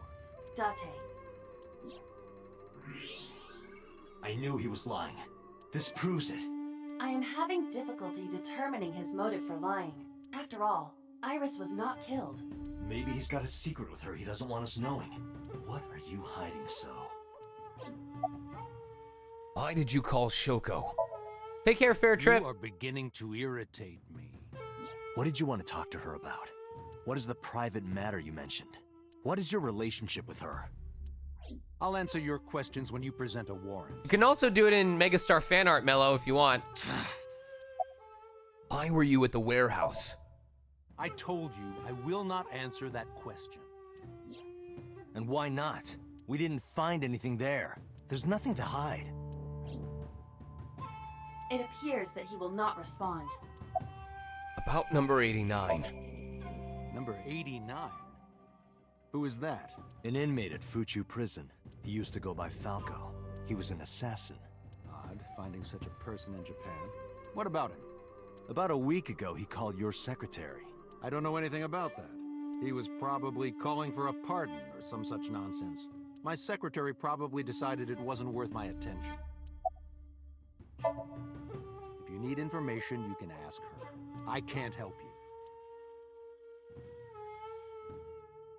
Date. I knew he was lying. This proves it. I am having difficulty determining his motive for lying. After all, Iris was not killed. Maybe he's got a secret with her he doesn't want us knowing. What are you hiding so? Why did you call Shoko? Take care, fair trip. You are beginning to irritate me. What did you want to talk to her about? What is the private matter you mentioned? What is your relationship with her? I'll answer your questions when you present a warrant. You can also do it in Megastar fan art, Mello, if you want. Why were you at the warehouse? I told you I will not answer that question. And why not? We didn't find anything there. There's nothing to hide. It appears that he will not respond. About number 89. Number 89? Who is that? An inmate at Fuchu prison. He used to go by Falco. He was an assassin. Odd, finding such a person in Japan. What about him? About a week ago, he called your secretary. I don't know anything about that. He was probably calling for a pardon or some such nonsense. My secretary probably decided it wasn't worth my attention. If you need information, you can ask her. I can't help you.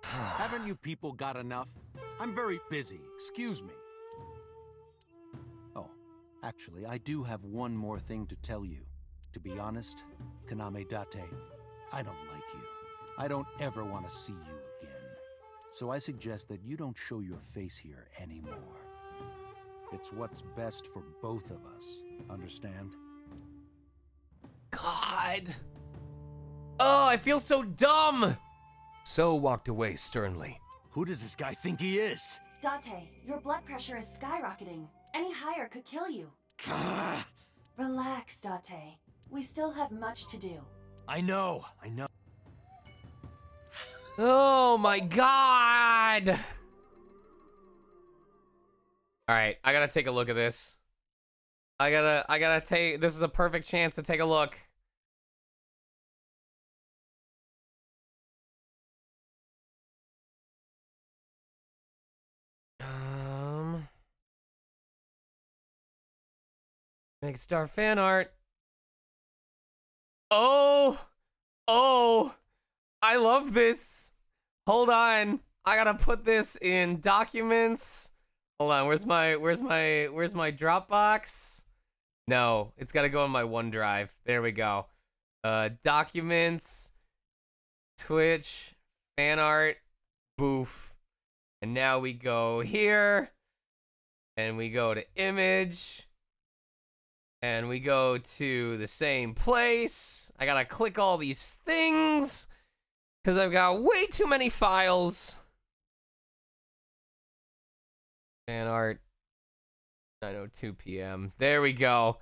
Haven't you people got enough? I'm very busy. Excuse me. Oh, actually, I do have one more thing to tell you. To be honest, Kaname Date, I don't like you. I don't ever want to see you again. So I suggest that you don't show your face here anymore. It's what's best for both of us. Understand? God. Oh, I feel so dumb. So walked away sternly. Who does this guy think he is? Date, your blood pressure is skyrocketing. Any higher could kill you. Relax, Date. We still have much to do. I know. Oh my God. All right, I gotta take a look at this. I gotta take, this is a perfect chance to take a look. Megastar fan art. Oh, I love this. Hold on, I gotta put this in documents. Hold on, where's my Dropbox? No, it's gotta go in my OneDrive. There we go. Documents, Twitch, fan art, boof. And now we go here, and we go to image, and we go to the same place. I gotta click all these things, because I've got way too many files. Fan art, 9:02 p.m. There we go.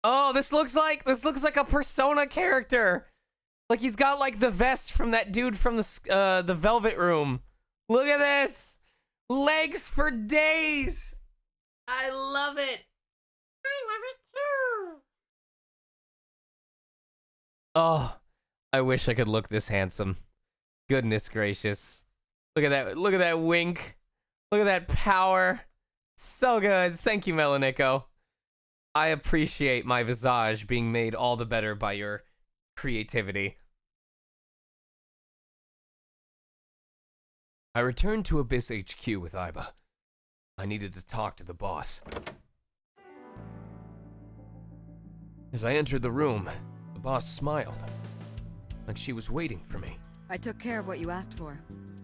Oh, this looks like a Persona character. Like he's got like the vest from that dude from the Velvet Room. Look at this. Legs for days. I love it. I love it too. Oh, I wish I could look this handsome. Goodness gracious. Look at that. Look at that wink. Look at that power. So good. Thank you, Melanico. I appreciate my visage being made all the better by your creativity. I returned to Abyss HQ with Iba. I needed to talk to the boss. As I entered the room, the boss smiled, like she was waiting for me. I took care of what you asked for.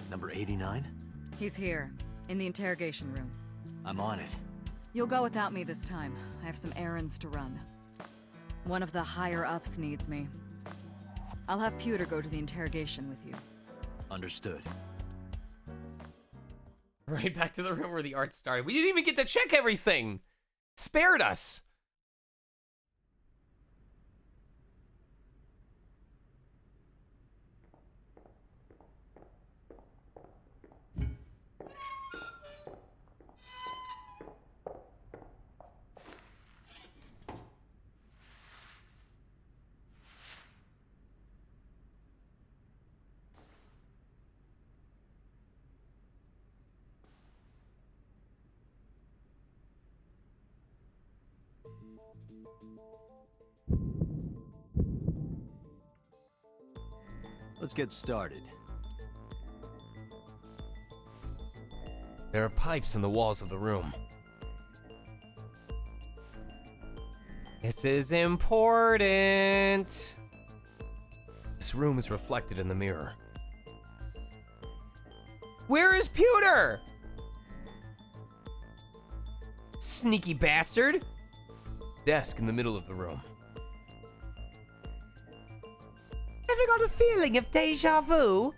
Number 89? He's here, in the interrogation room. I'm on it. You'll go without me this time. I have some errands to run. One of the higher-ups needs me. I'll have Pewter go to the interrogation with you. Understood. Right back to the room where the art started. We didn't even get to check everything! Spared us! Let's get started. There are pipes in the walls of the room. This is important. This room is reflected in the mirror. Where is Pewter? Sneaky bastard. Desk in the middle of the room. Ever got a feeling of deja vu?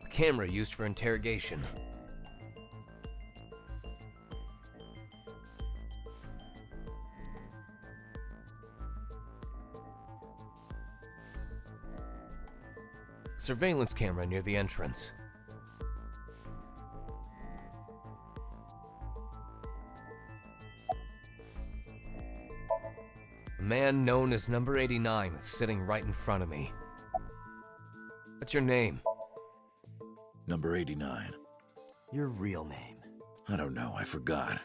A camera used for interrogation. Surveillance camera near the entrance. A man known as Number 89 is sitting right in front of me. What's your name? Number 89. Your real name? I don't know, I forgot.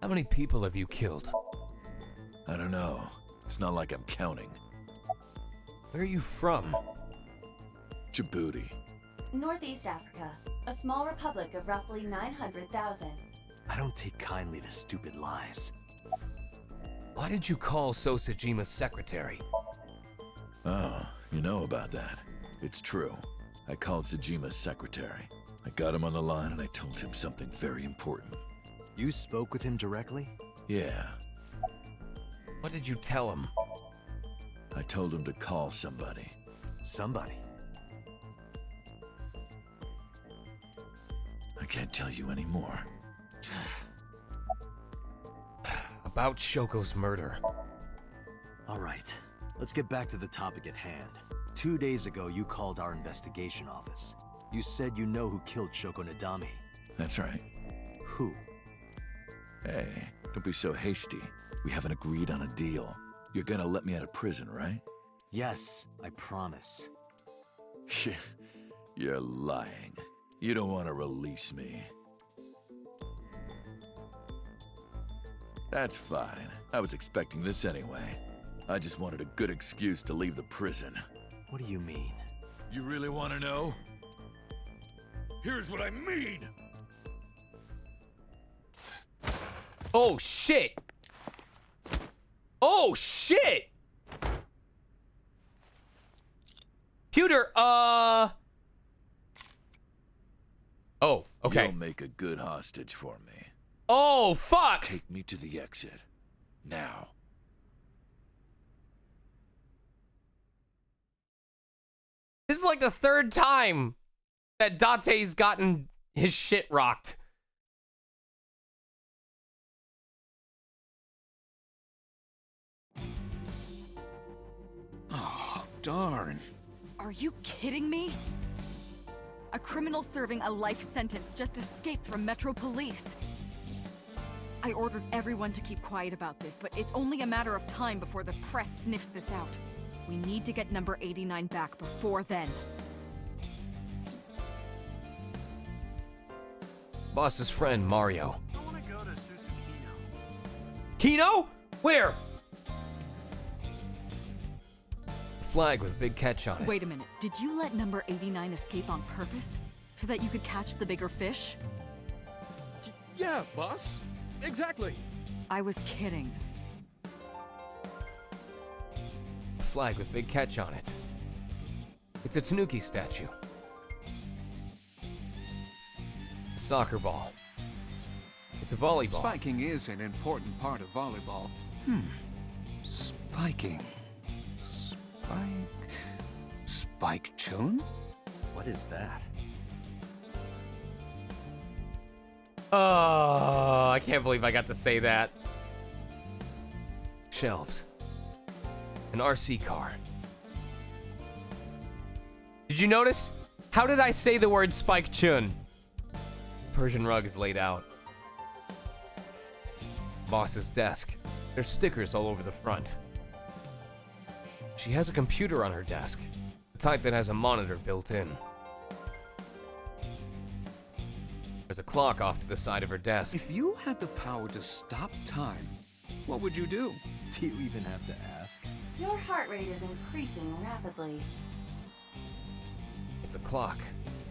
How many people have you killed? I don't know. It's not like I'm counting. Where are you from? Djibouti. Northeast Africa, a small republic of roughly 900,000. I don't take kindly to stupid lies. Why did you call Sosajima's secretary? Oh, you know about that. It's true. I called Sajima's secretary. I got him on the line and I told him something very important. You spoke with him directly? Yeah. What did you tell him? I told him to call somebody. Somebody? I can't tell you anymore. About Shoko's murder. All right, let's get back to the topic at hand. 2 days ago, you called our investigation office. You said you know who killed Shoko Nadami. That's right. Who? Hey, don't be so hasty. We haven't agreed on a deal. You're gonna let me out of prison, right? Yes, I promise. You're lying. You don't want to release me. That's fine. I was expecting this anyway. I just wanted a good excuse to leave the prison. What do you mean? You really want to know? Here's what I mean! Oh, shit! Oh, shit! Pewter, Oh, okay. You'll make a good hostage for me. Oh, fuck! Take me to the exit. Now. This is like the third time that Date's gotten his shit rocked. Oh, darn. Are you kidding me? A criminal serving a life sentence just escaped from Metro Police. I ordered everyone to keep quiet about this, but it's only a matter of time before the press sniffs this out. We need to get number 89 back before then. Boss's friend, Mario. I want to go to Susukino. Kino? Where? Flag with a big catch on it. Wait a minute. Did you let number 89 escape on purpose? So that you could catch the bigger fish? Yeah, boss. Exactly. I was kidding. Flag with big catch on it. It's a Tanuki statue. A soccer ball. It's a volleyball. Spiking is an important part of volleyball. Spiking. Spike Chun? What is that? Oh, I can't believe I got to say that. Shelves. An RC car. Did you notice? How did I say the word Spike Chun? Persian rug is laid out. Boss's desk. There's stickers all over the front. She has a computer on her desk. The type that has a monitor built in. There's a clock off to the side of her desk. If you had the power to stop time, what would you do? Do you even have to ask? Your heart rate is increasing rapidly. It's a clock.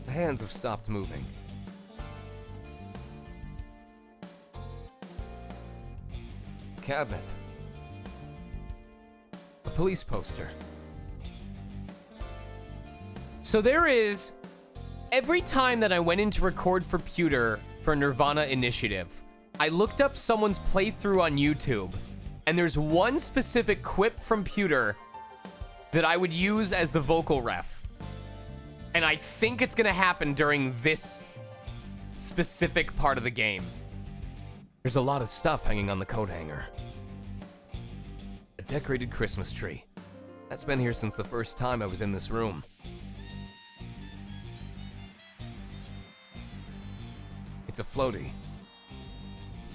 The hands have stopped moving. Cabinet. A police poster. So there is, every time that I went in to record for Pewter for Nirvana Initiative, I looked up someone's playthrough on YouTube, and there's one specific quip from Pewter that I would use as the vocal ref. And I think it's gonna happen during this specific part of the game. There's a lot of stuff hanging on the coat hanger. A decorated Christmas tree. That's been here since the first time I was in this room. It's a floaty.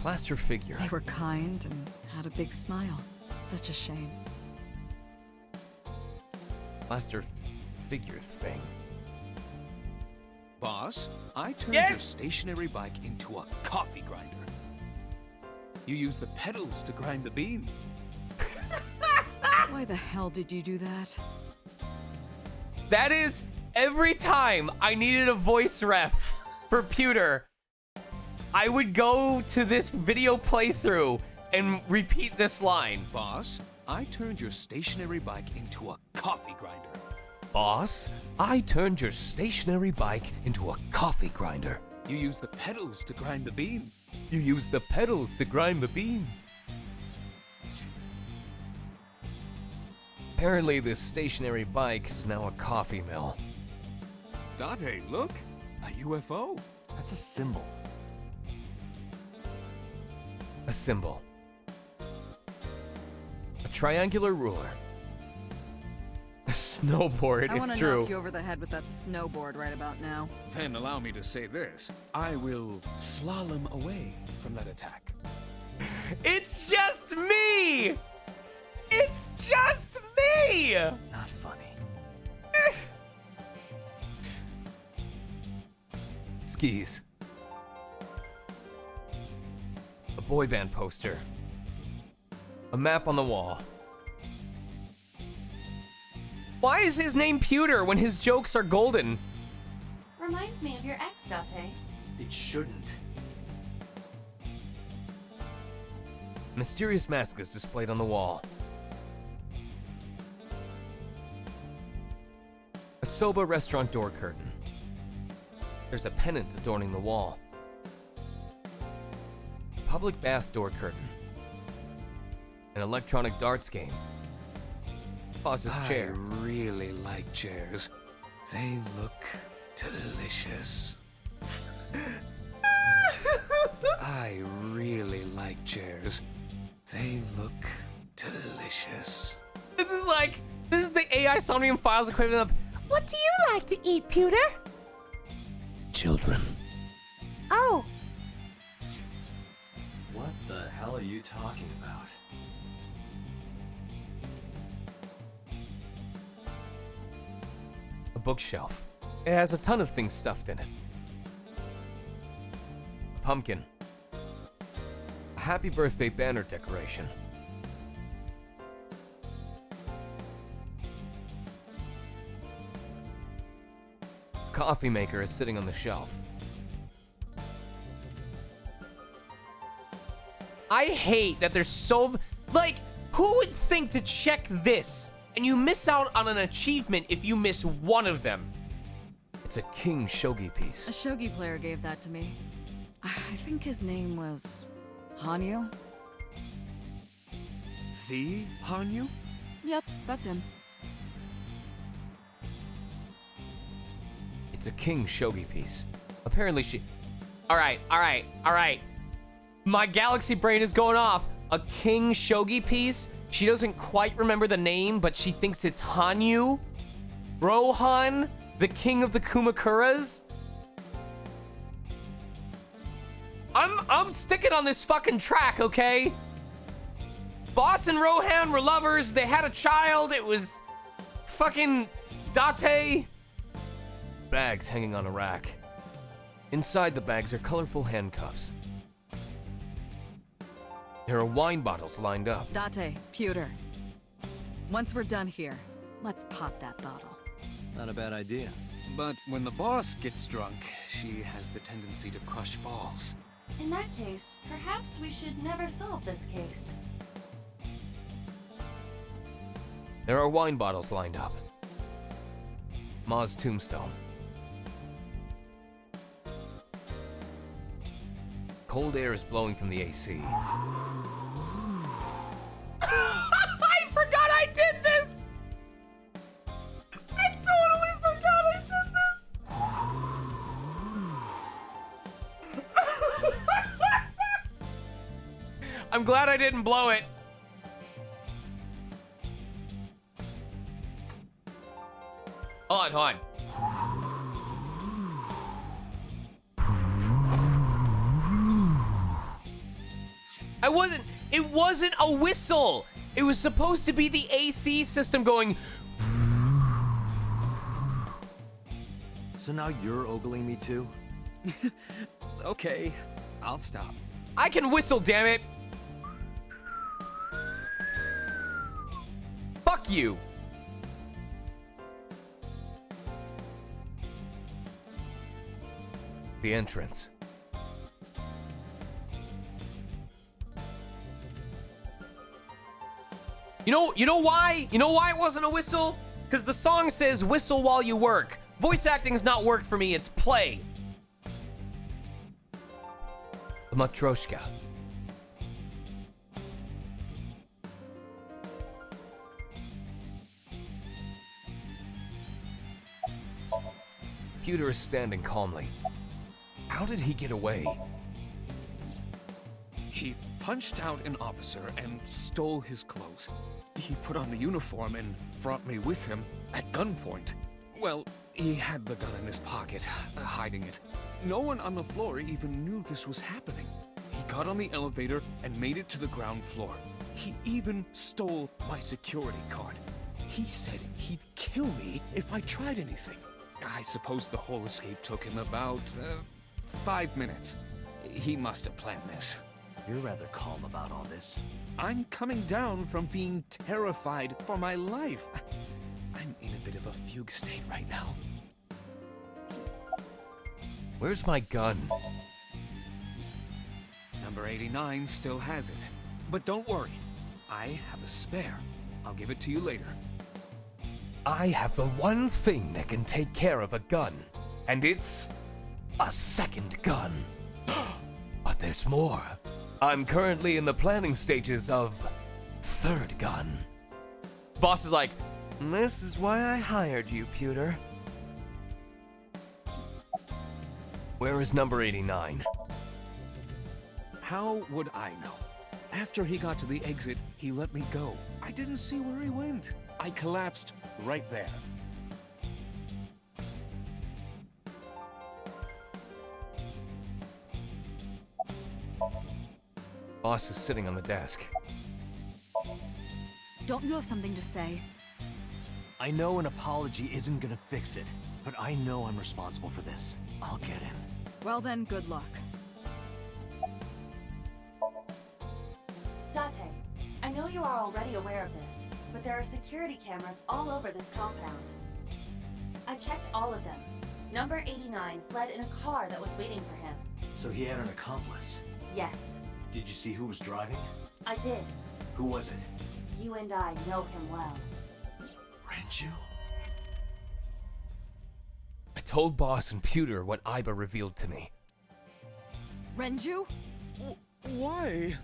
Plaster figure. They were kind and had a big smile. Such a shame. Plaster figure thing. Boss, I turned your stationary bike into a coffee grinder. You use the pedals to grind the beans. Why the hell did you do that? That is every time I needed a voice ref for Pewter, I would go to this video playthrough and repeat this line. Boss, I turned your stationary bike into a coffee grinder. Boss, I turned your stationary bike into a coffee grinder. You use the pedals to grind the beans. You use the pedals to grind the beans. Apparently, this stationary bike is now a coffee mill. Date, look! A UFO. That's a symbol. A symbol. A triangular ruler. A snowboard, I it's want to true. knock you over the head with that snowboard right about now. Then allow me to say this. I will slalom away from that attack. It's just me! It's just me! Not funny. Skis. A boy band poster. A map on the wall. Why is his name Pewter when his jokes are golden? Reminds me of your ex, Date. It shouldn't. A mysterious mask is displayed on the wall. A Soba restaurant door curtain. There's a pennant adorning the wall. A public bath door curtain. An electronic darts game. Boss's chair. I really like chairs. They look delicious. I really like chairs. They look delicious. This is the AI Somnium Files equivalent of, what do you like to eat, Pewter? Children. Oh, What the hell are you talking about? A bookshelf. It has a ton of things stuffed in it. A pumpkin. A happy birthday banner decoration. Coffee maker is sitting on the shelf. I hate that there's so... Like, who would think to check this? And you miss out on an achievement if you miss one of them. It's a king shogi piece. A shogi player gave that to me. I think his name was... Hanyu? The Hanyu? Yep, that's him. It's a king shogi piece. Apparently she... Alright. My galaxy brain is going off. A king shogi piece? She doesn't quite remember the name, but she thinks it's Hanyu? Rohan? The king of the Kumakuras? I'm sticking on this fucking track, okay? Boss and Rohan were lovers. They had a child. It was fucking Date. Bags hanging on a rack. Inside the bags are colorful handcuffs. There are wine bottles lined up. Date, pewter. Once we're done here, let's pop that bottle. Not a bad idea. But when the boss gets drunk, she has the tendency to crush balls. In that case, perhaps we should never solve this case. There are wine bottles lined up. Ma's tombstone. Cold air is blowing from the AC. I forgot I did this! I totally forgot I did this! I'm glad I didn't blow it. Hold on. It wasn't a whistle. It was supposed to be the AC system going. So now you're ogling me too? Okay, I'll stop. I can whistle, damn it. Fuck you. The entrance. You know why? You know why it wasn't a whistle? Because the song says whistle while you work. Voice acting's not work for me, it's play. The Matryoshka. Pewter is standing calmly. How did he get away? He punched out an officer and stole his clothes. He put on the uniform and brought me with him at gunpoint. Well, he had the gun in his pocket, hiding it. No one on the floor even knew this was happening. He got on the elevator and made it to the ground floor. He even stole my security card. He said he'd kill me if I tried anything. I suppose the whole escape took him about 5 minutes. He must have planned this. You're rather calm about all this. I'm coming down from being terrified for my life. I'm in a bit of a fugue state right now. Where's my gun? Number 89 still has it. But don't worry, I have a spare. I'll give it to you later. I have the one thing that can take care of a gun, and it's a second gun. But there's more. I'm currently in the planning stages of third gun. Boss is like, this is why I hired you, Pewter. Where is number 89? How would I know? After he got to the exit, he let me go. I didn't see where he went. I collapsed right there. Boss is sitting on the desk. Don't you have something to say? I know an apology isn't gonna fix it, but I know I'm responsible for this. I'll get him. Well then, good luck. know you are already aware of this, but there are security cameras all over this compound. I checked all of them. Number 89 fled in a car that was waiting for him. So he had an accomplice? Yes. Did you see who was driving? I did. Who was it? You and I know him well. Renju? I told Boss and Pewter what Iba revealed to me. Renju? Why?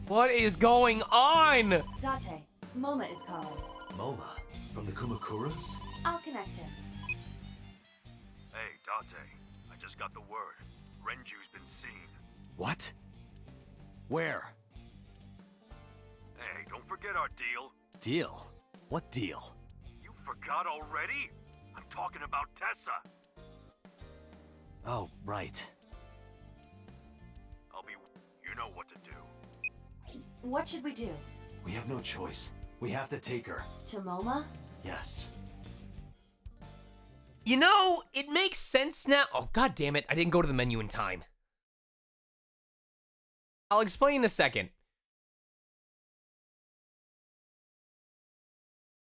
What is going on? Date, Moma is calling. Moma? From the Kumakuras? I'll connect him. Hey, Date. I just got the word. Renju's been seen. What? Where? Hey, don't forget our deal. Deal? What deal? You forgot already? I'm talking about Tessa. Oh, right. You know what to do. What should we do? We have no choice. We have to take her. To Moma? Yes. You know, it makes sense now. Oh, god damn it. I didn't go to the menu in time. I'll explain in a second.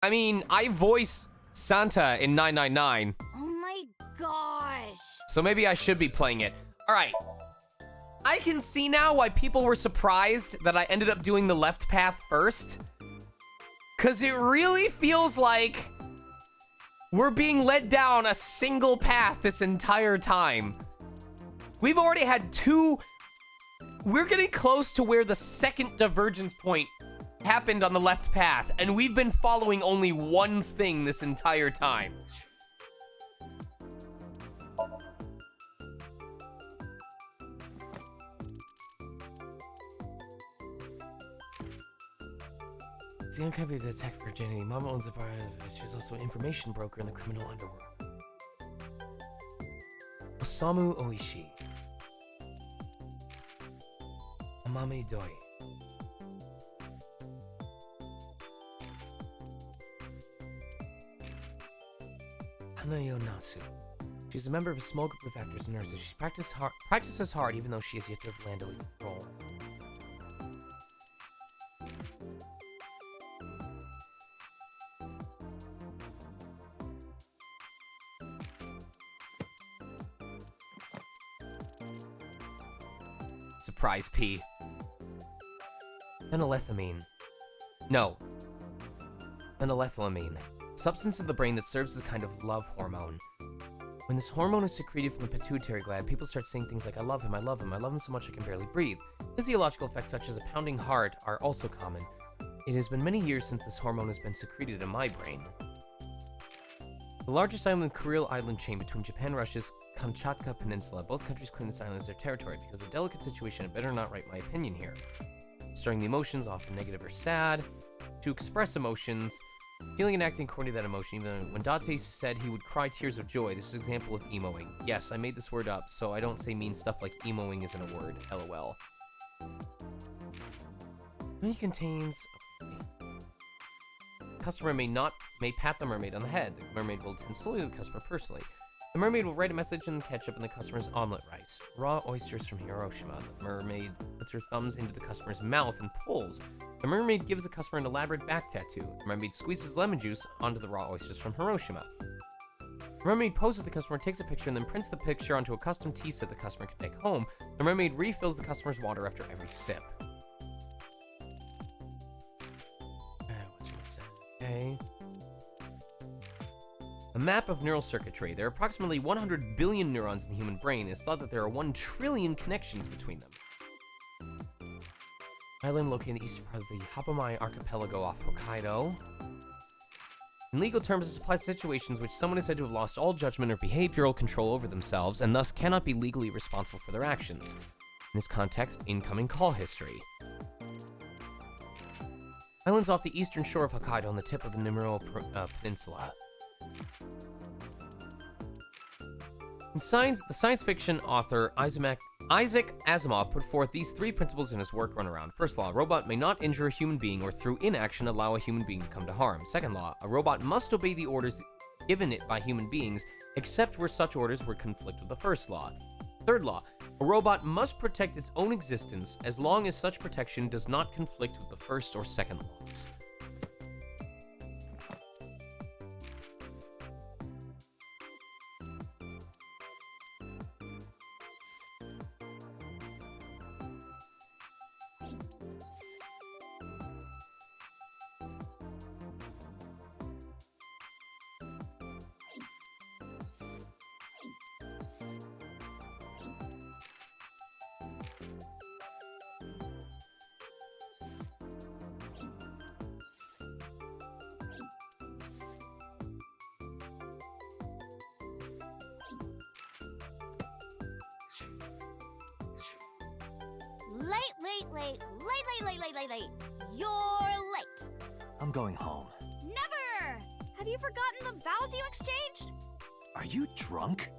I mean, I voice Santa in 999. Oh my gosh. So maybe I should be playing it. All right. I can see now why people were surprised that I ended up doing the left path first. Because it really feels like we're being led down a single path this entire time. We've already had two... We're getting close to where the second divergence point happened on the left path, and we've been following only one thing this entire time. It's the uncovered to attack virginity. Mama owns a bar. She's also an information broker in the criminal underworld. Osamu Oishi. Amame Doi. Hanayo Natsu. She's a member of a small group of actors and nurses. She practices hard even though she has yet to have landed a role. Surprise P. Phenylethylamine. No. Phenylethylamine. Substance of the brain that serves as a kind of love hormone. When this hormone is secreted from the pituitary gland, people start saying things like, I love him, I love him, I love him so much I can barely breathe. Physiological effects such as a pounding heart are also common. It has been many years since this hormone has been secreted in my brain. The largest island, Kuril Island chain between Japan and Russia's Kamchatka Peninsula. Both countries claim this island as their territory. Because of the delicate situation, I better not write my opinion here. Stirring the emotions, often negative or sad. To express emotions. Feeling and acting according to that emotion. Even when Date said he would cry tears of joy, this is an example of emoing. Yes, I made this word up, so I don't say mean stuff like emoing isn't a word. LOL. Menu contains... Customer may pat the mermaid on the head. The mermaid will attend slowly to the customer personally. The mermaid will write a message and ketchup in the customer's omelet rice. Raw oysters from Hiroshima. The mermaid puts her thumbs into the customer's mouth and pulls. The mermaid gives the customer an elaborate back tattoo. The mermaid squeezes lemon juice onto the raw oysters from Hiroshima. The mermaid poses the customer, takes a picture, and then prints the picture onto a custom tea set the customer can take home. The mermaid refills the customer's water after every sip. Okay. A map of neural circuitry. There are approximately 100 billion neurons in the human brain. It's thought that there are 1 trillion connections between them. Island located in the eastern part of the Hapamai archipelago off Hokkaido. In legal terms, this applies to situations which someone is said to have lost all judgment or behavioral control over themselves and thus cannot be legally responsible for their actions. In this context, incoming call history. Islands off the eastern shore of Hokkaido on the tip of the Nimuro Peninsula. In science, the science fiction author Isaac Asimov put forth these 3 principles in his work Runaround. First law, a robot may not injure a human being or through inaction allow a human being to come to harm. Second law, a robot must obey the orders given it by human beings, except where such orders would conflict with the first law. Third law, A robot must protect its own existence as long as such protection does not conflict with the first or second laws. Late. You're late. I'm going home. Never! Have you forgotten the vows you exchanged? Are you drunk?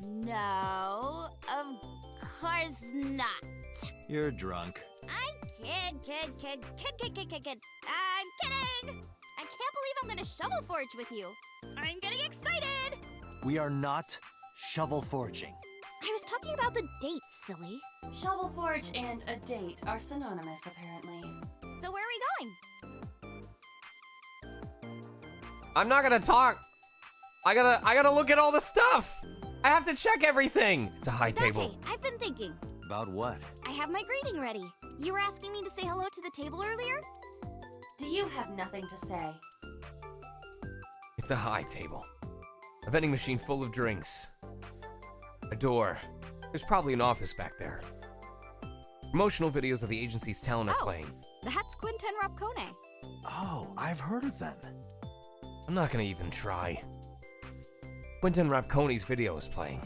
No, of course not. You're drunk. I'm kid. I'm kidding! I can't believe I'm gonna shovel forge with you. I'm getting excited! We are not shovel forging. I was talking about the date, silly. Shovel Forge and a date are synonymous, apparently. So where are we going? I'm not gonna talk. I gotta look at all the stuff. I have to check everything. It's a high table. I've been thinking. About what? I have my greeting ready. You were asking me to say hello to the table earlier? Do you have nothing to say? It's a high table. A vending machine full of drinks. A door. There's probably an office back there. Promotional videos of the agency's talent are playing. That's Quinten Rapcone. Oh, I've heard of them. I'm not gonna even try. Quinten Rapcone's video is playing.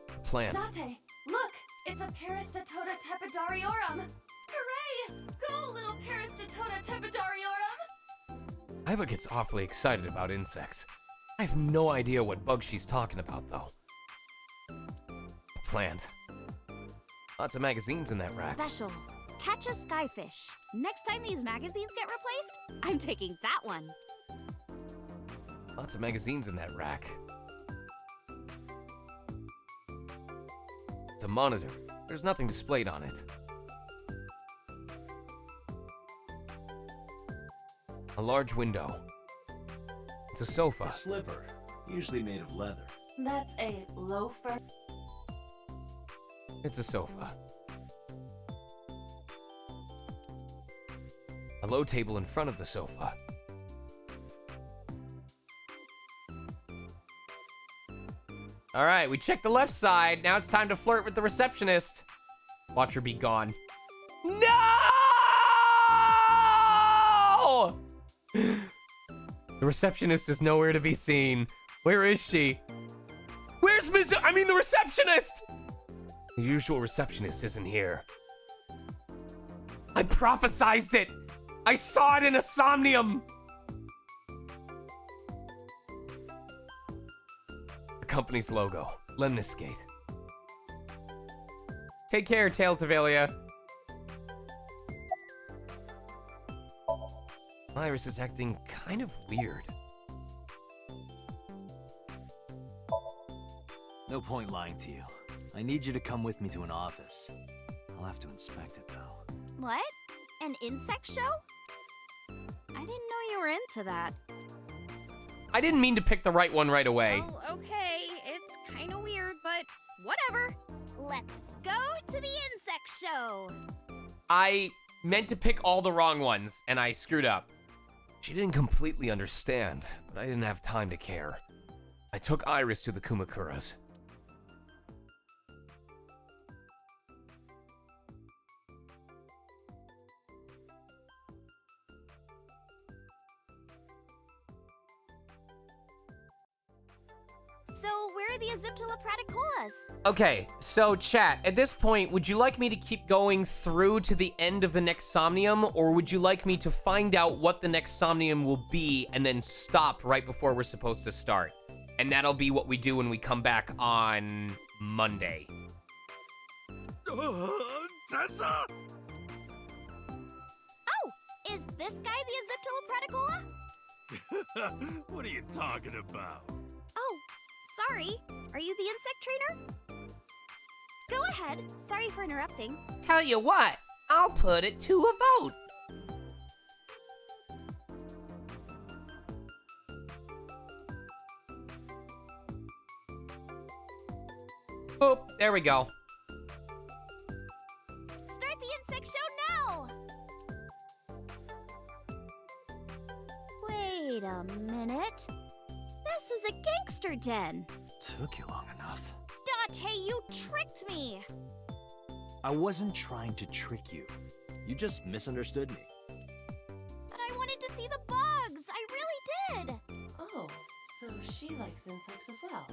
The plant. Date, look! It's a Peristatota Tepidariorum! Hooray! Go, little Peristatota Tepidariorum! Iba gets awfully excited about insects. I have no idea what bug she's talking about, though. Plant. Lots of magazines in that rack. Special. Catch a skyfish. Next time these magazines get replaced, I'm taking that one. Lots of magazines in that rack. It's a monitor. There's nothing displayed on it. A large window. It's a sofa. A slipper, usually made of leather. That's a loafer. It's a sofa. A low table in front of the sofa. All right, we checked the left side. Now it's time to flirt with the receptionist. Watch her be gone. No! The receptionist is nowhere to be seen. Where is she? Where's the receptionist? The usual receptionist isn't here. I prophesized it! I saw it in a Somnium! The company's logo, Lemniscate. Take care, Tales of Aelia. Iris is acting kind of weird. No point lying to you. I need you to come with me to an office. I'll have to inspect it, though. What? An insect show? I didn't know you were into that. I didn't mean to pick the right one right away. Oh, okay. It's kind of weird, but whatever. Let's go to the insect show. I meant to pick all the wrong ones, and I screwed up. She didn't completely understand, but I didn't have time to care. I took Iris to the Kumakuras. So, where are the Aziptula praticolas? Okay, so chat, at this point, would you like me to keep going through to the end of the next Somnium, or would you like me to find out what the next Somnium will be and then stop right before we're supposed to start? And that'll be what we do when we come back on Monday. Tessa! Oh, is this guy the Aziptula praticola? What are you talking about? Oh, sorry. Are you the insect trainer? Go ahead. Sorry for interrupting. Tell you what, I'll put it to a vote. Boop, there we go. Start the insect show now! Wait a minute. This is a gangster den. Took you long enough. Date, you tricked me! I wasn't trying to trick you. You just misunderstood me. But I wanted to see the bugs. I really did. Oh, so she likes insects as well.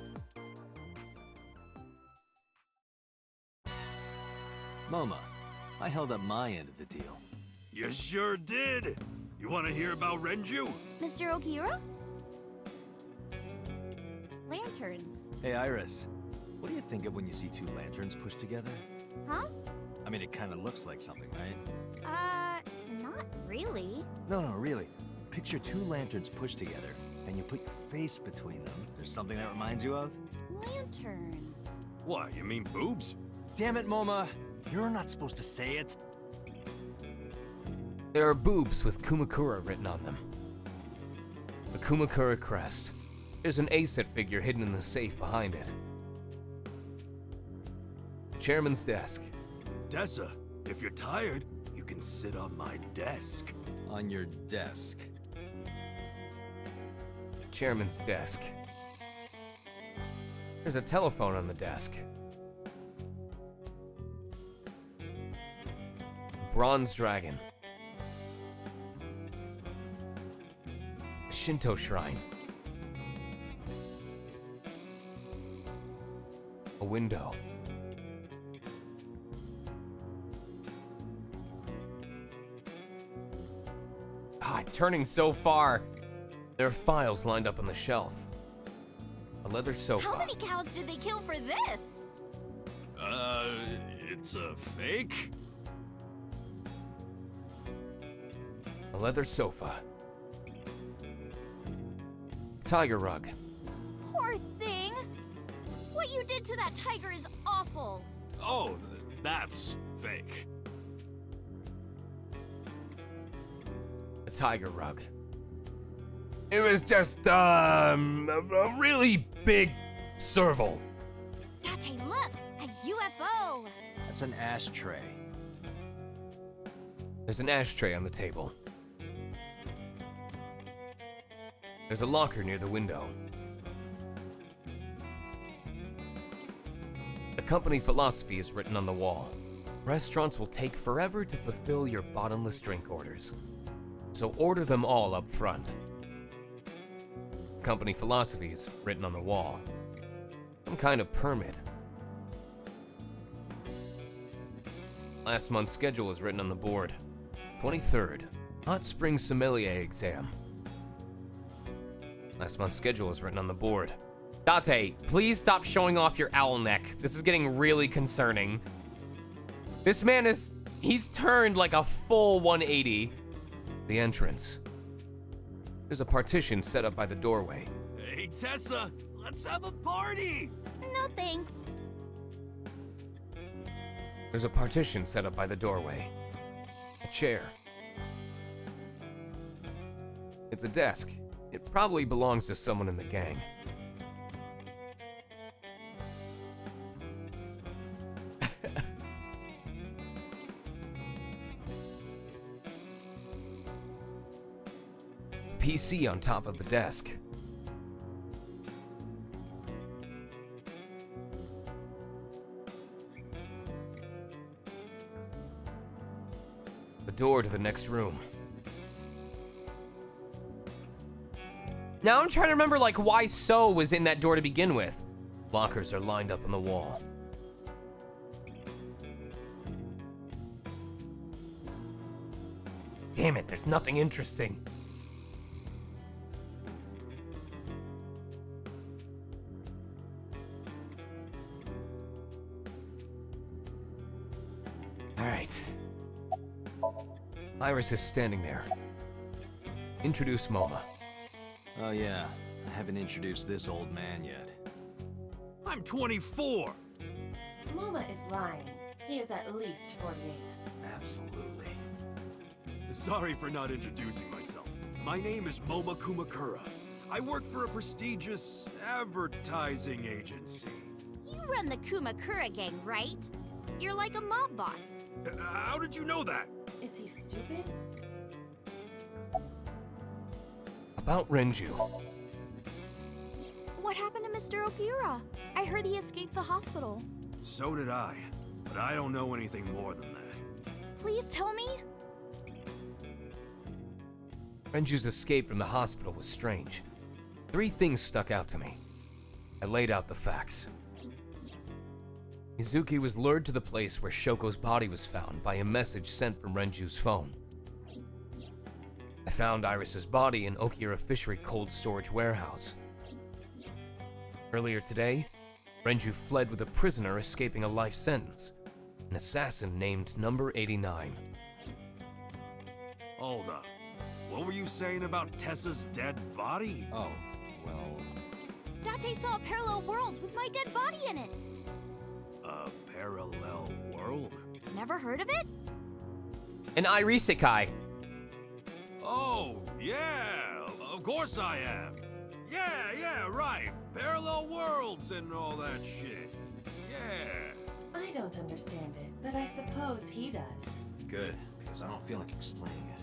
Moma, I held up my end of the deal. You sure did. You want to hear about Renju? Mr. Okiura? Lanterns. Hey, Iris. What do you think of when you see two lanterns pushed together? Huh? I mean, it kind of looks like something, right? Not really. No, really. Picture two lanterns pushed together, and you put your face between them. There's something that reminds you of? Lanterns. What, you mean boobs? Damn it, Moma. You're not supposed to say it. There are boobs with Kumakura written on them. The Kumakura crest. There's an Aset figure hidden in the safe behind it. Chairman's desk. Tessa, if you're tired, you can sit on my desk. On your desk. Chairman's desk. There's a telephone on the desk. Bronze dragon. A Shinto shrine. A window. God, turning so far. There are files lined up on the shelf. A leather sofa. How many cows did they kill for this? It's a fake? A leather sofa. Tiger rug. Poor thing. What you did to that tiger is awful. Oh, that's fake. A tiger rug. It was just, a really big serval. Date, look! A UFO! That's an ashtray. There's an ashtray on the table. There's a locker near the window. The company philosophy is written on the wall. Restaurants will take forever to fulfill your bottomless drink orders. So order them all up front. Company philosophy is written on the wall. Some kind of permit. Last month's schedule is written on the board. 23rd, Hot Spring Sommelier exam. Last month's schedule is written on the board. Date, please stop showing off your owl neck. This is getting really concerning. This man he's turned like a full 180. The entrance. There's a partition set up by the doorway. Hey, Tessa, let's have a party! No thanks. There's a partition set up by the doorway. A chair. It's a desk. It probably belongs to someone in the gang. PC on top of the desk. The door to the next room. Now I'm trying to remember like why So was in that door to begin with. Lockers are lined up on the wall. Damn it, there's nothing interesting. All right. Iris is standing there. Introduce Moma. Oh yeah, I haven't introduced this old man yet. I'm 24. Moma is lying. He is at least 48. Absolutely. Sorry for not introducing myself. My name is Moma Kumakura. I work for a prestigious advertising agency. You run the Kumakura gang, right? You're like a mob boss. How did you know that? Is he stupid? About Renju. What happened to Mr. Okiura? I heard he escaped the hospital. So did I, but I don't know anything more than that. Please tell me? Renju's escape from the hospital was strange. 3 things stuck out to me. I laid out the facts. Mizuki was lured to the place where Shoko's body was found by a message sent from Renju's phone. I found Iris's body in Okiura Fishery cold storage warehouse. Earlier today, Renju fled with a prisoner escaping a life sentence, an assassin named Number 89. Hold up. What were you saying about Tessa's dead body? Oh, well... Date saw a parallel world with my dead body in it. A parallel world? Never heard of it? An Irisekai. Oh, yeah, of course I have. Yeah, right. Parallel worlds and all that shit. Yeah. I don't understand it, but I suppose he does. Good, because I don't feel like explaining it.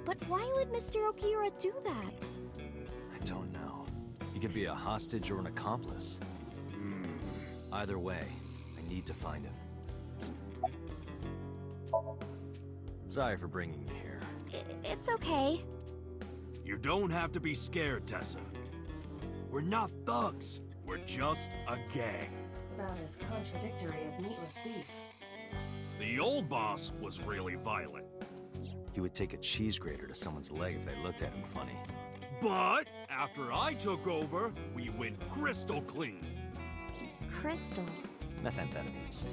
But why would Mr. Okiura do that? I don't know. He could be a hostage or an accomplice. Either way, I need to find him. Sorry for bringing you here. It's okay. You don't have to be scared, Tessa. We're not thugs. We're just a gang. About as contradictory as Meatless Beef. The old boss was really violent. He would take a cheese grater to someone's leg if they looked at him funny. But after I took over, we went crystal clean. Crystal? Methamphetamines.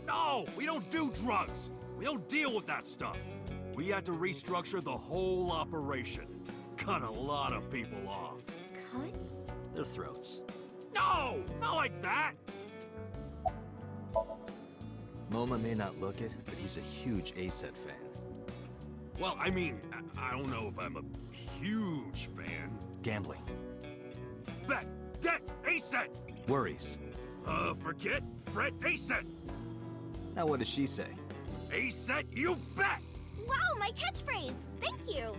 No, we don't do drugs. We don't deal with that stuff. We had to restructure the whole operation. Cut a lot of people off. Cut? Their throats. No, not like that. Moma may not look it, but he's a huge ASET fan. Well, I mean, I don't know if I'm a huge fan. Gambling. Bet, debt, ASET. Worries. Forget, fret, ASET. Now what does she say? ASET, you bet! Wow, my catchphrase! Thank you!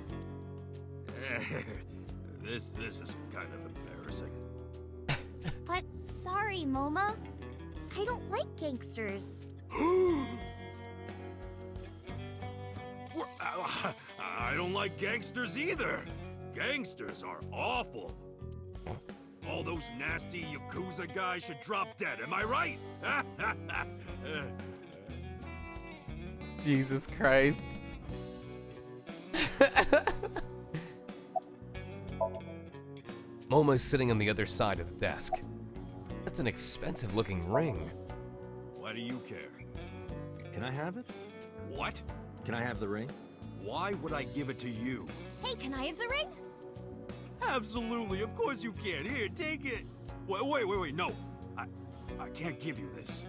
This is kind of embarrassing. But sorry, Moma. I don't like gangsters. I don't like gangsters either. Gangsters are awful. All those nasty Yakuza guys should drop dead, am I right? Jesus Christ. Moma's sitting on the other side of the desk. That's an expensive looking ring. Why do you care? Can I have it? What? Can I have the ring? Why would I give it to you? Hey, can I have the ring? Absolutely, of course you can. Here, take it. Wait, no. I can't give you this.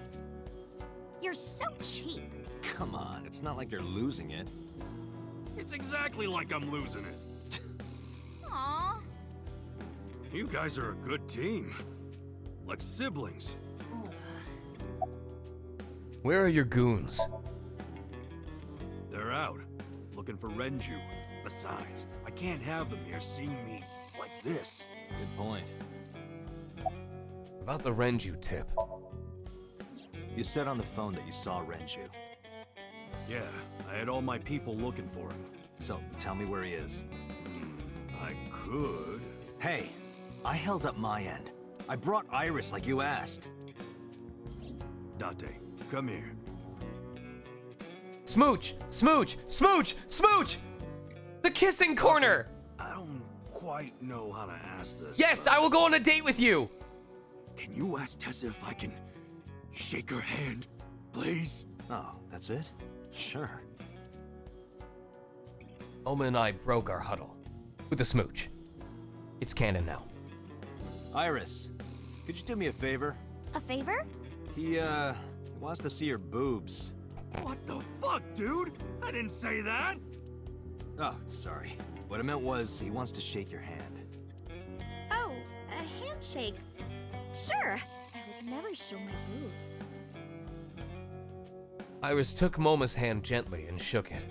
You're so cheap. Come on, it's not like you're losing it. It's exactly like I'm losing it. Aww. You guys are a good team. Like siblings. Where are your goons? They're out, looking for Renju. Besides, I can't have them here seeing me like this. Good point. About the Renju tip. You said on the phone that you saw Renju. Yeah, I had all my people looking for him. So, tell me where he is. I could. Hey, I held up my end. I brought Iris like you asked. Date, come here. Smooch! Smooch! Smooch! Smooch! The kissing corner! I don't quite know how to ask this. Yes, I will go on a date with you! Can you ask Tessa if I can shake her hand, please? Oh, that's it? Sure. Oma and I broke our huddle. With a smooch. It's canon now. Iris, could you do me a favor? A favor? He wants to see your boobs. What the fuck, dude? I didn't say that! Oh, sorry. What I meant was, he wants to shake your hand. Oh, a handshake. Sure. I would never show my boobs. Iris took Moma's hand gently and shook it.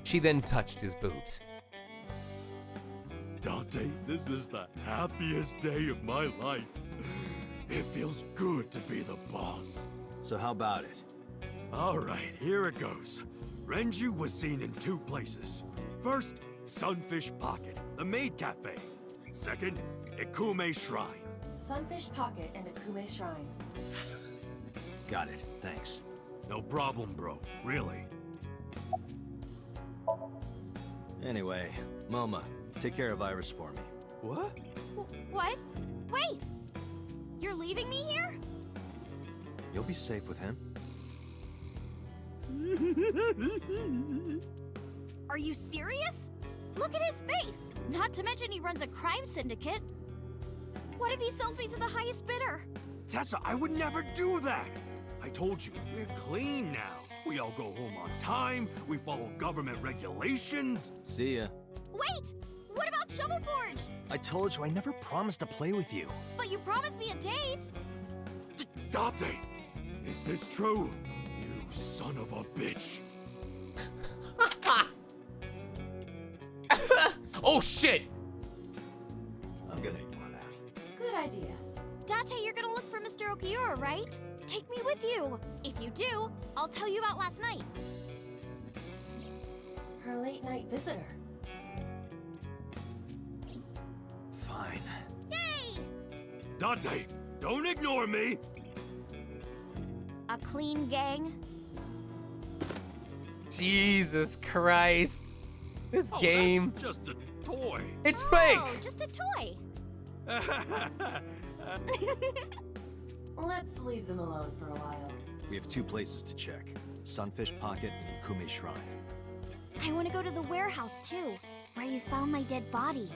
She then touched his boobs. Dante, this is the happiest day of my life. It feels good to be the boss. So how about it? Alright, here it goes. Renju was seen in 2 places. First, Sunfish Pocket, the maid cafe. Second, Ikume Shrine. Sunfish Pocket and Akume Shrine. Got it, thanks. No problem, bro. Really. Anyway, Moma, take care of Iris for me. What? What? Wait! You're leaving me here? You'll be safe with him. Are you serious? Look at his face! Not to mention he runs a crime syndicate. What if he sells me to the highest bidder? Tessa, I would never do that! I told you, we're clean now. We all go home on time, we follow government regulations. See ya. Wait! What about Shovel Forge? I told you I never promised to play with you. But you promised me a date! Dante, is this true? You son of a bitch. Oh shit! I'm gonna ignore that. Good idea. Date, you're gonna look for Mr. Okiura, right? Take me with you. If you do, I'll tell you about last night. Her late night visitor. Fine. Yay! Dante, don't ignore me! A clean gang. Jesus Christ. This game. That's just a toy. It's Oh, fake! just a toy. Let's leave them alone for a while. We have 2 places to check. Sunfish Pocket and Ikume Shrine. I want to go to the warehouse too, where you found my dead body.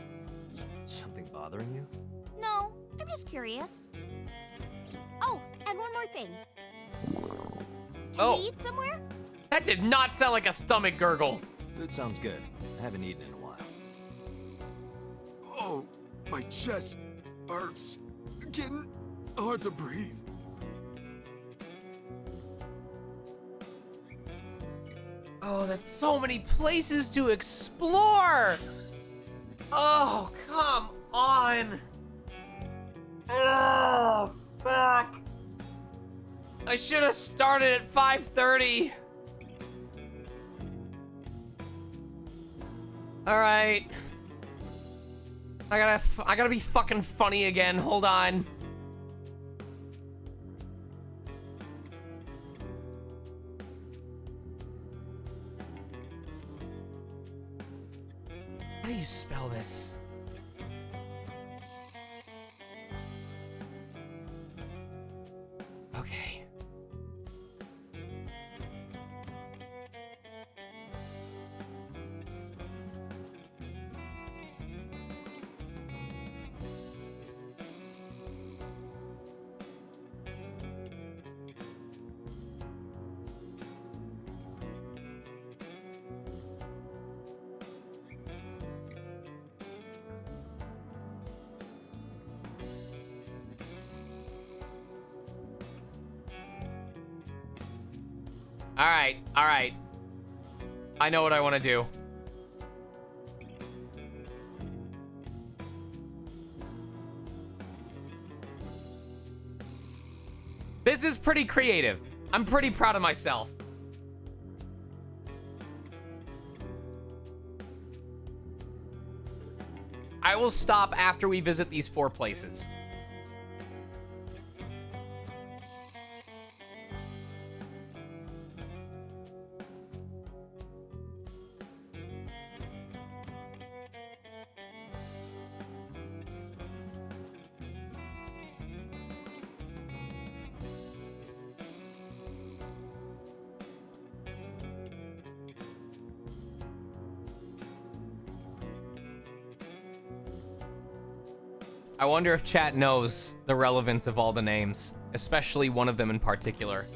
Something bothering you? No, I'm just curious. Oh, and one more thing. Can we eat somewhere? That did not sound like a stomach gurgle. Food sounds good. I haven't eaten in a while. Oh, my chest hurts. Getting hard to breathe. Oh, that's so many places to explore! Oh, come on! Oh, fuck! I should have started at 5:30. All right. I gotta be fucking funny again. Hold on. How do you spell this? Okay. All right. I know what I want to do. This is pretty creative. I'm pretty proud of myself. I will stop after we visit these 4 places. I wonder if chat knows the relevance of all the names, especially one of them in particular.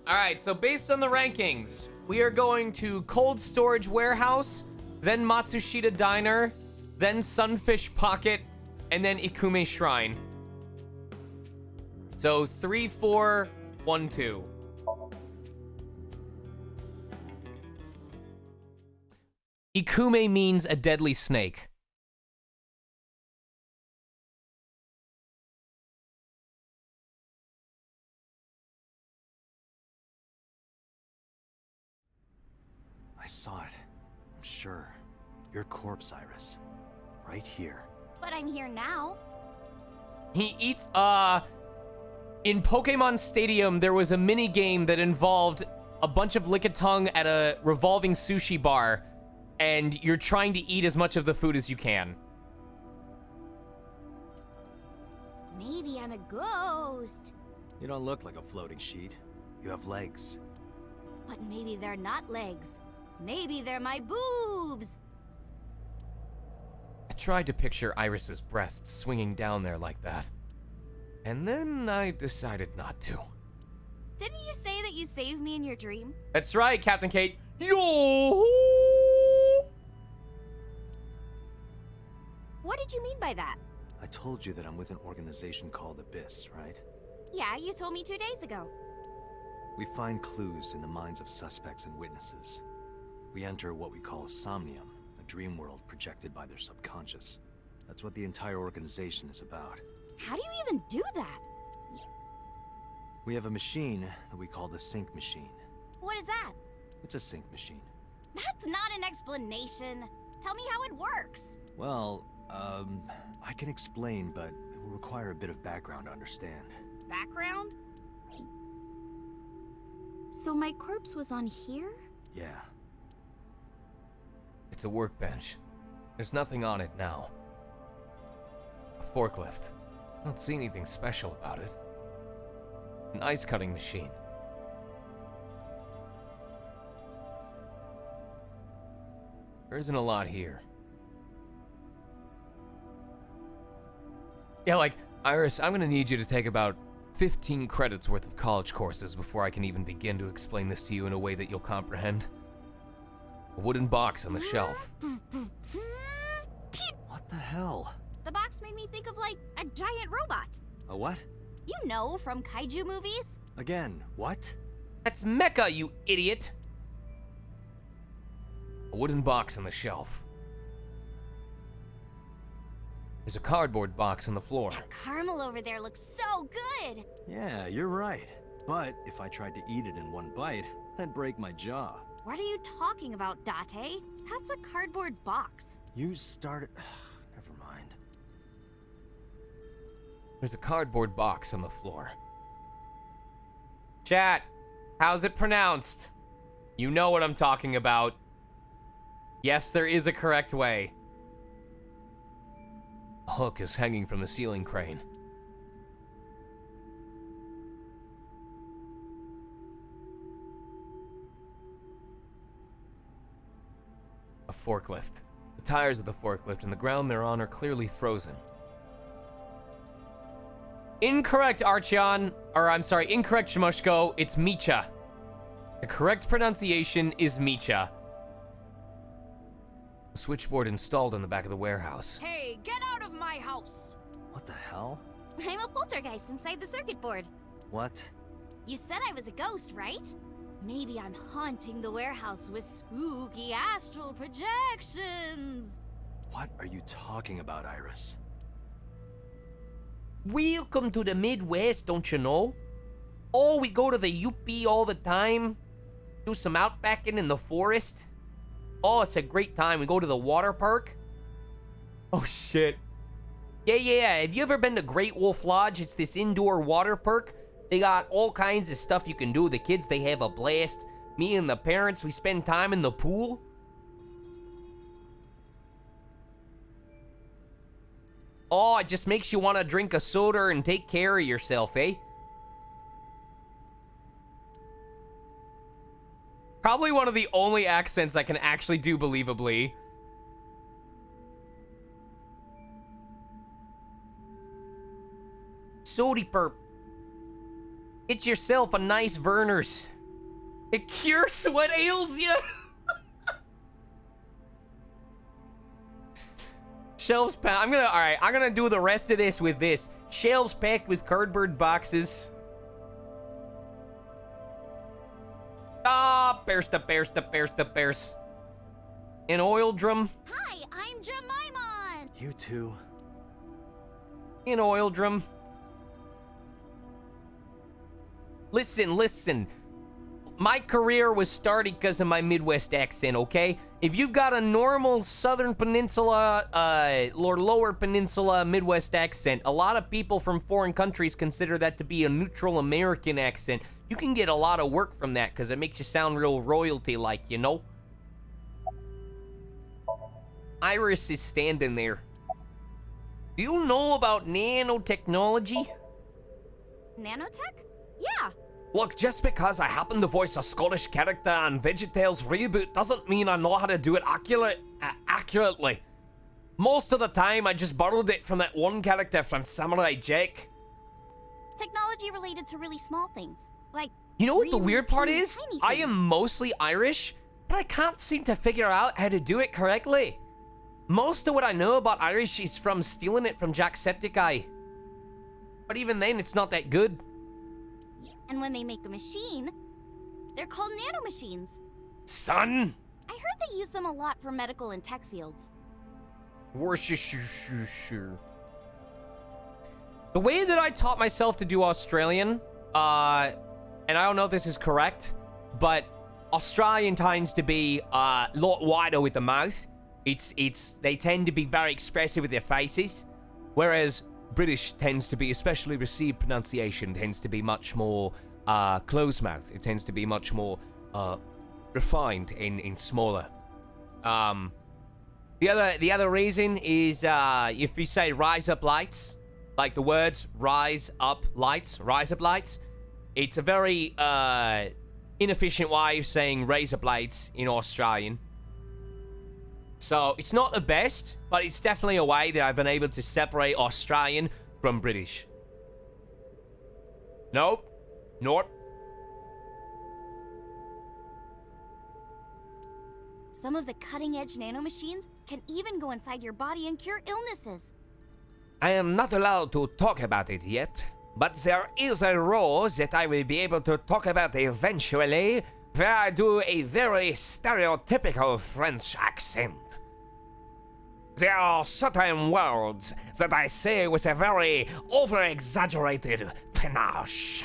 All right, so based on the rankings, we are going to Cold Storage Warehouse, then Matsushita Diner, then Sunfish Pocket, and then Ikume Shrine. So 3, 4, 1, 2. Ikume means a deadly snake. I saw it. I'm sure. Your corpse, Iris. Right here. But I'm here now. He eats, in Pokemon Stadium, there was a mini game that involved a bunch of Lickitung at a revolving sushi bar, and you're trying to eat as much of the food as you can. Maybe I'm a ghost. You don't look like a floating sheet. You have legs. But maybe they're not legs. Maybe they're my boobs. I tried to picture Iris's breasts swinging down there like that. And then I decided not to. Didn't you say that you saved me in your dream? That's right, Captain Kate. Yo! What did you mean by that? I told you that I'm with an organization called Abyss, right? Yeah, you told me 2 days ago. We find clues in the minds of suspects and witnesses. We enter what we call a Somnium, a dream world projected by their subconscious. That's what the entire organization is about. How do you even do that? We have a machine that we call the sync machine. What is that? It's a sync machine. That's not an explanation. Tell me how it works. Well, I can explain, but it will require a bit of background to understand. Background? So my corpse was on here? Yeah. It's a workbench. There's nothing on it now. A forklift. I don't see anything special about it. An ice cutting machine. There isn't a lot here. Yeah, like, Iris, I'm gonna need you to take about 15 credits worth of college courses before I can even begin to explain this to you in a way that you'll comprehend. A wooden box on the shelf. What the hell? The box made me think of, like, a giant robot. A what? You know, from kaiju movies? Again, what? That's Mecha, you idiot! A wooden box on the shelf. There's a cardboard box on the floor. That caramel over there looks so good! Yeah, you're right. But if I tried to eat it in one bite, I'd break my jaw. What are you talking about, Date? That's a cardboard box. You started... Never mind. There's a cardboard box on the floor. Chat, how's it pronounced? You know what I'm talking about. Yes, there is a correct way. A hook is hanging from the ceiling crane. A forklift. The tires of the forklift and the ground they're on are clearly frozen. Incorrect, Archeon. Or, I'm sorry, incorrect, Shmushko. It's Micha. The correct pronunciation is Micha. The switchboard installed in the back of the warehouse. Hey, get out of my house! What the hell? I'm a poltergeist inside the circuit board. What? You said I was a ghost, right? Maybe I'm haunting the warehouse with spooky astral projections. What are you talking about, Iris? Welcome to the Midwest, don't you know? Oh, we go to the UP all the time. Do some outbacking in the forest. Oh, it's a great time. We go to the water park. Oh, shit. Yeah. Have you ever been to Great Wolf Lodge? It's this indoor water park. They got all kinds of stuff you can do. The kids, they have a blast. Me and the parents, we spend time in the pool. Oh, it just makes you want to drink a soda and take care of yourself, eh? Probably one of the only accents I can actually do believably. Sody perp. Get yourself a nice Verner's. It cures what ails you. Shelves packed. I'm gonna do the rest of this with this. Shelves packed with cardboard boxes. Ah, bears. An oil drum. Hi, I'm Jemima. You too. An oil drum. Listen. My career was started because of my Midwest accent, okay? If you've got a normal Southern Peninsula, or Lower Peninsula Midwest accent, a lot of people from foreign countries consider that to be a neutral American accent. You can get a lot of work from that because it makes you sound real royalty-like, you know? Iris is standing there. Do you know about nanotechnology? Nanotech? Yeah. Look, just because I happen to voice a Scottish character on VeggieTales Reboot doesn't mean I know how to do it accurately. Most of the time, I just borrowed it from that one character from Samurai Jack. Technology related to really small things, like You know what the really weird part teeny is? tiny I things. am mostly Irish, but I can't seem to figure out how to do it correctly. Most of what I know about Irish is from stealing it from Jacksepticeye. But even then, it's not that good. And when they make a machine, they're called nanomachines. Son? I heard they use them a lot for medical and tech fields. Worcestershire. The way that I taught myself to do Australian, and I don't know if this is correct, but Australian tends to be a lot wider with the mouth. They tend to be very expressive with their faces, whereas British tends to be, especially received pronunciation, tends to be much more closed mouth. It tends to be much more refined in smaller. The other reason is if you say rise up lights, like the words rise up lights, it's a very inefficient way of saying razor blades in Australian. So it's not the best, but it's definitely a way that I've been able to separate Australian from British. Nope. Some of the cutting-edge nanomachines can even go inside your body and cure illnesses. I am not allowed to talk about it yet, but there is a role that I will be able to talk about eventually, where I do a very stereotypical French accent. There are certain words that I say with a very over-exaggerated panache.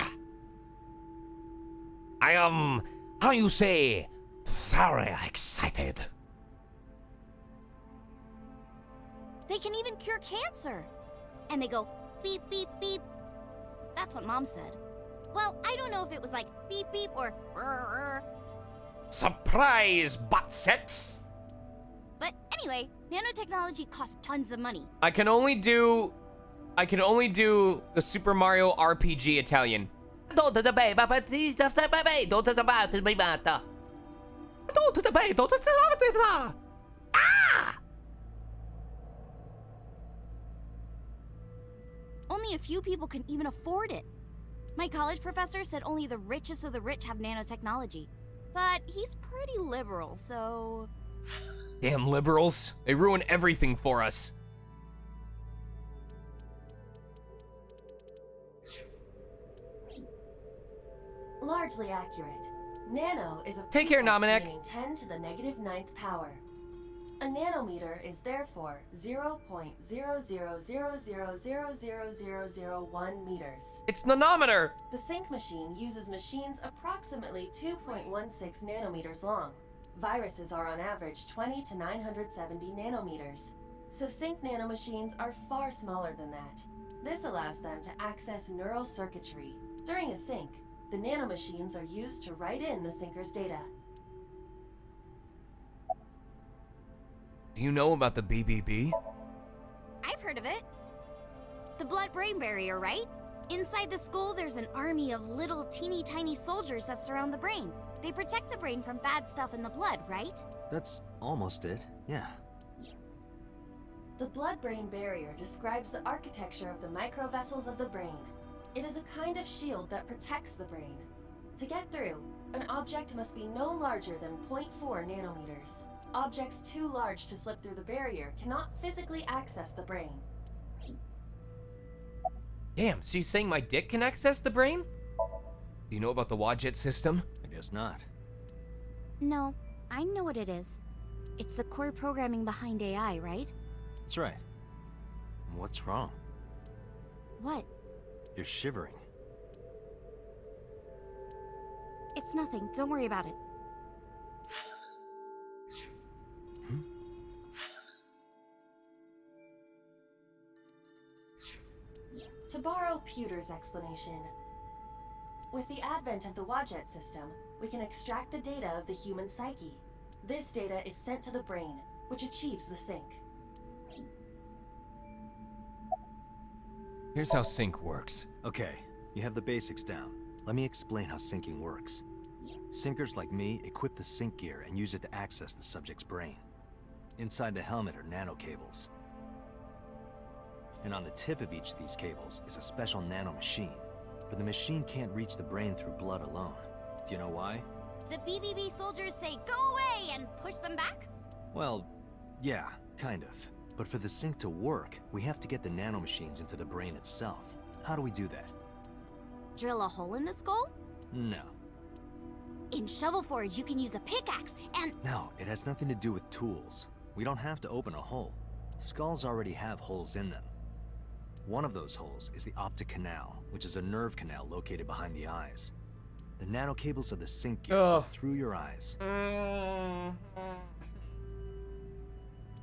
I am, how you say, very excited. They can even cure cancer. And they go beep, beep, beep. That's what Mom said. Well, I don't know if it was like beep, beep or rrr. Surprise, butt sex! But anyway, nanotechnology costs tons of money. I can only do the Super Mario RPG Italian. Only a few people can even afford it. My college professor said only the richest of the rich have nanotechnology. But he's pretty liberal, so... Damn liberals. They ruin everything for us. Largely accurate. Nano is a Take care, Dominic. meaning 10 to the negative 9th power. A nanometer is therefore 0.0000000001 meters. It's nanometer. The sync machine uses machines approximately 2.16 nanometers long. Viruses are on average 20 to 970 nanometers. So sync nanomachines are far smaller than that. This allows them to access neural circuitry. During a sync, the nanomachines are used to write in the syncer's data. Do you know about the BBB? I've heard of it. The blood-brain barrier, right? Inside the skull, there's an army of little teeny tiny soldiers that surround the brain. They protect the brain from bad stuff in the blood, right? That's almost it, yeah. The blood-brain barrier describes the architecture of the microvessels of the brain. It is a kind of shield that protects the brain. To get through, an object must be no larger than 0.4 nanometers. Objects too large to slip through the barrier cannot physically access the brain. Damn, so you're saying my dick can access the brain? Do you know about the Wadjet system? I guess not. No, I know what it is. It's the core programming behind AI, right? That's right. What's wrong? What? You're shivering. It's nothing. Don't worry about it. To borrow Pewter's explanation, with the advent of the Wadjet system, we can extract the data of the human psyche. This data is sent to the brain, which achieves the sync. Here's how sync works. Okay, you have the basics down. Let me explain how syncing works. Syncers like me equip the sync gear and use it to access the subject's brain. Inside the helmet are nanocables. And on the tip of each of these cables is a special nanomachine. But the machine can't reach the brain through blood alone. Do you know why? The BBB soldiers say, "Go away," and push them back? Well, yeah, kind of. But for the sync to work, we have to get the nanomachines into the brain itself. How do we do that? Drill a hole in the skull? No. In Shovel Forge, you can use a pickaxe and... No, it has nothing to do with tools. We don't have to open a hole. Skulls already have holes in them. One of those holes is the optic canal, which is a nerve canal located behind the eyes. The nanocables of the sync gear go through your eyes.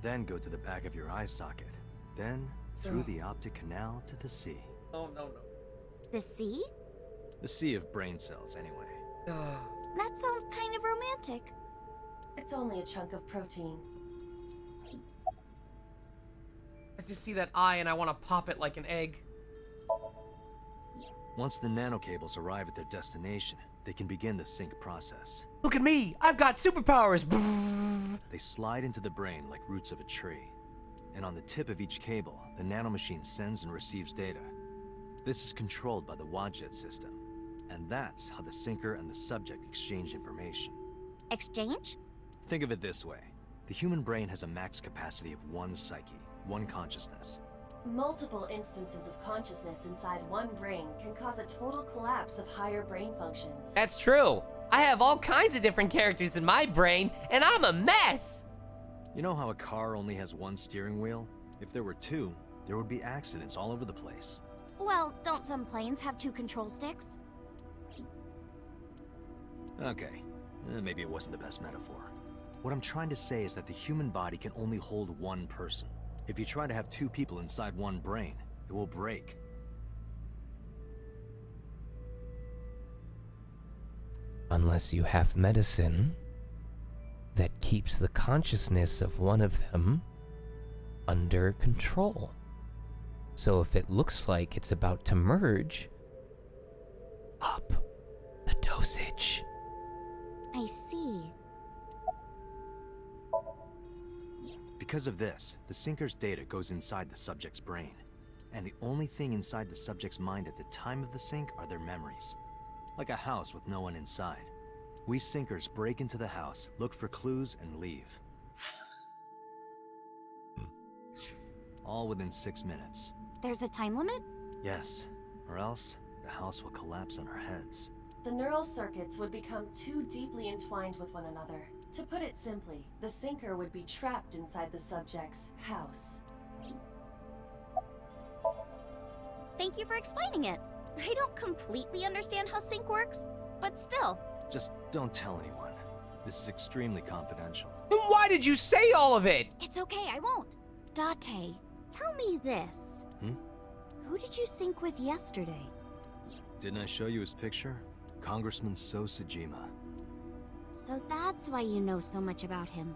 Then go to the back of your eye socket. Then through the optic canal to the sea. Oh, no. The sea? The sea of brain cells, anyway. That sounds kind of romantic. It's only a chunk of protein. I just see that eye and I want to pop it like an egg. Once the nanocables arrive at their destination, they can begin the sync process. Look at me! I've got superpowers! They slide into the brain like roots of a tree. And on the tip of each cable, the nanomachine sends and receives data. This is controlled by the Wadjet system. And that's how the syncer and the subject exchange information. Exchange? Think of it this way. The human brain has a max capacity of one psyche, one consciousness. Multiple instances of consciousness inside one brain can cause a total collapse of higher brain functions. That's true. I have all kinds of different characters in my brain, and I'm a mess! You know how a car only has one steering wheel? If there were two, there would be accidents all over the place. Well, don't some planes have 2 control sticks? Okay, maybe it wasn't the best metaphor. What I'm trying to say is that the human body can only hold one person. If you try to have 2 people inside one brain, it will break. Unless you have medicine that keeps the consciousness of one of them under control. So if it looks like it's about to merge, up the dosage. I see. Because of this, the syncer's data goes inside the subject's brain. And the only thing inside the subject's mind at the time of the sync are their memories. Like a house with no one inside. We syncers break into the house, look for clues, and leave. All within 6 minutes. There's a time limit? Yes, or else the house will collapse on our heads. The neural circuits would become too deeply entwined with one another. To put it simply, the syncer would be trapped inside the subject's house. Thank you for explaining it. I don't completely understand how sync works, but still. Just don't tell anyone. This is extremely confidential. Then why did you say all of it? It's okay, I won't. Date, tell me this. Who did you sync with yesterday? Didn't I show you his picture? Congressman Sajima. So that's why you know so much about him.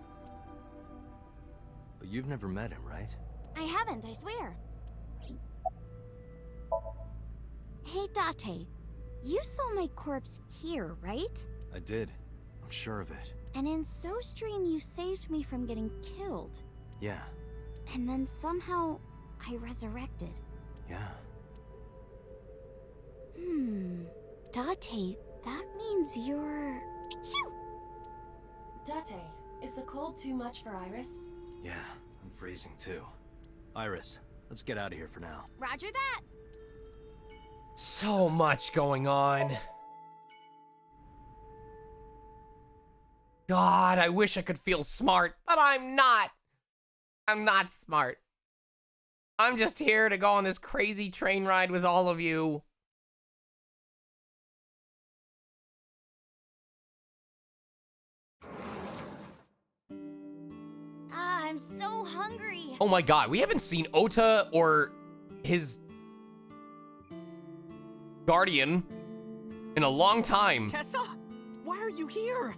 But you've never met him, right? I haven't, I swear. Hey, Date. You saw my corpse here, right? I did. I'm sure of it. And in SoStream, you saved me from getting killed. Yeah. And then somehow, I resurrected. Yeah. Date, that means you're... Achoo! Date, is the cold too much for Iris? Yeah, I'm freezing too. Iris, let's get out of here for now. Roger that! So much going on. God, I wish I could feel smart, but I'm not. I'm not smart. I'm just here to go on this crazy train ride with all of you. I'm so hungry. Oh my God, we haven't seen Ota or his guardian in a long time. Tessa, why are you here?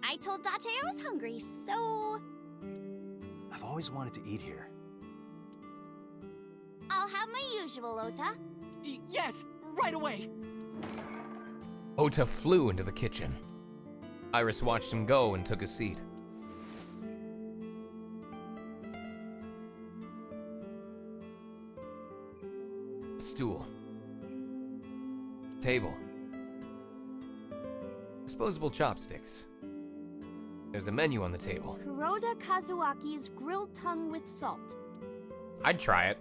I told Date I was hungry, so... I've always wanted to eat here. I'll have my usual, Ota. Yes, right away. Ota flew into the kitchen. Iris watched him go and took a seat. Stool. Table. Disposable chopsticks. There's a menu on the table. Kuroda Kazuaki's grilled tongue with salt. I'd try it.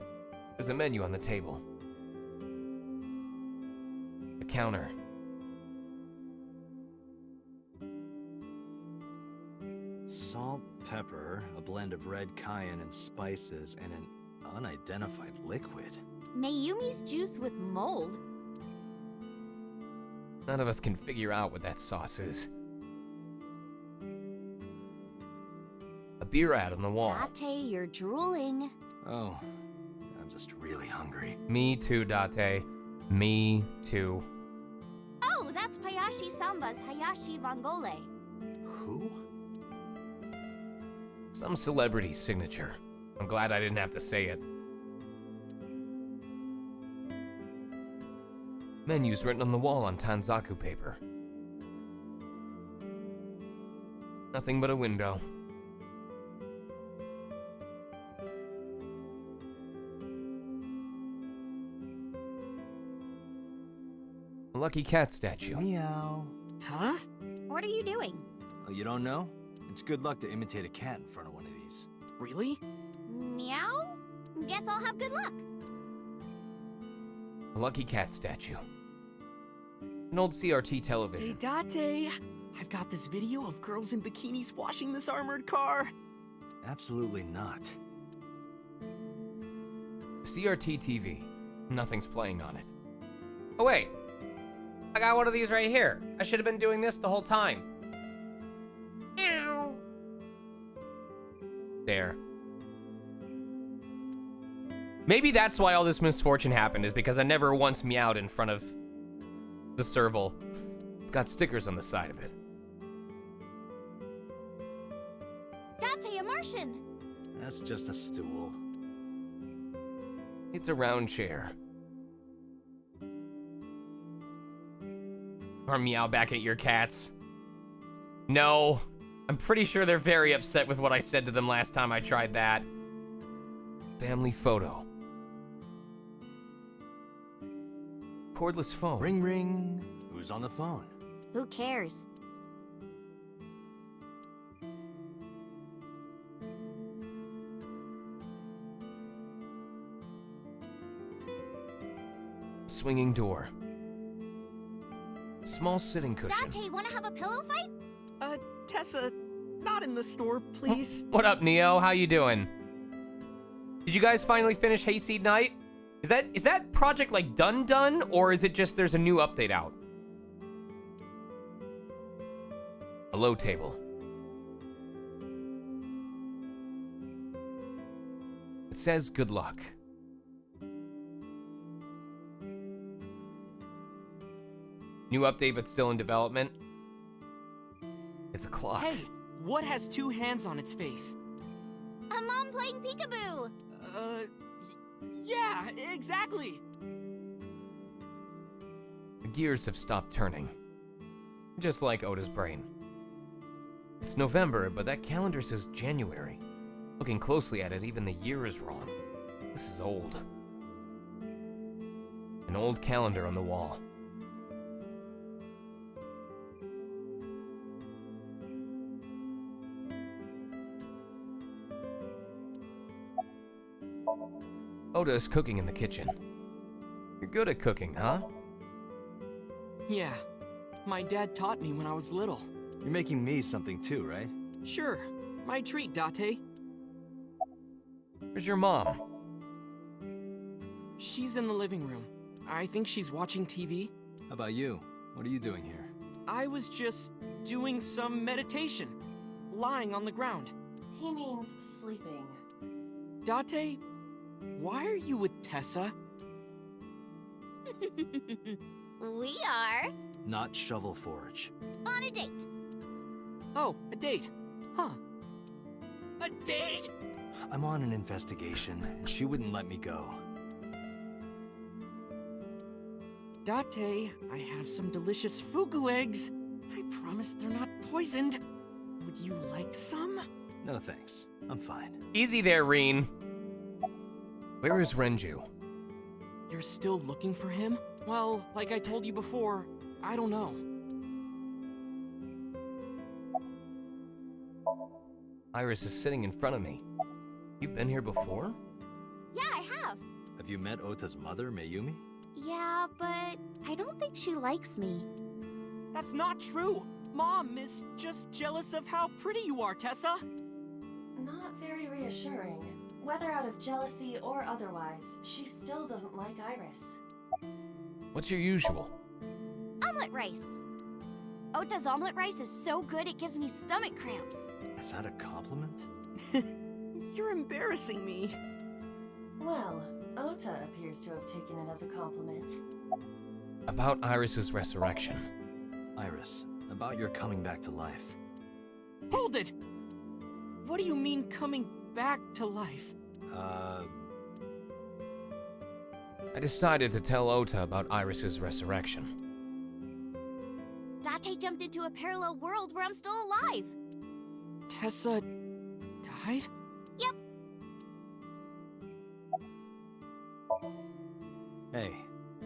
There's a menu on the table. The counter. Salt, pepper, a blend of red cayenne and spices, and an unidentified liquid. Mayumi's juice with mold. None of us can figure out what that sauce is. A beer ad on the wall. Date, you're drooling. Oh, I'm just really hungry. Me too, Date. Me too. Oh, that's Payashi Samba's Hayashi Vongole. Who? Some celebrity's signature. I'm glad I didn't have to say it. Menus written on the wall on Tanzaku paper. Nothing but a window. A lucky cat statue. Meow. Huh? What are you doing? Oh, you don't know? It's good luck to imitate a cat in front of one of these. Really? Meow? Guess I'll have good luck. A lucky cat statue. An old CRT television. Hey, Date. I've got this video of girls in bikinis washing this armored car. Absolutely not. CRT TV. Nothing's playing on it. Oh wait, I got one of these right here. I should have been doing this the whole time. Meow. There. Maybe that's why all this misfortune happened, is because I never once meowed in front of the serval. It's got stickers on the side of it. Date, a Martian. That's just a stool. It's a round chair. Or meow back at your cats. No. I'm pretty sure they're very upset with what I said to them last time I tried that. Family photo. Cordless phone. Ring ring. Who's on the phone? Who cares? Swinging door. Small sitting cushion. Date, wanna have a pillow fight? Tessa, not in the store, please. What up, Neo? How you doing? Did you guys finally finish Hayseed Night? Is that project like done, or is it just there's a new update out? A low table. It says good luck. New update, but still in development. It's a clock. Hey, what has two hands on its face? A mom playing peekaboo. Yeah, exactly. gears have stopped turning. Just like Ota's brain. It's November, but that calendar says January. Looking closely at it, even the year is wrong. This is old. An old calendar on the wall. Ota is cooking in the kitchen. You're good at cooking, huh? Yeah. My dad taught me when I was little. You're making me something too, right? Sure. My treat, Date. Where's your mom? She's in the living room. I think she's watching TV. How about you? What are you doing here? I was just doing some meditation. Lying on the ground. He means sleeping. Date, why are you with Tessa? We are Not Shovel Forge. on a date. Oh, a date. Huh. A date? I'm on an investigation, and she wouldn't let me go. Date, I have some delicious fugu eggs. I promise they're not poisoned. Would you like some? No thanks. I'm fine. Easy there, Reen. Where is Renju? You're still looking for him? Well, like I told you before, I don't know. Iris is sitting in front of me. You've been here before? Yeah, I have. Have you met Ota's mother, Mayumi? Yeah, but I don't think she likes me. That's not true. Mom is just jealous of how pretty you are, Tessa. Not very reassuring. Whether out of jealousy or otherwise, she still doesn't like Iris. What's your usual? Omelet rice. Ota's omelet rice is so good it gives me stomach cramps. Is that a compliment? You're embarrassing me. Well, Ota appears to have taken it as a compliment. About Iris's resurrection. Iris, about your coming back to life. Hold it! What do you mean coming back to life? I decided to tell Ota about Iris's resurrection. Date jumped into a parallel world where I'm still alive. Tessa died? Yep. Hey,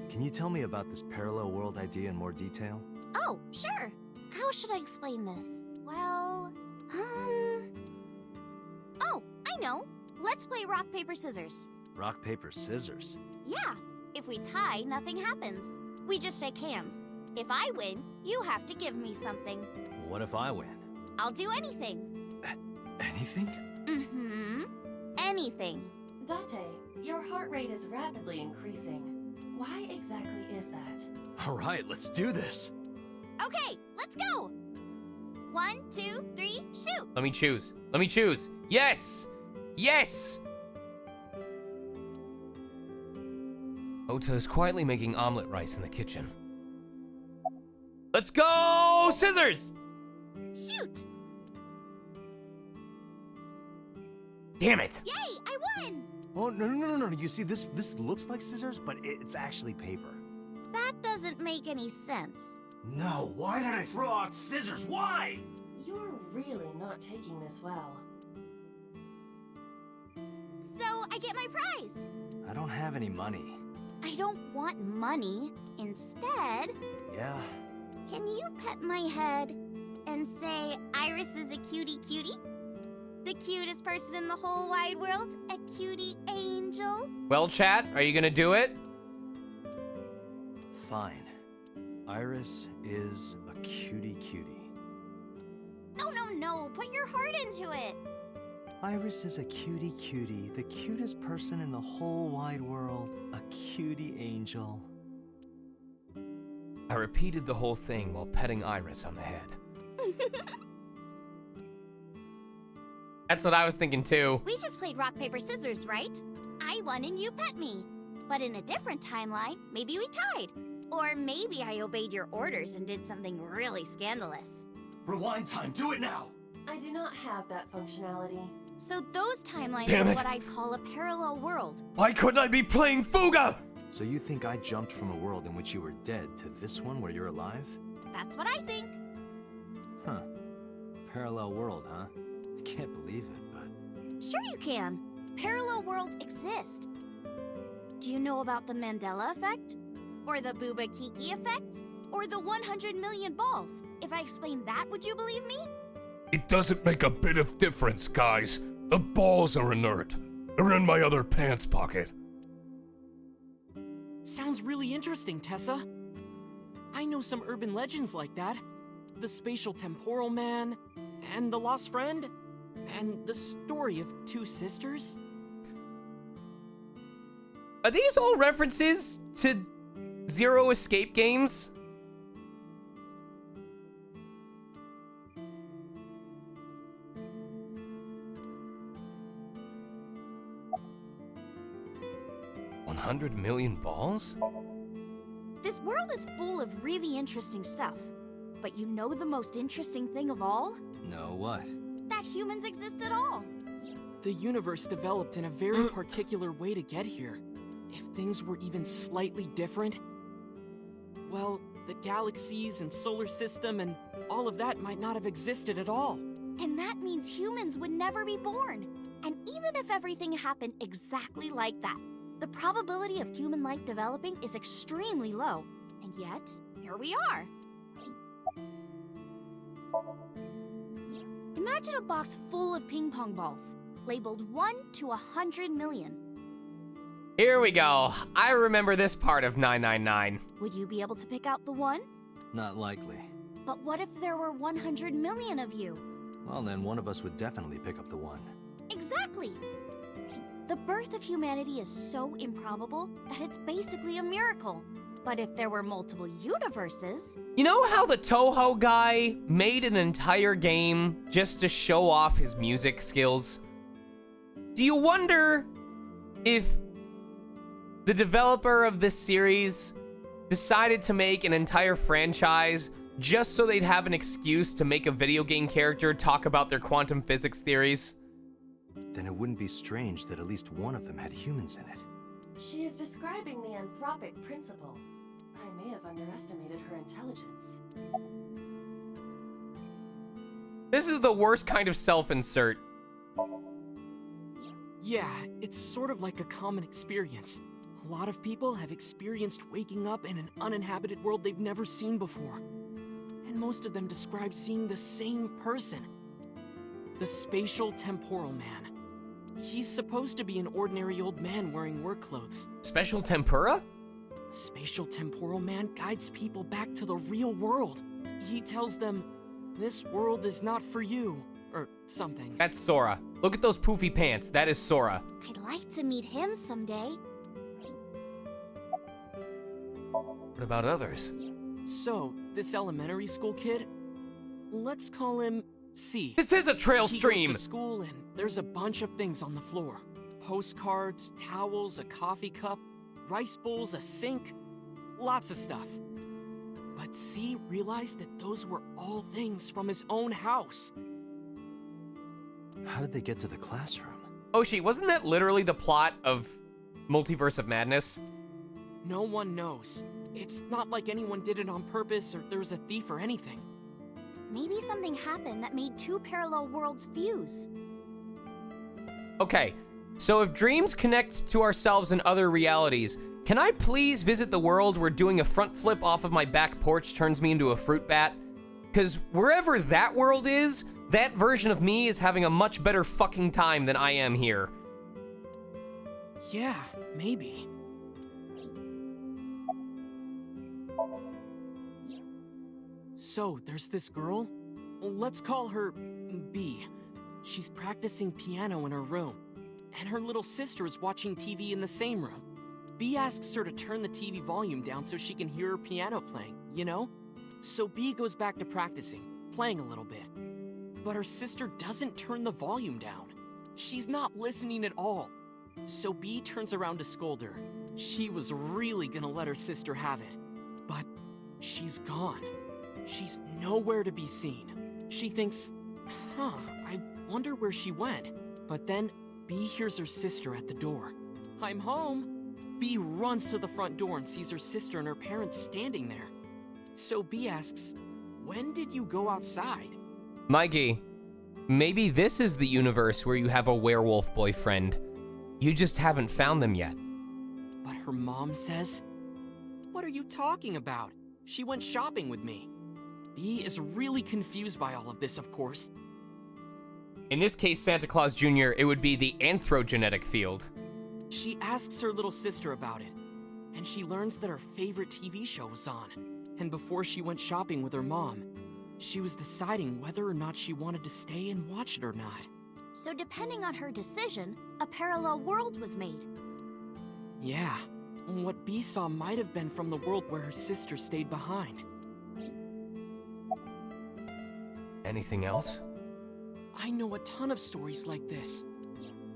can you tell me about this parallel world idea in more detail? Oh, sure. How should I explain this? Well, Oh, I know. Let's play rock, paper, scissors. Rock, paper, scissors. Yeah. If we tie, nothing happens. We just shake hands. If I win, you have to give me something. What if I win? I'll do anything. Anything? Mm-hmm. Anything. Date, your heart rate is rapidly increasing. Why exactly is that? All right, let's do this. Okay, let's go. 1, 2, 3, shoot. Let me choose. Let me choose. Yes! Yes! Ota is quietly making omelet rice in the kitchen. Let's go! Scissors! Shoot. Damn it! Yay, I won. Oh, no. You see, this looks like scissors, but it's actually paper. That doesn't make any sense. No, why did I throw out scissors? Why? You're really not taking this well. So I get my prize. I don't have any money. I don't want money. Instead, Yeah? can you pet my head and say Iris is a cutie? The cutest person in the whole wide world? A cutie angel? Well, chat, are you gonna do it? Fine. Iris is a cutie. No. Put your heart into it. Iris is a cutie, the cutest person in the whole wide world. A cutie angel. I repeated the whole thing while petting Iris on the head. That's what I was thinking too. We just played rock, paper, scissors, right? I won and you pet me. But in a different timeline, maybe we tied. Or maybe I obeyed your orders and did something really scandalous. Rewind time, do it now! I do not have that functionality. So those timelines Damn are it. what I call a parallel world. Why couldn't I be playing Fuga? So you think I jumped from a world in which you were dead to this one where you're alive? That's what I think. Huh. Parallel world, huh? I can't believe it, but... Sure you can. Parallel worlds exist. Do you know about the Mandela effect? Or the Booba Kiki effect? Or the 100 million balls? If I explain that, would you believe me? It doesn't make a bit of difference, guys. The balls are inert. They're in my other pants pocket. Sounds really interesting, Tessa. I know some urban legends like that. The spatial temporal man, and the lost friend, and the story of two sisters. Are these all references to Zero Escape games? $100 million balls? This world is full of really interesting stuff. But you know the most interesting thing of all? No, what? That humans exist at all. The universe developed in a very particular way to get here. If things were even slightly different, well, the galaxies and solar system and all of that might not have existed at all. And that means humans would never be born. And even if everything happened exactly like that, the probability of human life developing is extremely low. And yet, here we are. Imagine a box full of ping pong balls, labeled 1 to 100 million. Here we go. I remember this part of 999. Would you be able to pick out the one? Not likely. But what if there were 100 million of you? Well, then one of us would definitely pick up the one. Exactly! The birth of humanity is so improbable that it's basically a miracle. But if there were multiple universes... You know how the Toho guy made an entire game just to show off his music skills? Do you wonder if the developer of this series decided to make an entire franchise just so they'd have an excuse to make a video game character talk about their quantum physics theories? Then it wouldn't be strange that at least one of them had humans in it. She is describing the anthropic principle. I may have underestimated her intelligence. This is the worst kind of self-insert. Yeah, it's sort of like a common experience. A lot of people have experienced waking up in an uninhabited world they've never seen before. And most of them describe seeing the same person. The spatial temporal man. He's supposed to be an ordinary old man wearing work clothes. Special tempura? The spatial temporal man guides people back to the real world. He tells them, this world is not for you, or something. That's Sora. Look at those poofy pants. That is Sora. I'd like to meet him someday. What about others? So, this elementary school kid, let's call him C. This is a trail stream. He goes to school and there's a bunch of things on the floor. Postcards, towels, a coffee cup, rice bowls, a sink, lots of stuff. But C realized that those were all things from his own house. How did they get to the classroom? Oshi, wasn't that literally the plot of Multiverse of Madness? No one knows. It's not like anyone did it on purpose or there was a thief or anything. Maybe something happened that made two parallel worlds fuse. Okay, so if dreams connect to ourselves in other realities, can I please visit the world where doing a front flip off of my back porch turns me into a fruit bat? Because wherever that world is, that version of me is having a much better fucking time than I am here. Yeah, maybe. So, there's this girl. Let's call her B. She's practicing piano in her room, and her little sister is watching TV in the same room. B asks her to turn the TV volume down so she can hear her piano playing, you know? So B goes back to practicing, playing a little bit. But her sister doesn't turn the volume down. She's not listening at all. So B turns around to scold her. She was really gonna let her sister have it. But she's gone. She's nowhere to be seen. She thinks, I wonder where she went. But then B hears her sister at the door. I'm home. B runs to the front door and sees her sister and her parents standing there. So B asks, "When did you go outside?" Mikey, maybe this is the universe where you have a werewolf boyfriend. You just haven't found them yet. But her mom says, "What are you talking about? She went shopping with me." B is really confused by all of this, of course. In this case, Santa Claus Jr., it would be the anthrogenetic field. She asks her little sister about it, and she learns that her favorite TV show was on. And before she went shopping with her mom, she was deciding whether or not she wanted to stay and watch it or not. So depending on her decision, a parallel world was made. Yeah, what B saw might have been from the world where her sister stayed behind. Anything else? I know a ton of stories like this.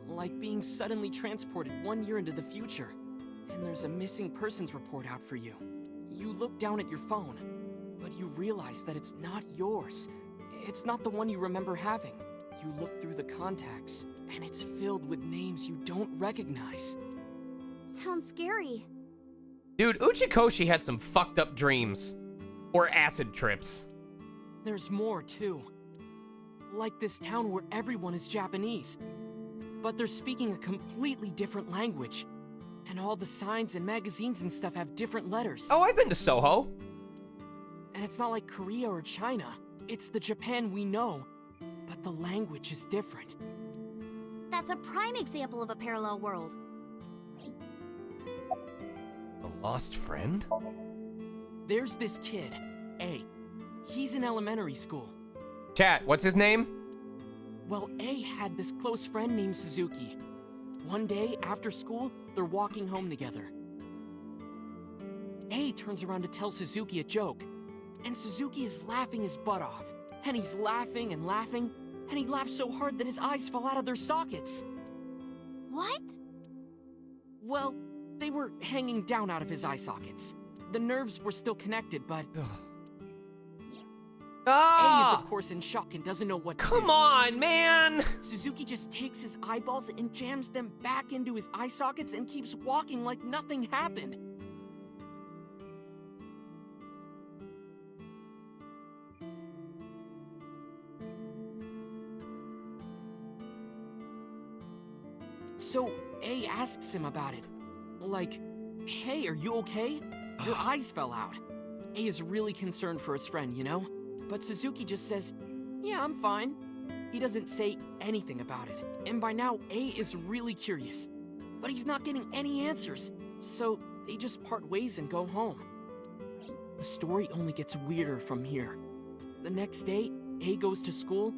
Like being suddenly transported 1 year into the future, and there's a missing persons report out for you. You look down at your phone, but you realize that it's not yours. It's not the one you remember having. You look through the contacts, and it's filled with names you don't recognize. Sounds scary. Dude, Uchikoshi had some fucked up dreams. Or acid trips. There's more, too. Like this town where everyone is Japanese, but they're speaking a completely different language. And all the signs and magazines and stuff have different letters. Oh, I've been to Soho. And it's not like Korea or China. It's the Japan we know, but the language is different. That's a prime example of a parallel world. A lost friend? There's this kid, A. He's in elementary school. Chat, what's his name? Well, A had this close friend named Suzuki. One day, after school, they're walking home together. A turns around to tell Suzuki a joke, and Suzuki is laughing his butt off. And he's laughing, and he laughs so hard that his eyes fall out of their sockets. What? Well, they were hanging down out of his eye sockets. The nerves were still connected, but... A is, of course, in shock and doesn't know what to do. Come on, man! Suzuki just takes his eyeballs and jams them back into his eye sockets and keeps walking like nothing happened. So A asks him about it. Like, "Hey, are you okay? Your eyes fell out." A is really concerned for his friend, you know? But Suzuki just says, "Yeah, I'm fine." He doesn't say anything about it. And by now, A is really curious. But he's not getting any answers. So they just part ways and go home. The story only gets weirder from here. The next day, A goes to school,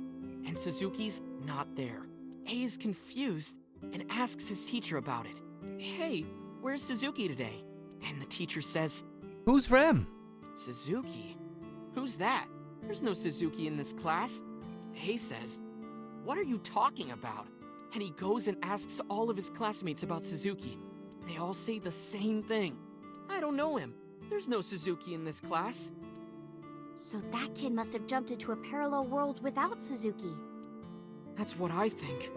and Suzuki's not there. A is confused and asks his teacher about it. "Hey, where's Suzuki today?" And the teacher says, "Who's Rem?" "Suzuki? Who's that? There's no Suzuki in this class." A says, "What are you talking about?" And he goes and asks all of his classmates about Suzuki. They all say the same thing. "I don't know him. There's no Suzuki in this class." So that kid must have jumped into a parallel world without Suzuki. That's what I think.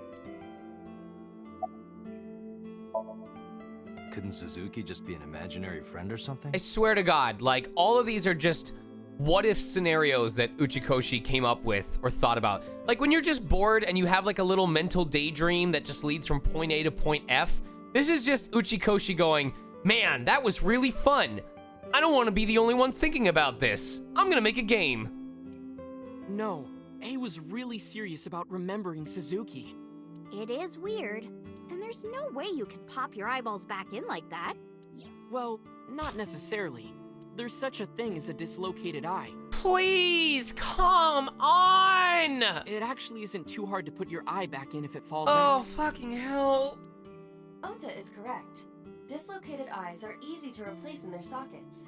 Couldn't Suzuki just be an imaginary friend or something? I swear to God, like, all of these are just what-if scenarios that Uchikoshi came up with or thought about. Like, when you're just bored and you have, like, a little mental daydream that just leads from point A to point F, this is just Uchikoshi going, "Man, that was really fun. I don't want to be the only one thinking about this. I'm gonna make a game." No, A was really serious about remembering Suzuki. It is weird, and there's no way you can pop your eyeballs back in like that. Well, not necessarily. There's such a thing as a dislocated eye. Please, come on! It actually isn't too hard to put your eye back in if it falls Oh, out. fucking hell. Ota is correct. Dislocated eyes are easy to replace in their sockets.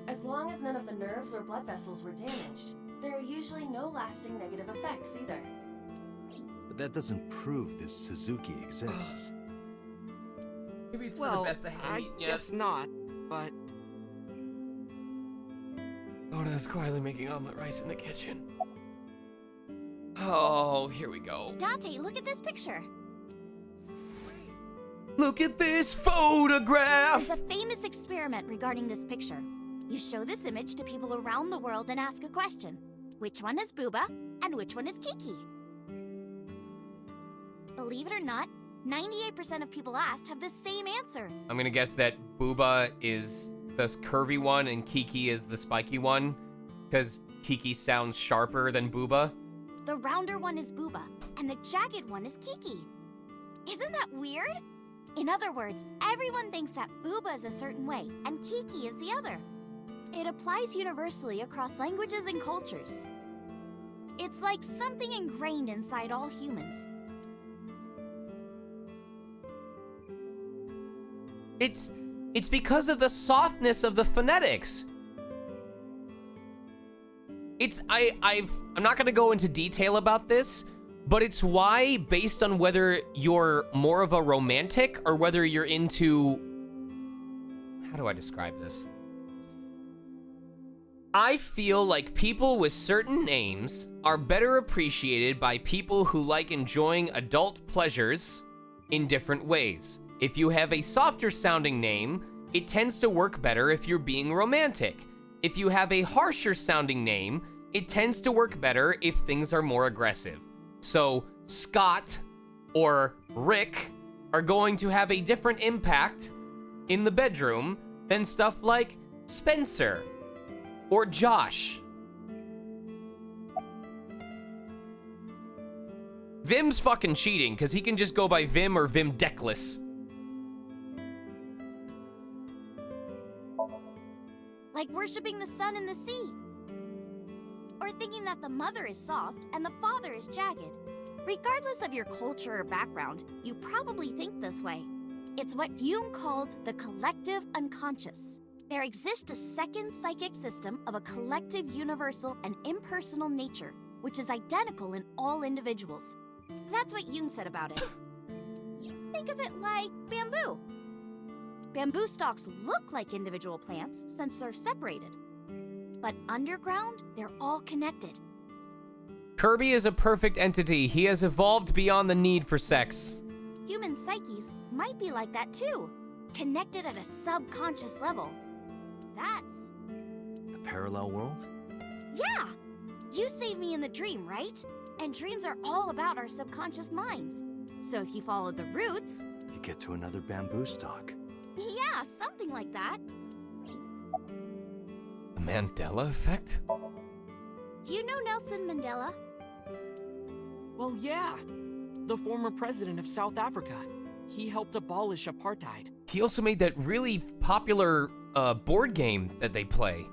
As long as none of the nerves or blood vessels were damaged, there are usually no lasting negative effects either. But that doesn't prove this Suzuki exists. Maybe it's Well, for the best I haven't I eaten yet. guess not, but... Oda's quietly making omelet rice in the kitchen. Oh, here we go. Dante, look at this picture. Look at this photograph! There's a famous experiment regarding this picture. You show this image to people around the world and ask a question. Which one is Booba and which one is Kiki? Believe it or not, 98% of people asked have the same answer. I'm gonna guess that Booba is the curvy one and Kiki is the spiky one, because Kiki sounds sharper than Booba. The rounder one is Booba, and the jagged one is Kiki. Isn't that weird? In other words, everyone thinks that Booba is a certain way, and Kiki is the other. It applies universally across languages and cultures. It's like something ingrained inside all humans. It's because of the softness of the phonetics. I'm not gonna go into detail about this, but it's why, based on whether you're more of a romantic or whether you're into, how do I describe this? I feel like people with certain names are better appreciated by people who like enjoying adult pleasures in different ways. If you have a softer sounding name, it tends to work better if you're being romantic. If you have a harsher sounding name, it tends to work better if things are more aggressive. So Scott or Rick are going to have a different impact in the bedroom than stuff like Spencer or Josh. Vim's fucking cheating because he can just go by Vim or Vim Deckless. Like worshipping the sun and the sea. Or thinking that the mother is soft and the father is jagged. Regardless of your culture or background, you probably think this way. It's what Jung called the collective unconscious. There exists a second psychic system of a collective, universal, and impersonal nature, which is identical in all individuals. That's what Jung said about it. Think of it like bamboo. Bamboo stalks look like individual plants since they're separated. But underground, they're all connected. Kirby is a perfect entity. He has evolved beyond the need for sex. Human psyches might be like that too, connected at a subconscious level. That's... The parallel world? Yeah! You saved me in the dream, right? And dreams are all about our subconscious minds. So if you follow the roots... You get to another bamboo stalk. Yeah, something like that. The Mandela effect? Do you know Nelson Mandela? Well, yeah. The former president of South Africa. He helped abolish apartheid. He also made that really popular board game that they play.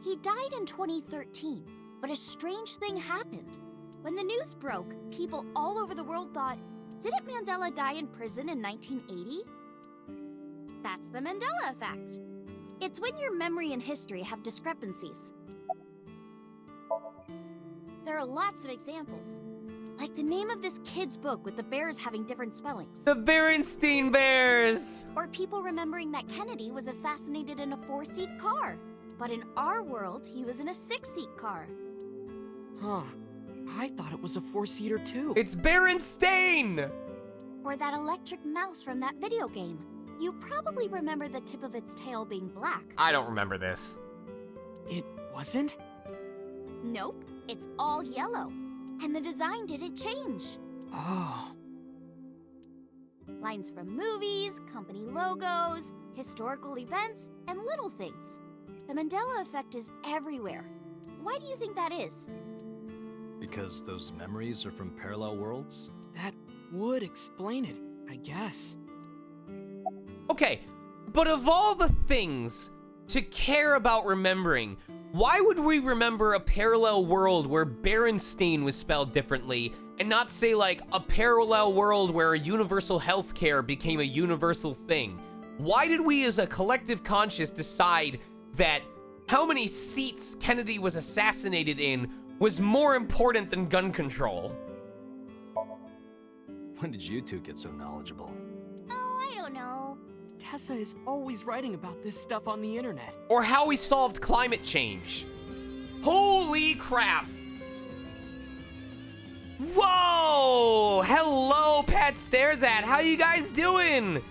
He died in 2013, but a strange thing happened. When the news broke, people all over the world thought, didn't Mandela die in prison in 1980? That's the Mandela effect. It's when your memory and history have discrepancies. There are lots of examples. Like the name of this kid's book with the bears having different spellings. The Berenstein Bears! Or people remembering that Kennedy was assassinated in a 4-seat car. But in our world, he was in a 6-seat car. Huh. I thought it was a 4-seater too. It's Berenstain! Or that electric mouse from that video game. You probably remember the tip of its tail being black. I don't remember this. It wasn't? Nope, it's all yellow. And the design didn't change. Oh. Lines from movies, company logos, historical events, and little things. The Mandela effect is everywhere. Why do you think that is? Because those memories are from parallel worlds? That would explain it, I guess. Okay, but of all the things to care about remembering, why would we remember a parallel world where Berenstein was spelled differently and not say like a parallel world where universal healthcare became a universal thing? Why did we as a collective conscious decide that how many seats Kennedy was assassinated in was more important than gun control? When did you two get so knowledgeable? Oh, I don't know. Tessa is always writing about this stuff on the internet. Or how we solved climate change. Holy crap! Whoa! Hello, Pat Staresat. How you guys doing?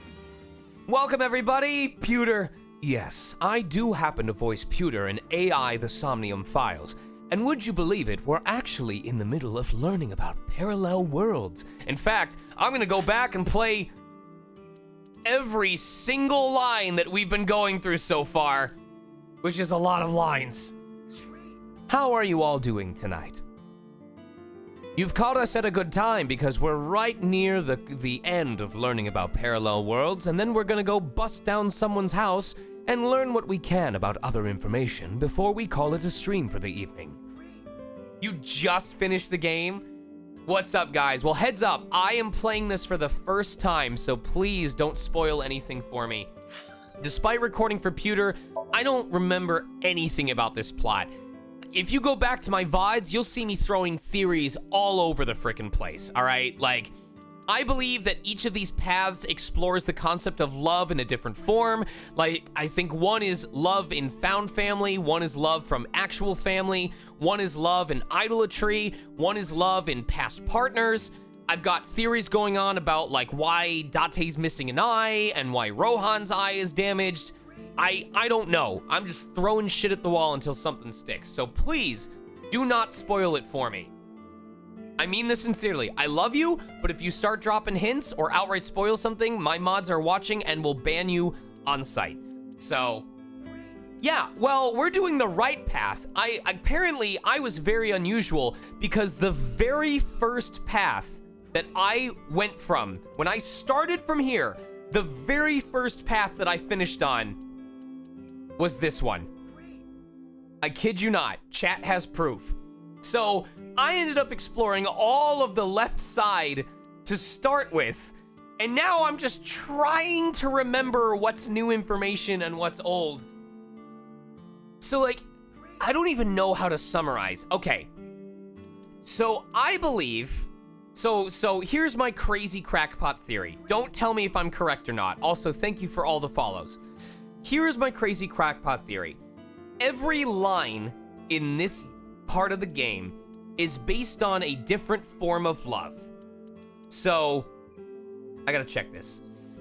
Welcome, everybody. Pewter. Yes, I do happen to voice Pewter in AI the Somnium Files. And would you believe it, we're actually in the middle of learning about parallel worlds. In fact, I'm gonna go back and play every single line that we've been going through so far, which is a lot of lines. How are you all doing tonight? You've caught us at a good time because we're right near the end of learning about parallel worlds, and then we're gonna go bust down someone's house and learn what we can about other information before we call it a stream for the evening. You just finished the game? What's up, guys? Well, heads up, I am playing this for the first time, so please don't spoil anything for me. Despite recording for Pewter, I don't remember anything about this plot. If you go back to my VODs, you'll see me throwing theories all over the frickin' place, all right? Like, I believe that each of these paths explores the concept of love in a different form. Like, I think one is love in found family, one is love from actual family, one is love in idolatry, one is love in past partners. I've got theories going on about, like, why Date's missing an eye and why Rohan's eye is damaged. I don't know. I'm just throwing shit at the wall until something sticks. So please, do not spoil it for me. I mean this sincerely. I love you, but if you start dropping hints or outright spoil something, my mods are watching and will ban you on sight. So, yeah, well, we're doing the right path. Apparently, I was very unusual because the very first path that I went from, when I started from here, the very first path that I finished on was this one. I kid you not, chat has proof. So I ended up exploring all of the left side to start with, and now I'm just trying to remember what's new information and what's old. So, like, I don't even know how to summarize. Okay, so I believe, so here's my crazy crackpot theory. Don't tell me if I'm correct or not. Also, thank you for all the follows. Here's my crazy crackpot theory. Every line in this part of the game is based on a different form of love. So, I gotta check this.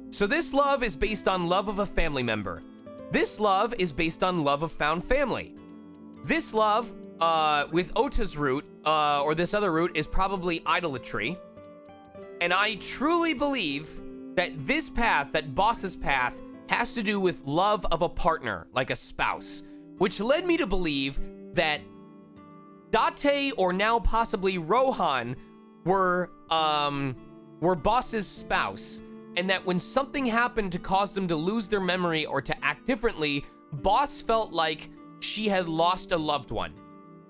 So this love is based on love of a family member. This love is based on love of found family. This love, with Ota's root, or this other root, is probably idolatry. And I truly believe that this path, that boss's path, has to do with love of a partner, like a spouse, which led me to believe that Date, or now possibly Rohan, were Boss's spouse, and that when something happened to cause them to lose their memory or to act differently, Boss felt like she had lost a loved one,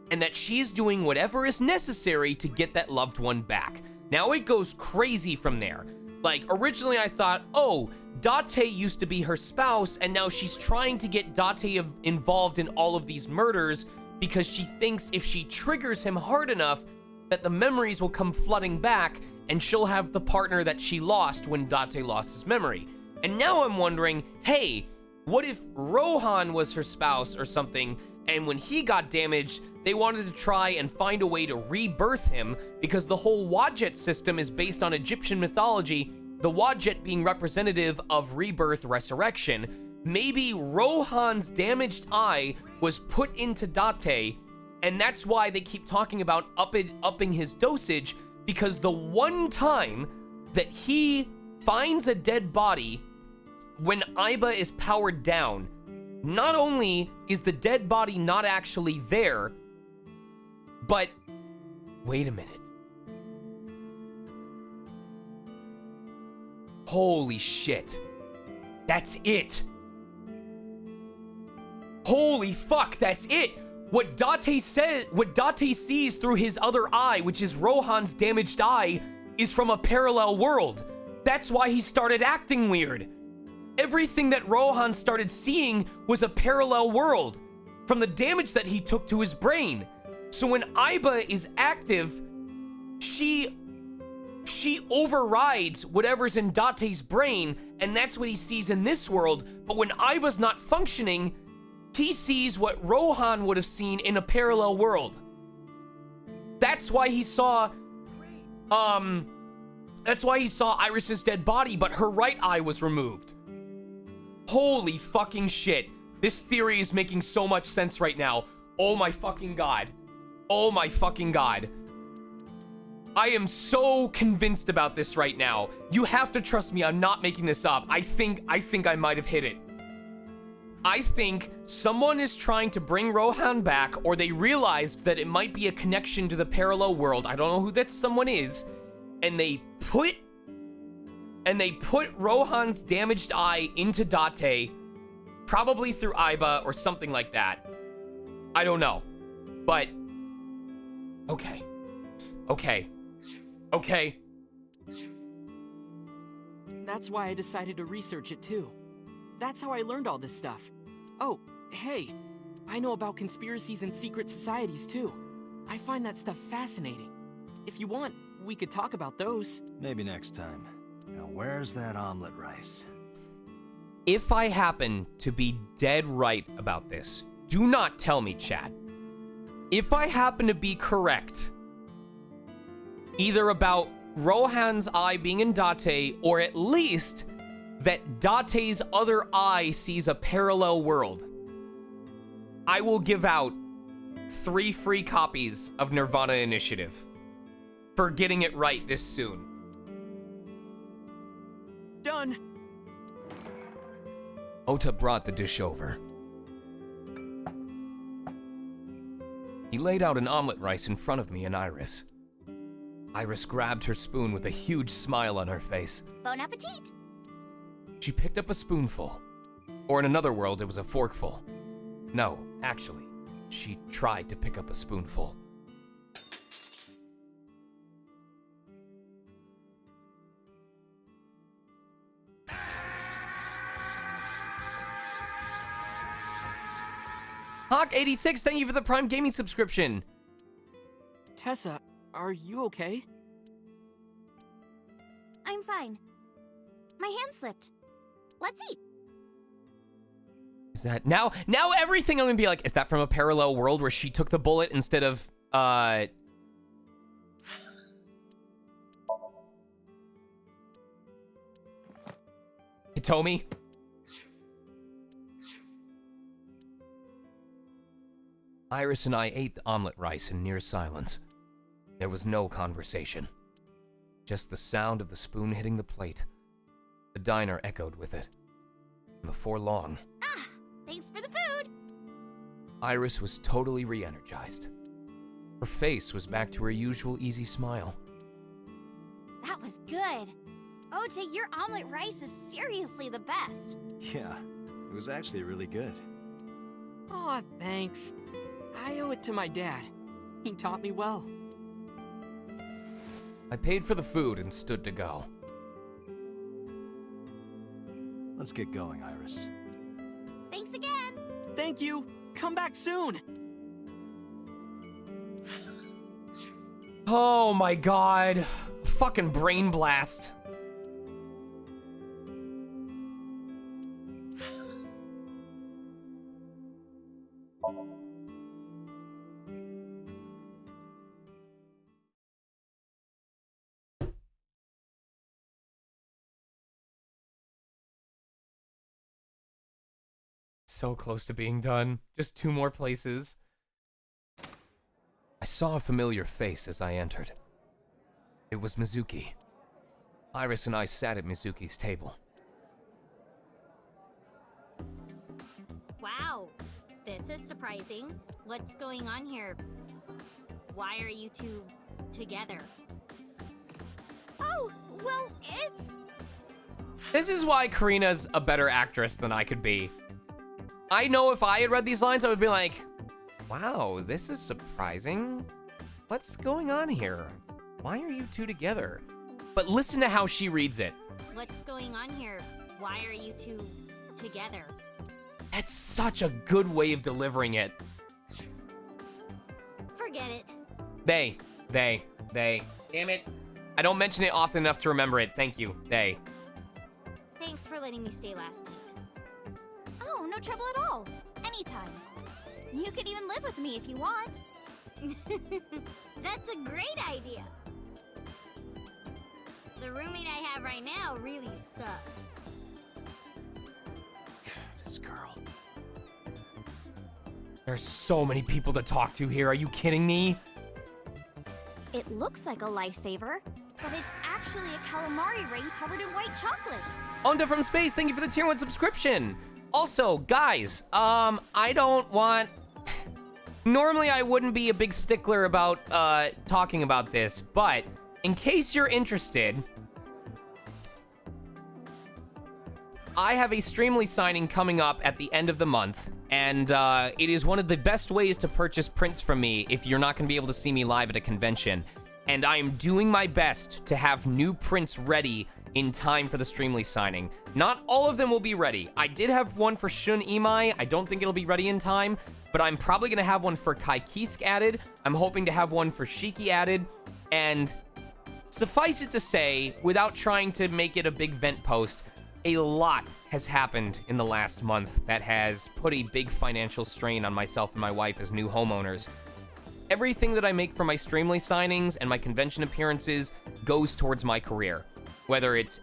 and that she's doing whatever is necessary to get that loved one back. Now it goes crazy from there. Like, originally I thought, oh, Date used to be her spouse, and now she's trying to get Date involved in all of these murders because she thinks if she triggers him hard enough that the memories will come flooding back and she'll have the partner that she lost when Date lost his memory. And now I'm wondering, hey, what if Rohan was her spouse or something, and when he got damaged, they wanted to try and find a way to rebirth him because the whole Wadjet system is based on Egyptian mythology, the Wadjet being representative of rebirth resurrection. Maybe Rohan's damaged eye was put into Date, and that's why they keep talking about upping his dosage, because the one time that he finds a dead body when Aiba is powered down, not only is the dead body not actually there, but wait a minute. Holy shit. That's it. Holy fuck, that's it. What Date sees through his other eye, which is Rohan's damaged eye, is from a parallel world. That's why he started acting weird. Everything that Rohan started seeing was a parallel world from the damage that he took to his brain. So when Aiba is active, she overrides whatever's in Date's brain, and that's what he sees in this world. But when Aiba's not functioning, he sees what Rohan would have seen in a parallel world. That's why he saw That's why he saw Iris's dead body, but her right eye was removed. Holy fucking shit. This theory is making so much sense right now. Oh my fucking god. Oh my fucking god. I am so convinced about this right now. You have to trust me, I'm not making this up. I think I might have hit it. I think someone is trying to bring Rohan back, or they realized that it might be a connection to the parallel world. I don't know who that someone is. And they put Rohan's damaged eye into Date, probably through Aiba or something like that. I don't know. But okay. That's why I decided to research it too. That's how I learned all this stuff. Oh, hey, I know about conspiracies and secret societies too. I find that stuff fascinating. If you want, we could talk about those. Maybe next time. Now, where's that omelet rice? If I happen to be dead right about this, do not tell me, chat. If I happen to be correct, either about Rohan's eye being in Date, or at least that Date's other eye sees a parallel world, I will give out 3 free copies of Nirvana Initiative for getting it right this soon. Done. Ota brought the dish over. He laid out an omelet rice in front of me and Iris. Iris grabbed her spoon with a huge smile on her face. Bon appetit! She picked up a spoonful. Or in another world, it was a forkful. No, actually, she tried to pick up a spoonful. Hawk86, thank you for the Prime Gaming subscription. Tessa, are you okay? I'm fine. My hand slipped. Let's eat. Is that now everything I'm gonna be like, is that from a parallel world where she took the bullet instead of Hitomi? Iris and I ate the omelet rice in near silence. There was no conversation. Just the sound of the spoon hitting the plate. The diner echoed with it. And before long... Ah! Thanks for the food! Iris was totally re-energized. Her face was back to her usual easy smile. That was good. Ota, your omelet rice is seriously the best. Yeah, it was actually really good. Aw, thanks. I owe it to my dad. He taught me well. I paid for the food and stood to go. Let's get going, Iris. Thanks again! Thank you! Come back soon! Oh my god. Fucking brain blast. So close to being done. Just 2 more places. I saw a familiar face as I entered. It was Mizuki. Iris and I sat at Mizuki's table. Wow, this is surprising. What's going on here? Why are you two together? Oh, well, it's... This is why Karina's a better actress than I could be. I know if I had read these lines, I would be like, wow, this is surprising. What's going on here? Why are you two together? But listen to how she reads it. What's going on here? Why are you two together? That's such a good way of delivering it. Forget it. They. Damn it. I don't mention it often enough to remember it. Thank you. They. Thanks for letting me stay last night. Oh, no trouble at all. Anytime. You could even live with me if you want. That's a great idea. the roommate I have right now really sucks. This girl. There's so many people to talk to here. Are you kidding me? It looks like a lifesaver, but it's actually a calamari ring covered in white chocolate. Onda from Space, thank you for the tier 1 subscription. Also, guys, I don't want... Normally, I wouldn't be a big stickler about talking about this, but in case you're interested, I have a Streamly signing coming up at the end of the month, and it is one of the best ways to purchase prints from me if you're not going to be able to see me live at a convention. And I am doing my best to have new prints ready in time for the Streamly signing. Not all of them will be ready. I did have one for Shun Imai. I don't think it'll be ready in time, but I'm probably going to have one for Kai Kisk added. I'm hoping to have one for Shiki added, and suffice it to say, without trying to make it a big vent post, a lot has happened in the last month that has put a big financial strain on myself and my wife as new homeowners. Everything that I make for my Streamly signings and my convention appearances goes towards my career. Whether it's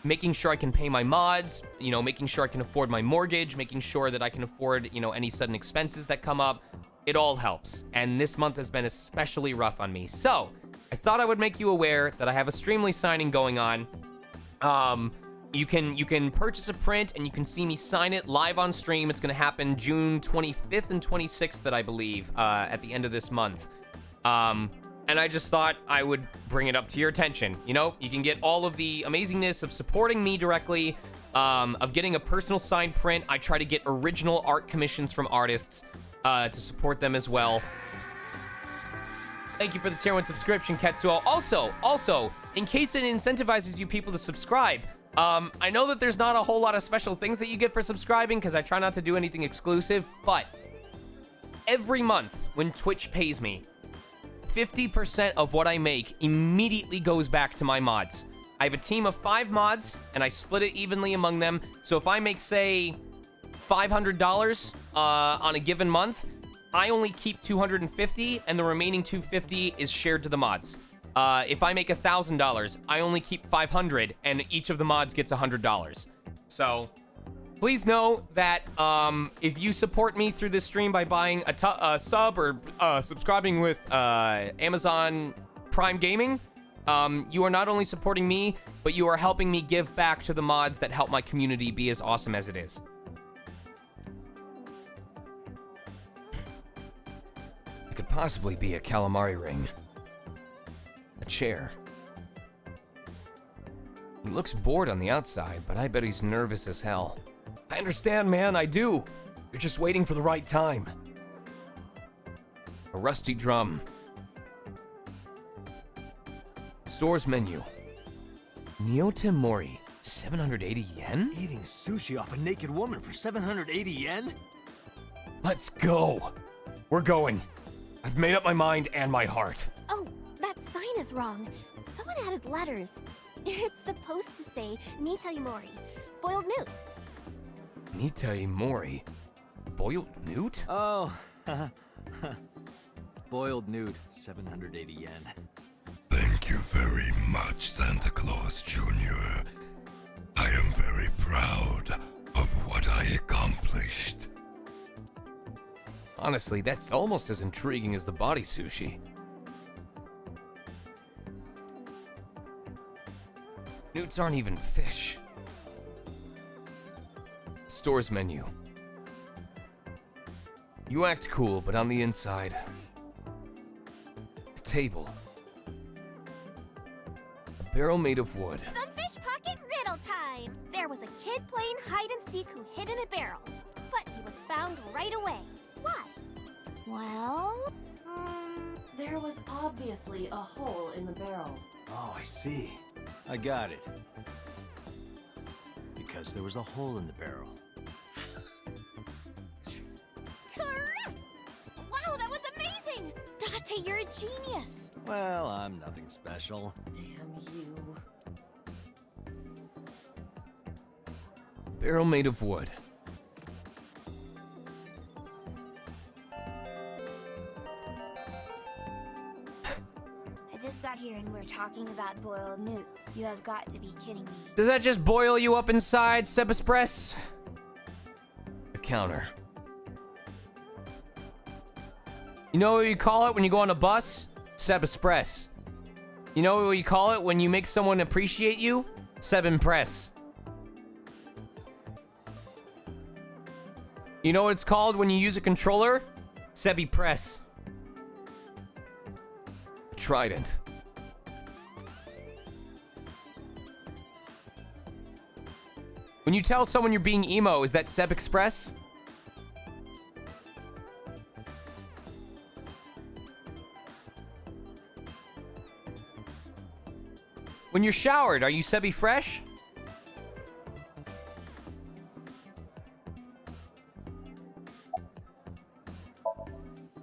making sure I can pay my mods, you know, making sure I can afford my mortgage, making sure that I can afford, you know, any sudden expenses that come up, it all helps. And this month has been especially rough on me. So, I thought I would make you aware that I have a Streamly signing going on. You can purchase a print and you can see me sign it live on stream. It's going to happen June 25th and 26th, that I believe, at the end of this month. And I just thought I would bring it up to your attention. You know, you can get all of the amazingness of supporting me directly, of getting a personal signed print. I try to get original art commissions from artists to support them as well. Thank you for the tier 1 subscription, Ketsuo. Also, in case it incentivizes you people to subscribe, I know that there's not a whole lot of special things that you get for subscribing because I try not to do anything exclusive, but every month when Twitch pays me, 50% of what I make immediately goes back to my mods. I have a team of 5 mods, and I split it evenly among them. So if I make, say, $500 on a given month, I only keep $250, and the remaining $250 is shared to the mods. If I make $1,000, I only keep $500, and each of the mods gets $100. So please know that if you support me through this stream by buying a sub or subscribing with Amazon Prime Gaming, you are not only supporting me, but you are helping me give back to the mods that help my community be as awesome as it is. It could possibly be a calamari ring. A chair. He looks bored on the outside, but I bet he's nervous as hell. I understand, man, I do. You're just waiting for the right time. A rusty drum. Store's menu. Nyote Mori, 780 yen? Eating sushi off a naked woman for 780 yen? Let's go. We're going. I've made up my mind and my heart. Oh, that sign is wrong. Someone added letters. It's supposed to say Nitai Mori, boiled newt. Nitai Mori? Boiled newt? Oh, boiled newt, 780 yen. Thank you very much, Santa Claus Jr. I am very proud of what I accomplished. Honestly, that's almost as intriguing as the body sushi. Newts aren't even fish. Store's menu. You act cool, but on the inside... A table. A barrel made of wood. Sunfish Pocket riddle time! There was a kid playing hide and seek who hid in a barrel, but he was found right away. Why? Well, there was obviously a hole in the barrel. Oh, I see. I got it. Because there was a hole in the barrel. correct! Wow, that was amazing! Date, you're a genius! Well, I'm nothing special. Damn you. Barrel made of wood. just got here and we're talking about boiled meat. You have got to be kidding me. Does that just boil you up inside, Seb Express? A counter. You know what you call it when you go on a bus? Seb Express. You know what you call it when you make someone appreciate you? Seb Impress. You know what it's called when you use a controller? Sebi Press. Trident. When you tell someone you're being emo, is that Seb Express? When you're showered, are you Sebi Fresh?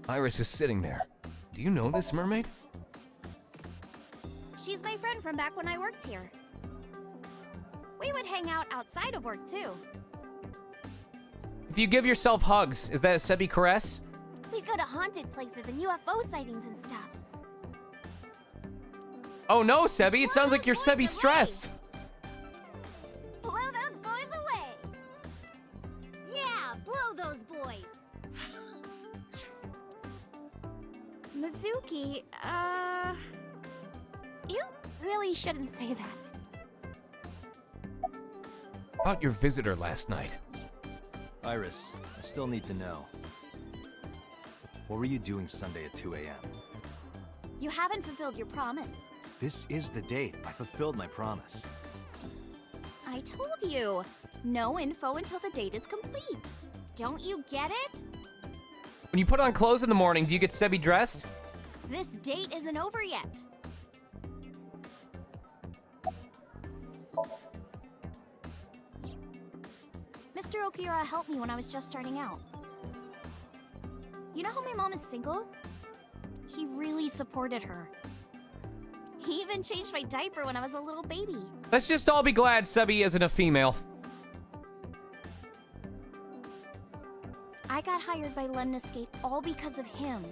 Iris is sitting there. Do you know this mermaid? She's my friend from back when I worked here. We would hang out outside of work, too. If you give yourself hugs, is that a Sebi caress? We'd go to haunted places and UFO sightings and stuff. Oh no, Sebi, it sounds like you're Sebi stressed. Blow those boys away! Yeah, blow those boys. Mizuki, you really shouldn't say that. About your visitor last night. Iris, I still need to know. What were you doing Sunday at 2 a.m.? You haven't fulfilled your promise. This is the date. I fulfilled my promise. I told you. No info until the date is complete. Don't you get it? When you put on clothes in the morning, do you get Sebi dressed? This date isn't over yet. Mr. Okiura helped me when I was just starting out. You know how my mom is single? He really supported her. He even changed my diaper when I was a little baby. Let's just all be glad Sebi isn't a female. I got hired by Lemniscape all because of him.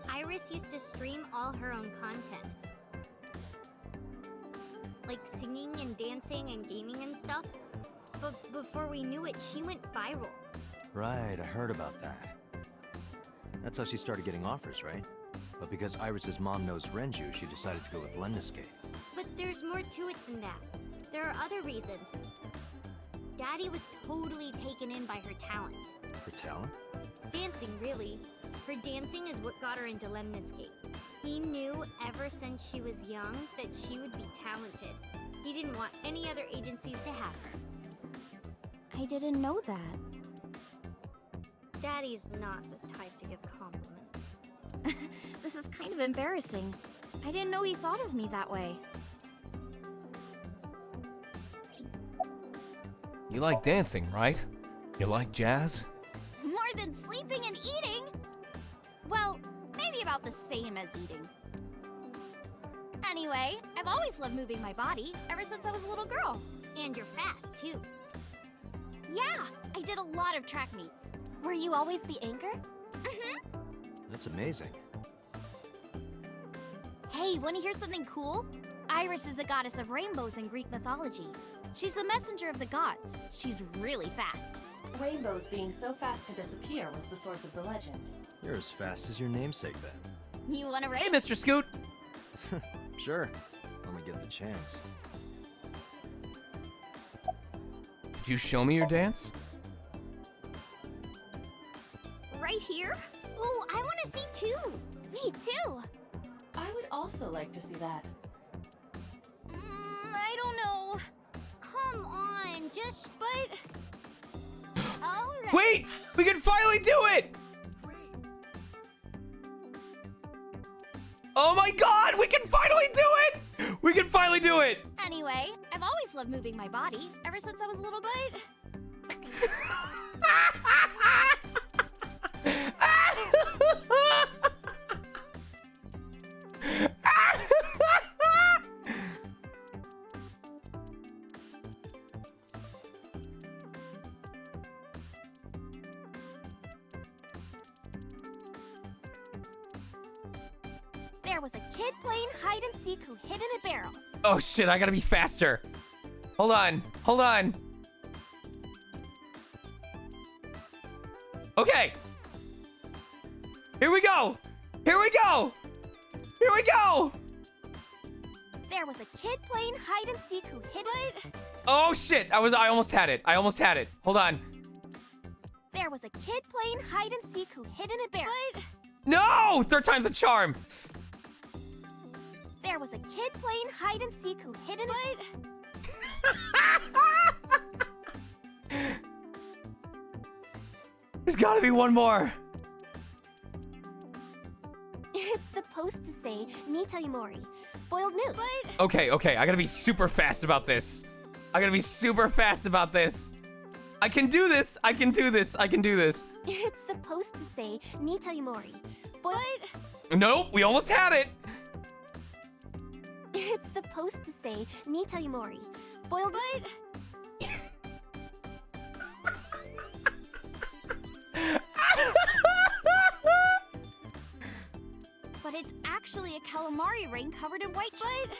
Iris used to stream all her own content. Like singing and dancing and gaming and stuff. But before we knew it, she went viral. Right, I heard about that. That's how she started getting offers, right? But because Iris's mom knows Renju, she decided to go with Lemniscape. But there's more to it than that. There are other reasons. Daddy was totally taken in by her talent. Her talent? Dancing, really. Her dancing is what got her into Lemniscape. He knew ever since she was young that she would be talented. He didn't want any other agencies to have her. I didn't know that. Daddy's not the type to give compliments. This is kind of embarrassing. I didn't know he thought of me that way. You like dancing, right? You like jazz? More than sleeping and eating? Well, maybe about the same as eating. Anyway, I've always loved moving my body ever since I was a little girl. And you're fast, too. Yeah, I did a lot of track meets. Were you always the anchor? Mm-hmm. That's amazing. Hey, want to hear something cool? Iris is the goddess of rainbows in Greek mythology. She's the messenger of the gods. She's really fast. Rainbows being so fast to disappear was the source of the legend. You're as fast as your namesake, then. You want to race? Hey, Mr. Scoot! Sure, when we get the chance. Could you show me your dance? Right here? Oh, I want to see too. Me too. I would also like to see that. I don't know. Come on, just... But... Alright. Wait! We can finally do it! Oh my god! We can finally do it! We can finally do it! Anyway, I've always loved moving my body ever since I was a little bit. There was a kid playing hide and seek who hid in a barrel. Oh shit, I gotta be faster. Hold on, hold on. Okay. Here we go. Here we go. Here we go. There was a kid playing hide and seek who hid it. Oh shit, I almost had it. I almost had it. Hold on. There was a kid playing hide and seek who hid in a barrel. No! Third time's a charm. There was a kid playing hide and seek who hid in a... There's gotta be one more. It's supposed to say Nita Yumori. Boiled new. Okay, okay, I gotta be super fast about this. I gotta be super fast about this. I can do this. I can do this. I can do this. It's supposed to say Nita Yumori. Boiled... Nope, we almost had it. It's supposed to say Nita Yumori. Boiled... But it's actually a calamari ring covered in white chocolate.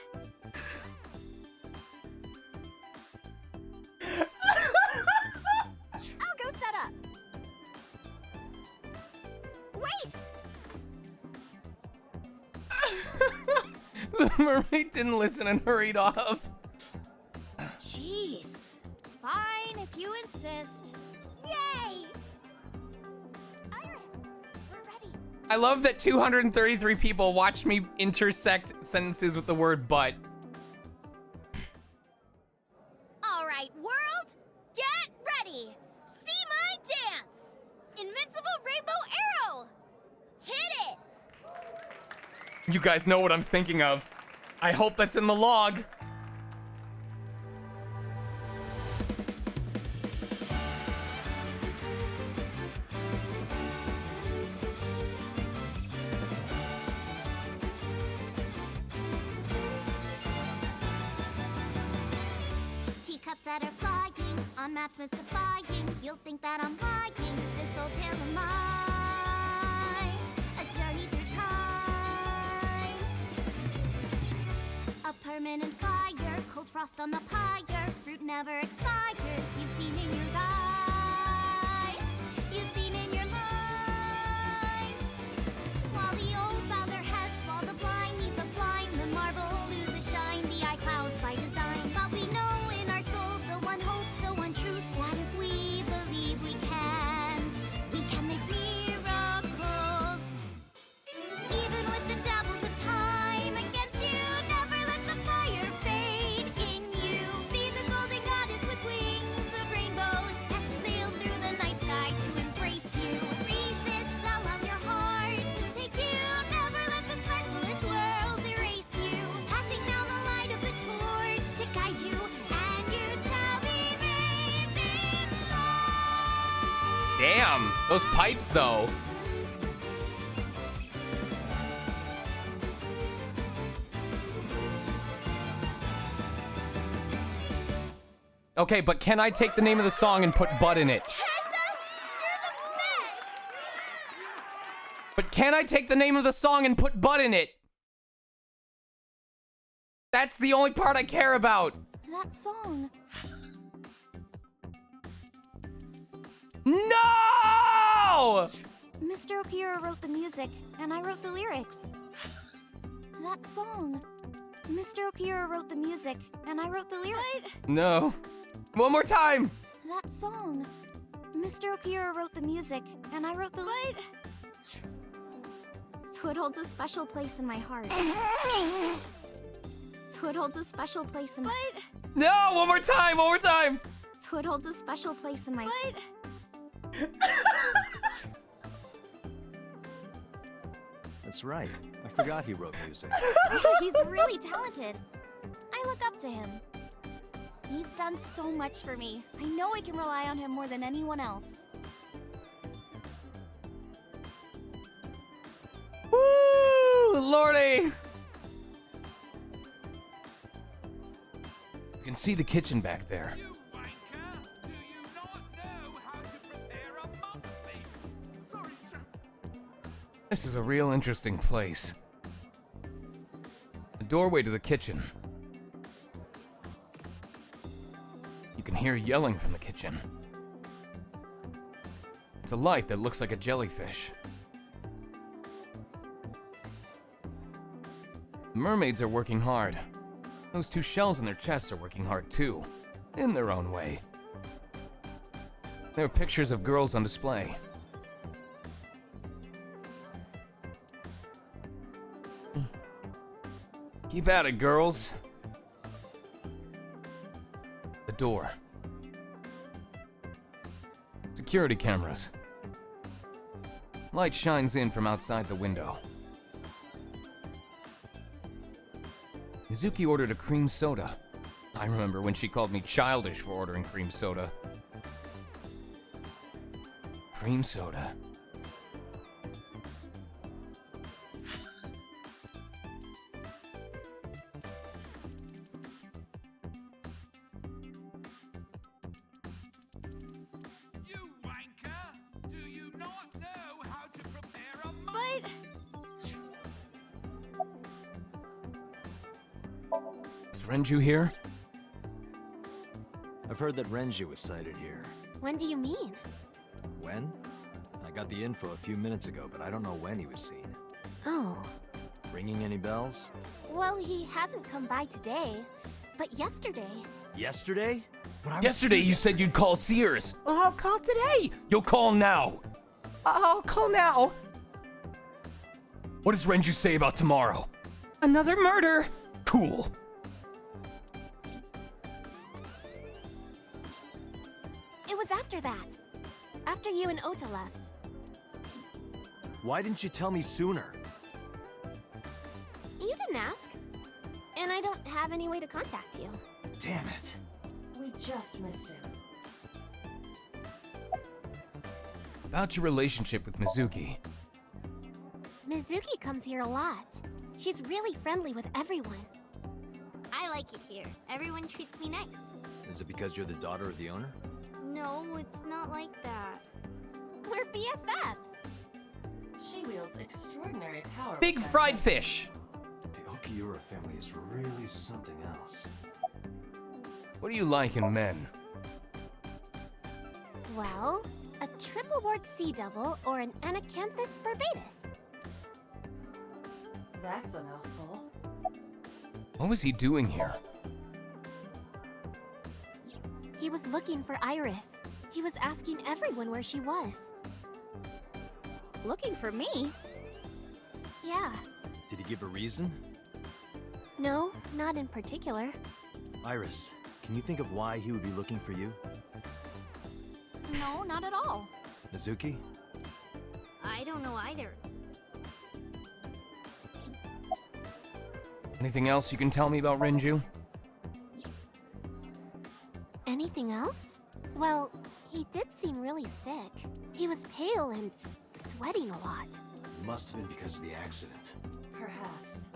I'll go set up. Wait! The mermaid didn't listen and hurried off. Jeez. Fine, if you insist. Yay! Iris, we're ready. I love that 233 people watched me intersect sentences with the word but. All right, world, get ready. See my dance. Invincible rainbow arrow. Hit it. You guys know what I'm thinking of. I hope that's in the log. Teacups that are flying, on maps mystifying. You'll think that I'm lying. This old tale of mine, a journey through time. A permanent fire, cold frost on the pyre. Fruit never expires. You've seen in your eyes, you've seen in your mind. While the old bow their heads, while the blind meet the blind, the marble loses shine. The eye clouds by design, but we know in our soul the one hope, the one truth, that if we believe we can make miracles. Even with the dabbles of time against you, never let the fire fade in you. See the golden goddess with wings of rainbows set sail through the night sky to embrace you. Resist, allow your heart to take you. Never let this merciless world erase you. Passing down the light of the torch to guide you, and you shall be bathed in light. Damn, those pipes though. Okay, but can I take the name of the song and put "but" in it? But can I take the name of the song and put "but" in it? That's the only part I care about. That song. No! Mr. Okira wrote the music, and I wrote the lyrics. That song. Mr. Okira wrote the music, and I wrote the lyrics. No. One more time. That song. Mr. Okira wrote the music, and I wrote the lyrics. So it holds a special place in my heart. So it holds a special place in my... No, one more time, one more time. So it holds a special place in my... That's right. I forgot he wrote music. He's really talented. I look up to him. He's done so much for me. I know I can rely on him more than anyone else. Woo, Lordy. You can see the kitchen back there. This is a real interesting place. doorway to the kitchen. You can hear yelling from the kitchen. It's a light that looks like a jellyfish. The mermaids are working hard. Those two shells in their chests are working hard too, in their own way. There are pictures of girls on display. Keep at it, girls. The door. Security cameras. Light shines in from outside the window. Mizuki ordered a cream soda. I remember when she called me childish for ordering cream soda. Cream soda. Is Renju here? I've heard that Renju was sighted here. When do you mean? When? I got the info a few minutes ago, but I don't know when he was seen. Oh. Ringing any bells? Well, he hasn't come by today, but yesterday. Yesterday? But I was Yesterday here you said you'd call Sears. Well, I'll call today. You'll call now. I'll call now. What does Renju say about tomorrow? Another murder. Cool. It was after that. After you and Ota left. Why didn't you tell me sooner? You didn't ask. And I don't have any way to contact you. Damn it. We just missed him. About your relationship with Mizuki. Mizuki comes here a lot. She's really friendly with everyone. I like it here. Everyone treats me nice. Is it because you're the daughter of the owner? No, it's not like that. We're BFFs. She wields extraordinary power. Big fried fish. The Okiura family is really something else. What do you like in men? Well, a triple wart sea devil or an Anacanthus barbatus. That's a mouthful. What was he doing here? He was looking for Iris. He was asking everyone where she was. Looking for me? Yeah. Did he give a reason? No, not in particular. Iris, can you think of why he would be looking for you? No, not at all. Mizuki? I don't know either. Anything else you can tell me about Renju? Anything else? Well, he did seem really sick. He was pale and sweating a lot. It must have been because of the accident. Perhaps.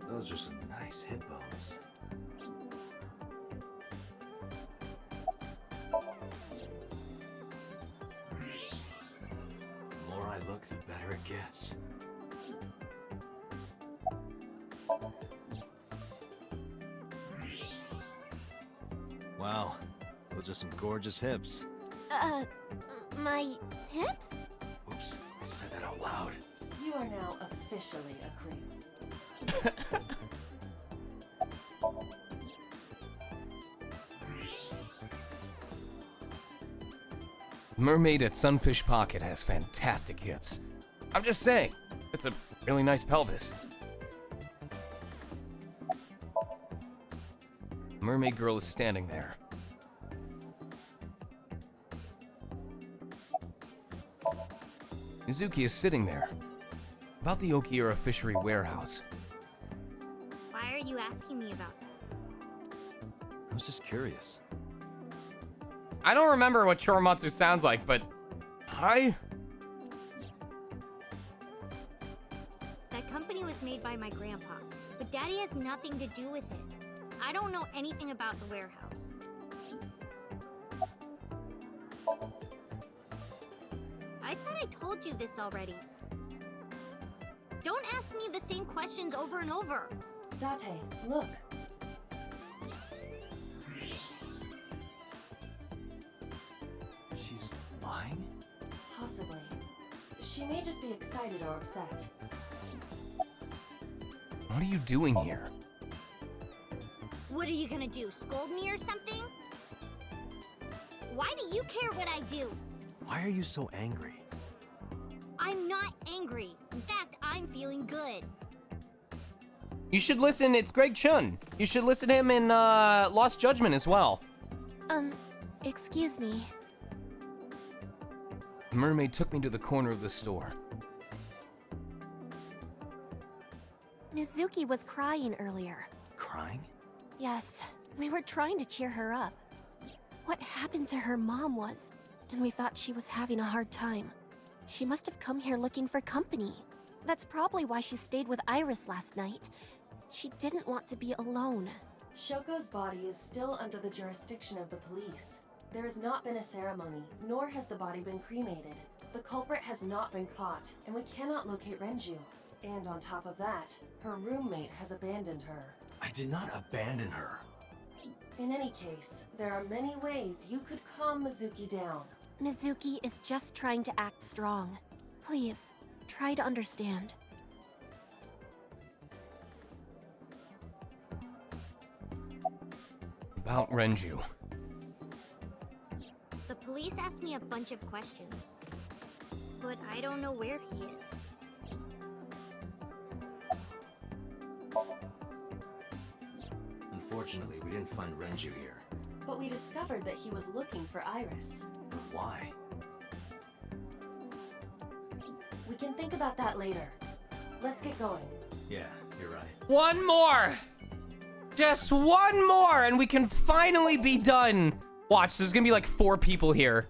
Those are some nice hip bones. The more I look, the better it gets. Wow, those are some gorgeous hips. My hips? Oops, I said that out loud. You are now officially a creep. Mermaid at Sunfish Pocket has fantastic hips. I'm just saying, it's a really nice pelvis. Mermaid girl is standing there. Mizuki is sitting there. About the Okiura fishery warehouse. Why are you asking me about that? I was just curious. I don't remember what Choromatsu sounds like, but... Hi? That company was made by my grandpa, but Daddy has nothing to do with it. I don't know anything about the warehouse. I thought I told you this already. Don't ask me the same questions over and over. Date, look. She's lying? Possibly. She may just be excited or upset. What are you doing here? What are you gonna do, scold me or something? Why do you care what I do? Why are you so angry? I'm not angry. In fact, I'm feeling good. You should listen, it's Greg Chun. You should listen to him in Lost Judgment as well. Excuse me. The mermaid took me to the corner of the store. Mizuki was crying earlier. Crying? Yes, we were trying to cheer her up. What happened to her mom was, and we thought she was having a hard time. She must have come here looking for company. That's probably why she stayed with Iris last night. She didn't want to be alone. Shoko's body is still under the jurisdiction of the police. There has not been a ceremony, nor has the body been cremated. The culprit has not been caught, and we cannot locate Renju. And on top of that, her roommate has abandoned her. I did not abandon her. In any case, there are many ways you could calm Mizuki down. Mizuki is just trying to act strong. Please, try to understand. About Renju. The police asked me a bunch of questions, but I don't know where he is. Unfortunately, we didn't find Renju here. But we discovered that he was looking for Iris. But why? We can think about that later. Let's get going. Yeah, you're right. One more! Just one more, and we can finally be done. Watch, there's gonna be like 4 people here.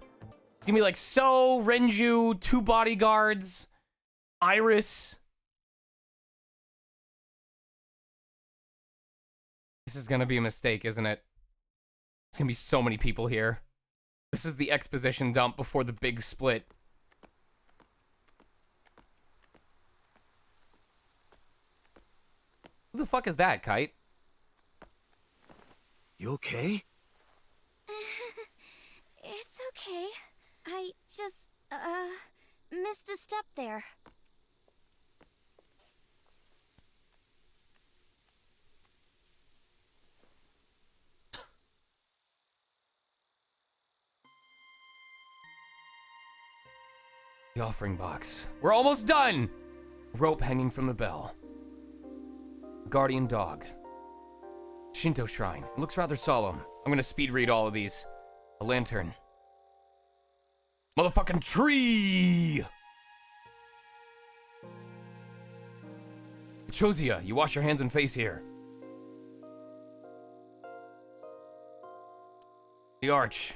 It's gonna be like So, Renju, 2 bodyguards, Iris. This is gonna be a mistake, isn't it? It's gonna be so many people here. This is the exposition dump before the big split. Who the fuck is that, Kite? You okay? It's okay. I just, missed a step there. The offering box. We're almost done! Rope hanging from the bell. Guardian dog. Shinto shrine. It looks rather solemn. I'm gonna speed read all of these. A lantern. Motherfucking tree! Chosia, you wash your hands and face here. The arch.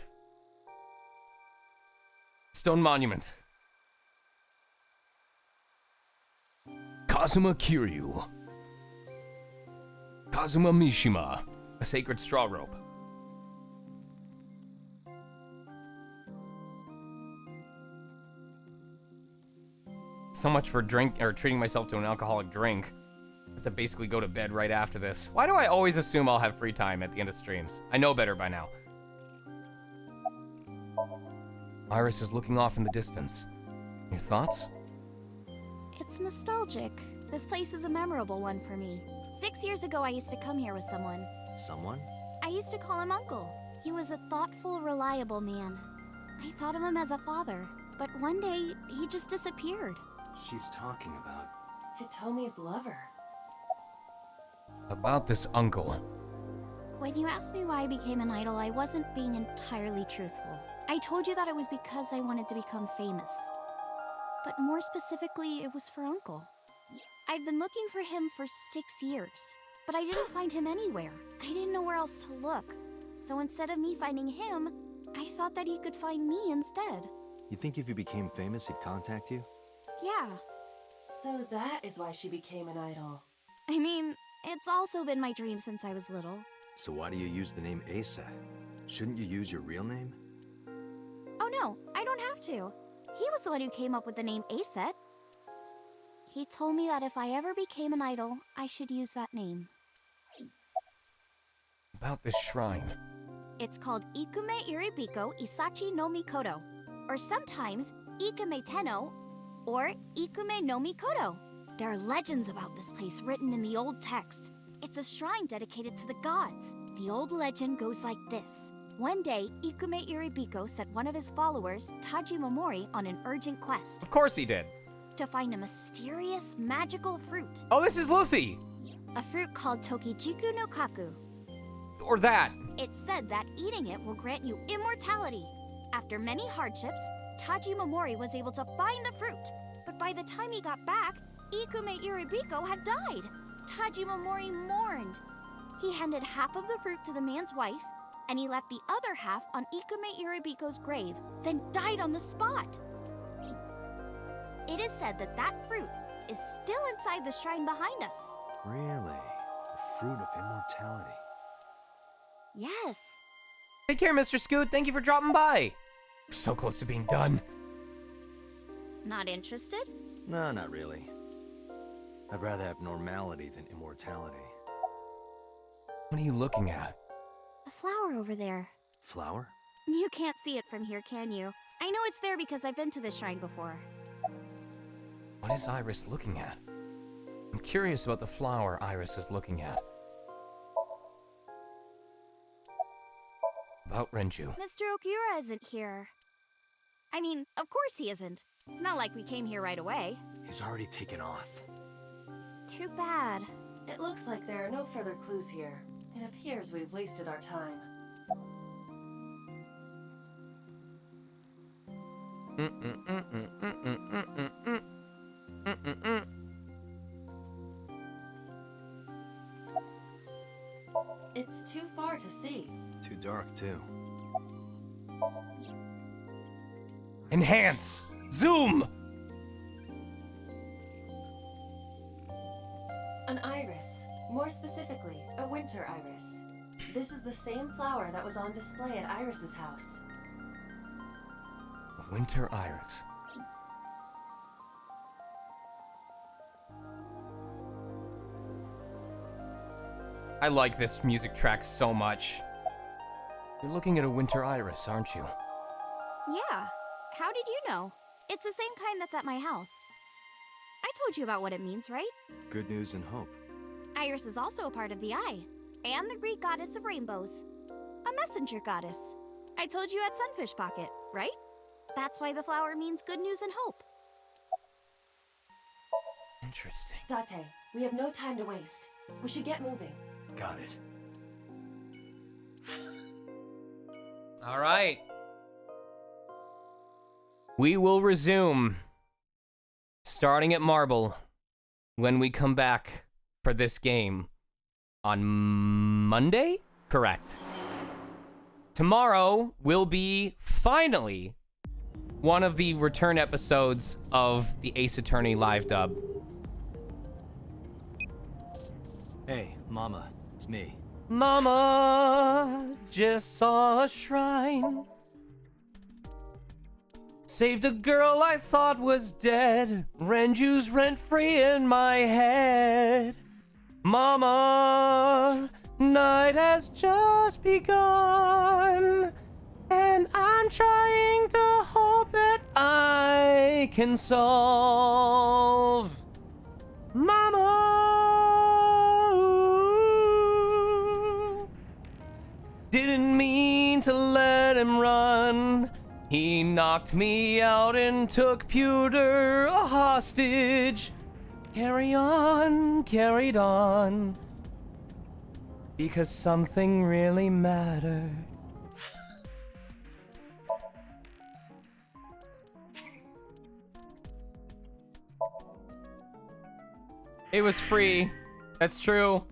Stone monument. Kazuma Kiryu. Kazuma Mishima. A sacred straw rope. So much for treating myself to an alcoholic drink. I have to basically go to bed right after this. Why do I always assume I'll have free time at the end of streams? I know better by now. Iris is looking off in the distance. Your thoughts? It's nostalgic. This place is a memorable one for me. 6 years ago, I used to come here with someone. Someone? I used to call him Uncle. He was a thoughtful, reliable man. I thought of him as a father, but one day, he just disappeared. She's talking about... Hitomi's lover. About this uncle. When you asked me why I became an idol, I wasn't being entirely truthful. I told you that it was because I wanted to become famous. But more specifically, it was for Uncle. I've been looking for him for 6 years, but I didn't find him anywhere. I didn't know where else to look. So instead of me finding him, I thought that he could find me instead. You think if you became famous, he'd contact you? Yeah. So that is why she became an idol. I mean, it's also been my dream since I was little. So why do you use the name Asa? Shouldn't you use your real name? Oh no, I don't have to. He was the one who came up with the name Aset. He told me that if I ever became an idol, I should use that name. About this shrine. It's called Ikume Iribiko Isachi no Mikoto, or sometimes Ikume Tenno, or Ikume no Mikoto. There are legends about this place written in the old text. It's a shrine dedicated to the gods. The old legend goes like this. One day, Ikume Iribiko sent one of his followers, Taji Momori, on an urgent quest Of course he did. to find a mysterious, magical fruit. Oh, this is Luffy! A fruit called Tokijiku no Kaku. Or that. It's said that eating it will grant you immortality. After many hardships, Taji Momori was able to find the fruit, but by the time he got back, Ikume Iribiko had died. Taji Momori mourned. He handed half of the fruit to the man's wife, and he left the other half on Ikume Iribiko's grave, then died on the spot. It is said that that fruit is still inside the shrine behind us. Really? The fruit of immortality. Yes. Take care, Mr. Scoot. Thank you for dropping by. We're so close to being done. Not interested? No, not really. I'd rather have normality than immortality. What are you looking at? A flower over there. Flower? You can't see it from here, can you? I know it's there because I've been to this shrine before. What is Iris looking at? I'm curious about the flower Iris is looking at. About Renju. Mr. Okura isn't here. I mean, of course he isn't. It's not like we came here right away. He's already taken off. Too bad. It looks like there are no further clues here. It appears we've wasted our time. It's too far to see. Too dark, too. Enhance! Zoom! An iris. More specifically, a winter iris. This is the same flower that was on display at Iris's house. A winter iris. I like this music track so much. You're looking at a winter iris, aren't you? Yeah. How did you know? It's the same kind that's at my house. I told you about what it means, right? Good news and hope. Iris is also a part of the eye, and the Greek goddess of rainbows. A messenger goddess. I told you at Sunfish Pocket, right? That's why the flower means good news and hope. Interesting. Date, we have no time to waste. We should get moving. Got it. All right. We will resume, starting at Marble, when we come back for this game on Monday? Correct. Tomorrow will be finally one of the return episodes of the Ace Attorney live dub. Hey, Mama, it's me. Mama just saw a shrine. Saved a girl I thought was dead. Renju's rent-free in my head. Mama, night has just begun. And I'm trying to hope that I can solve. Mama, didn't mean to let him run. He knocked me out and took Pewter hostage. Carried on, because something really mattered. It was free. That's true.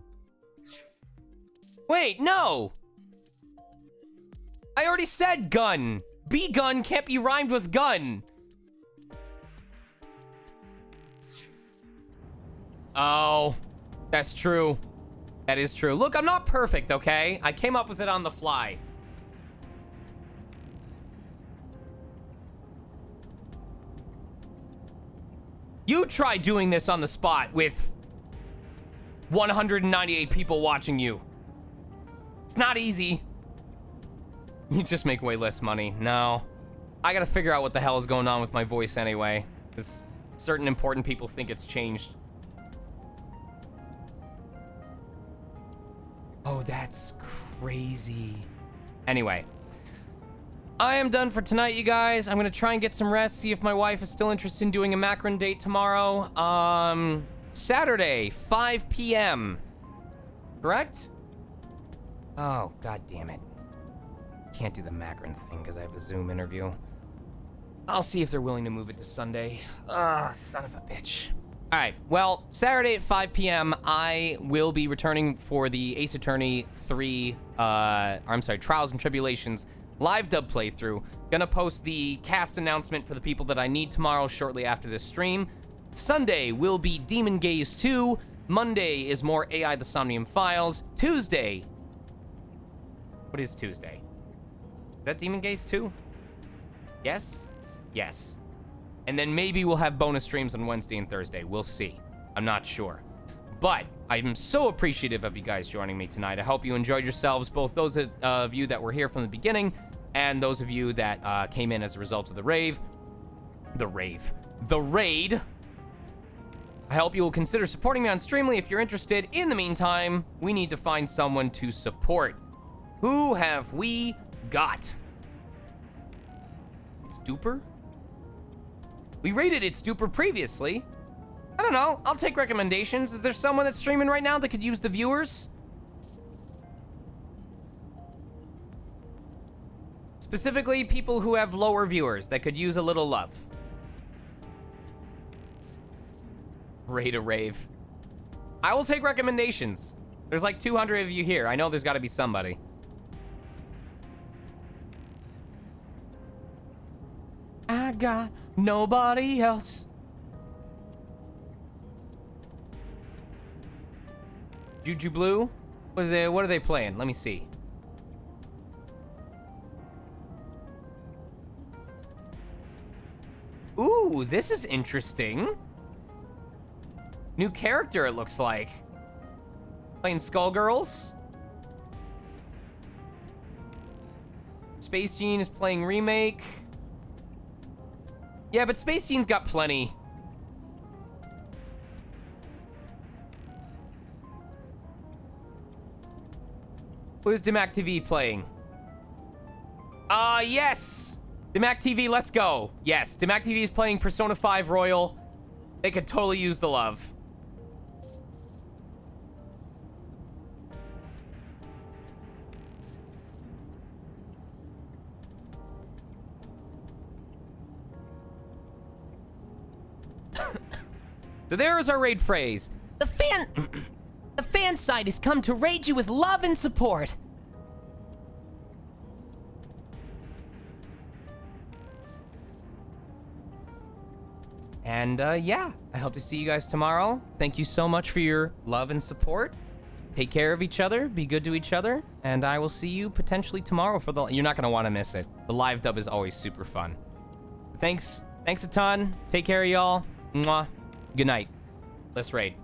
Wait, no! I already said gun. B-gun can't be rhymed with gun. Oh, that's true. That is true. Look, I'm not perfect, okay? I came up with it on the fly. You try doing this on the spot with 198 people watching you. It's not easy. You just make way less money. No. I gotta figure out what the hell is going on with my voice anyway. Because certain important people think it's changed. Oh, that's crazy. Anyway. I am done for tonight, you guys. I'm gonna try and get some rest, see if my wife is still interested in doing a Macron date tomorrow. Saturday, 5 p.m. Correct? Oh, god damn it. Can't do the Macron thing because I have a Zoom interview. I'll see if they're willing to move it to Sunday. Ah, son of a bitch. All right, well, Saturday at 5 p.m., I will be returning for the Ace Attorney 3, Trials and Tribulations live dub playthrough. Gonna post the cast announcement for the people that I need tomorrow shortly after this stream. Sunday will be Demon Gaze 2. Monday is more AI the Somnium Files. Tuesday. What is Tuesday? Is that Demon Gaze 2? Yes? Yes. And then maybe we'll have bonus streams on Wednesday and Thursday. We'll see. I'm not sure. But I'm so appreciative of you guys joining me tonight. I hope you enjoyed yourselves, both those of you that were here from the beginning and those of you that came in as a result of the raid. I hope you will consider supporting me on Streamly if you're interested. In the meantime, we need to find someone to support. Who have we got? It's Duper? We rated It's Duper previously. I don't know. I'll take recommendations. Is there someone that's streaming right now that could use the viewers? Specifically, people who have lower viewers that could use a little love. Raid a rave. I will take recommendations. There's like 200 of you here. I know there's got to be somebody. I got nobody else. Juju Blue? What are they playing? Let me see. Ooh, this is interesting. New character, it looks like. Playing Skullgirls. Space Gene is playing Remake. Yeah, but Space Gene's got plenty. What is Demac TV playing? Yes! Demac TV, let's go. Yes, Demac TV is playing Persona 5 Royal. They could totally use the love. So there is our raid phrase. The fan side has come to raid you with love and support. And yeah, I hope to see you guys tomorrow. Thank you so much for your love and support. Take care of each other, be good to each other, and I will see you potentially tomorrow for the... You're not gonna want to miss it. The live dub is always super fun. Thanks a ton. Take care of y'all. Mwah. Good night. Let's raid.